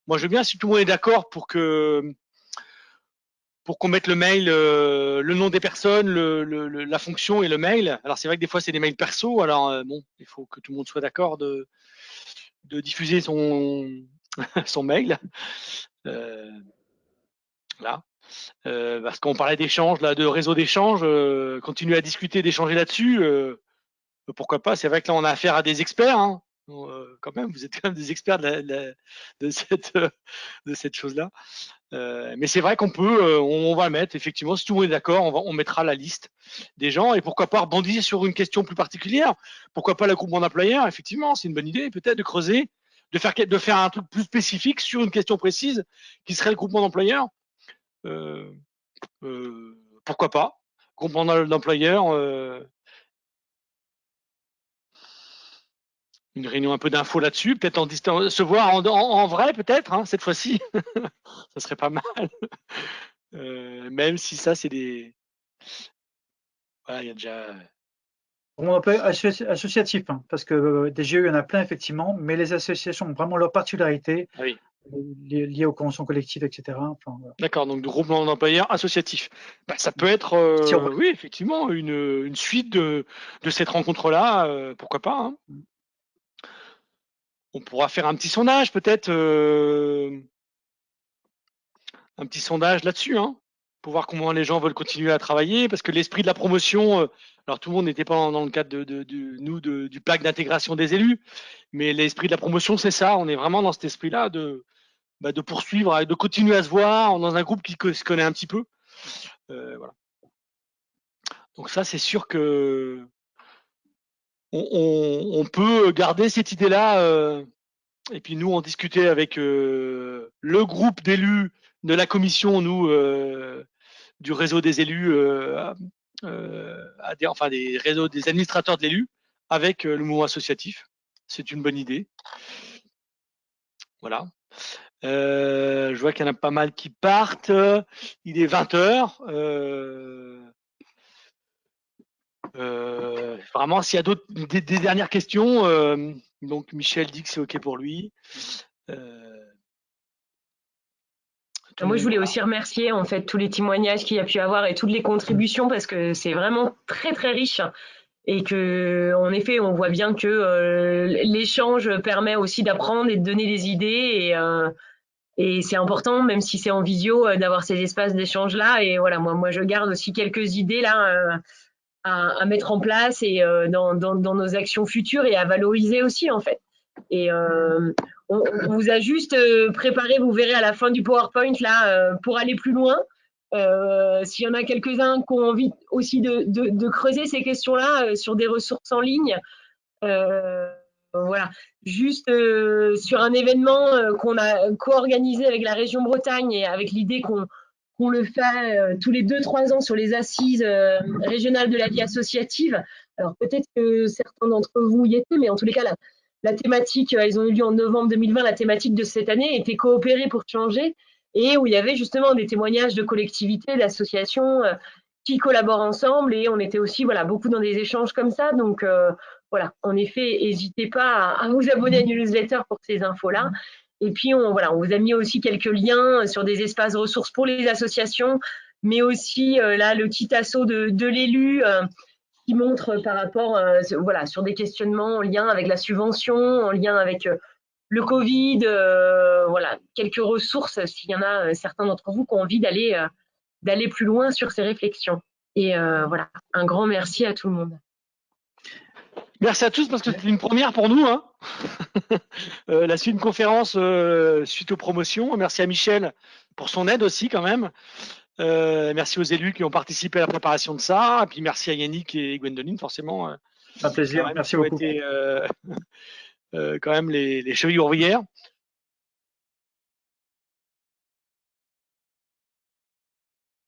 Moi, je veux bien, si tout le monde est d'accord, pour qu'on mette le mail, le nom des personnes, la fonction et le mail. Alors, c'est vrai que des fois, c'est des mails perso. Alors, bon, il faut que tout le monde soit d'accord de diffuser son, son mail. Là. Parce qu'on parlait d'échanges, là, de réseau d'échanges, continuer à discuter, d'échanger là-dessus. Pourquoi pas? C'est vrai que là, on a affaire à des experts. Hein. Quand même, vous êtes quand même des experts de cette chose-là. Mais c'est vrai qu'on peut, on va le mettre, effectivement, si tout le monde est d'accord, on mettra la liste des gens. Et pourquoi pas rebondir sur une question plus particulière? Pourquoi pas le groupement d'employeurs? Effectivement, c'est une bonne idée, peut-être, de creuser, de faire un truc plus spécifique sur une question précise qui serait le groupement d'employeurs. Pourquoi pas? Groupement d'employeurs. Une réunion un peu d'infos là-dessus, peut-être en distance, se voir en vrai peut-être, hein, cette fois-ci, ça serait pas mal. Même si ça, c'est des... Voilà, il y a déjà... On appelle associatif, hein, parce que des GE, il y en a plein effectivement, mais les associations ont vraiment leurs particularités Ah oui. liées aux conventions collectives, etc. Enfin, voilà. D'accord, donc de groupement d'employeurs associatifs. Bah, ça peut être, oui, effectivement, une suite de cette rencontre-là, pourquoi pas, hein. On pourra faire un petit sondage, peut-être, un petit sondage là-dessus, hein, pour voir comment les gens veulent continuer à travailler, parce que l'esprit de la promotion, alors tout le monde n'était pas dans le cadre du pacte d'intégration des élus, mais l'esprit de la promotion, c'est ça, on est vraiment dans cet esprit-là de poursuivre, de continuer à se voir dans un groupe qui se connaît un petit peu. Voilà. Donc ça, c'est sûr que on peut garder cette idée-là, et puis nous, en discuter avec le groupe d'élus de la commission, nous, du réseau des élus, enfin des réseaux des administrateurs de l'élu, avec le mouvement associatif. C'est une bonne idée. Voilà. Je vois qu'il y en a pas mal qui partent. Il est 20h. Vraiment, s'il y a des dernières questions, donc Michel dit que c'est OK pour lui. Moi, je voulais aussi remercier en fait tous les témoignages qu'il y a pu avoir et toutes les contributions parce que c'est vraiment très très riche et que en effet, on voit bien que l'échange permet aussi d'apprendre et de donner des idées et c'est important, même si c'est en visio, d'avoir ces espaces d'échange là. Et voilà, moi, je garde aussi quelques idées là à mettre en place et dans nos actions futures et à valoriser aussi en fait. Et on vous a juste préparé, vous verrez à la fin du PowerPoint là, pour aller plus loin. S'il y en a quelques-uns qui ont envie aussi de creuser ces questions-là sur des ressources en ligne, voilà, juste sur un événement qu'on a co-organisé avec la région Bretagne et avec l'idée qu'on le fait tous les 2-3 ans sur les assises régionales de la vie associative. Alors peut-être que certains d'entre vous y étaient, mais en tous les cas, la thématique, elles ont eu lieu en novembre 2020, la thématique de cette année était coopérer pour changer, et où il y avait justement des témoignages de collectivités, d'associations qui collaborent ensemble, et on était aussi voilà, beaucoup dans des échanges comme ça. Donc voilà, en effet, n'hésitez pas à vous abonner à une newsletter pour ces infos-là. Et puis, on vous a mis aussi quelques liens sur des espaces ressources pour les associations, mais aussi là, le kit asso de l'élu qui montre par rapport voilà, sur des questionnements en lien avec la subvention, en lien avec le Covid, voilà, quelques ressources s'il y en a certains d'entre vous qui ont envie d'aller plus loin sur ces réflexions. Et voilà, un grand merci à tout le monde. Merci à tous parce que c'est une première pour nous, hein. La suite d'une conférence suite aux promotions. Merci à Michel pour son aide aussi quand même. Merci aux élus qui ont participé à la préparation de ça. Et puis merci à Yannick et Gwendoline forcément. Un plaisir, merci beaucoup. Été, quand même les chevilles ouvrières.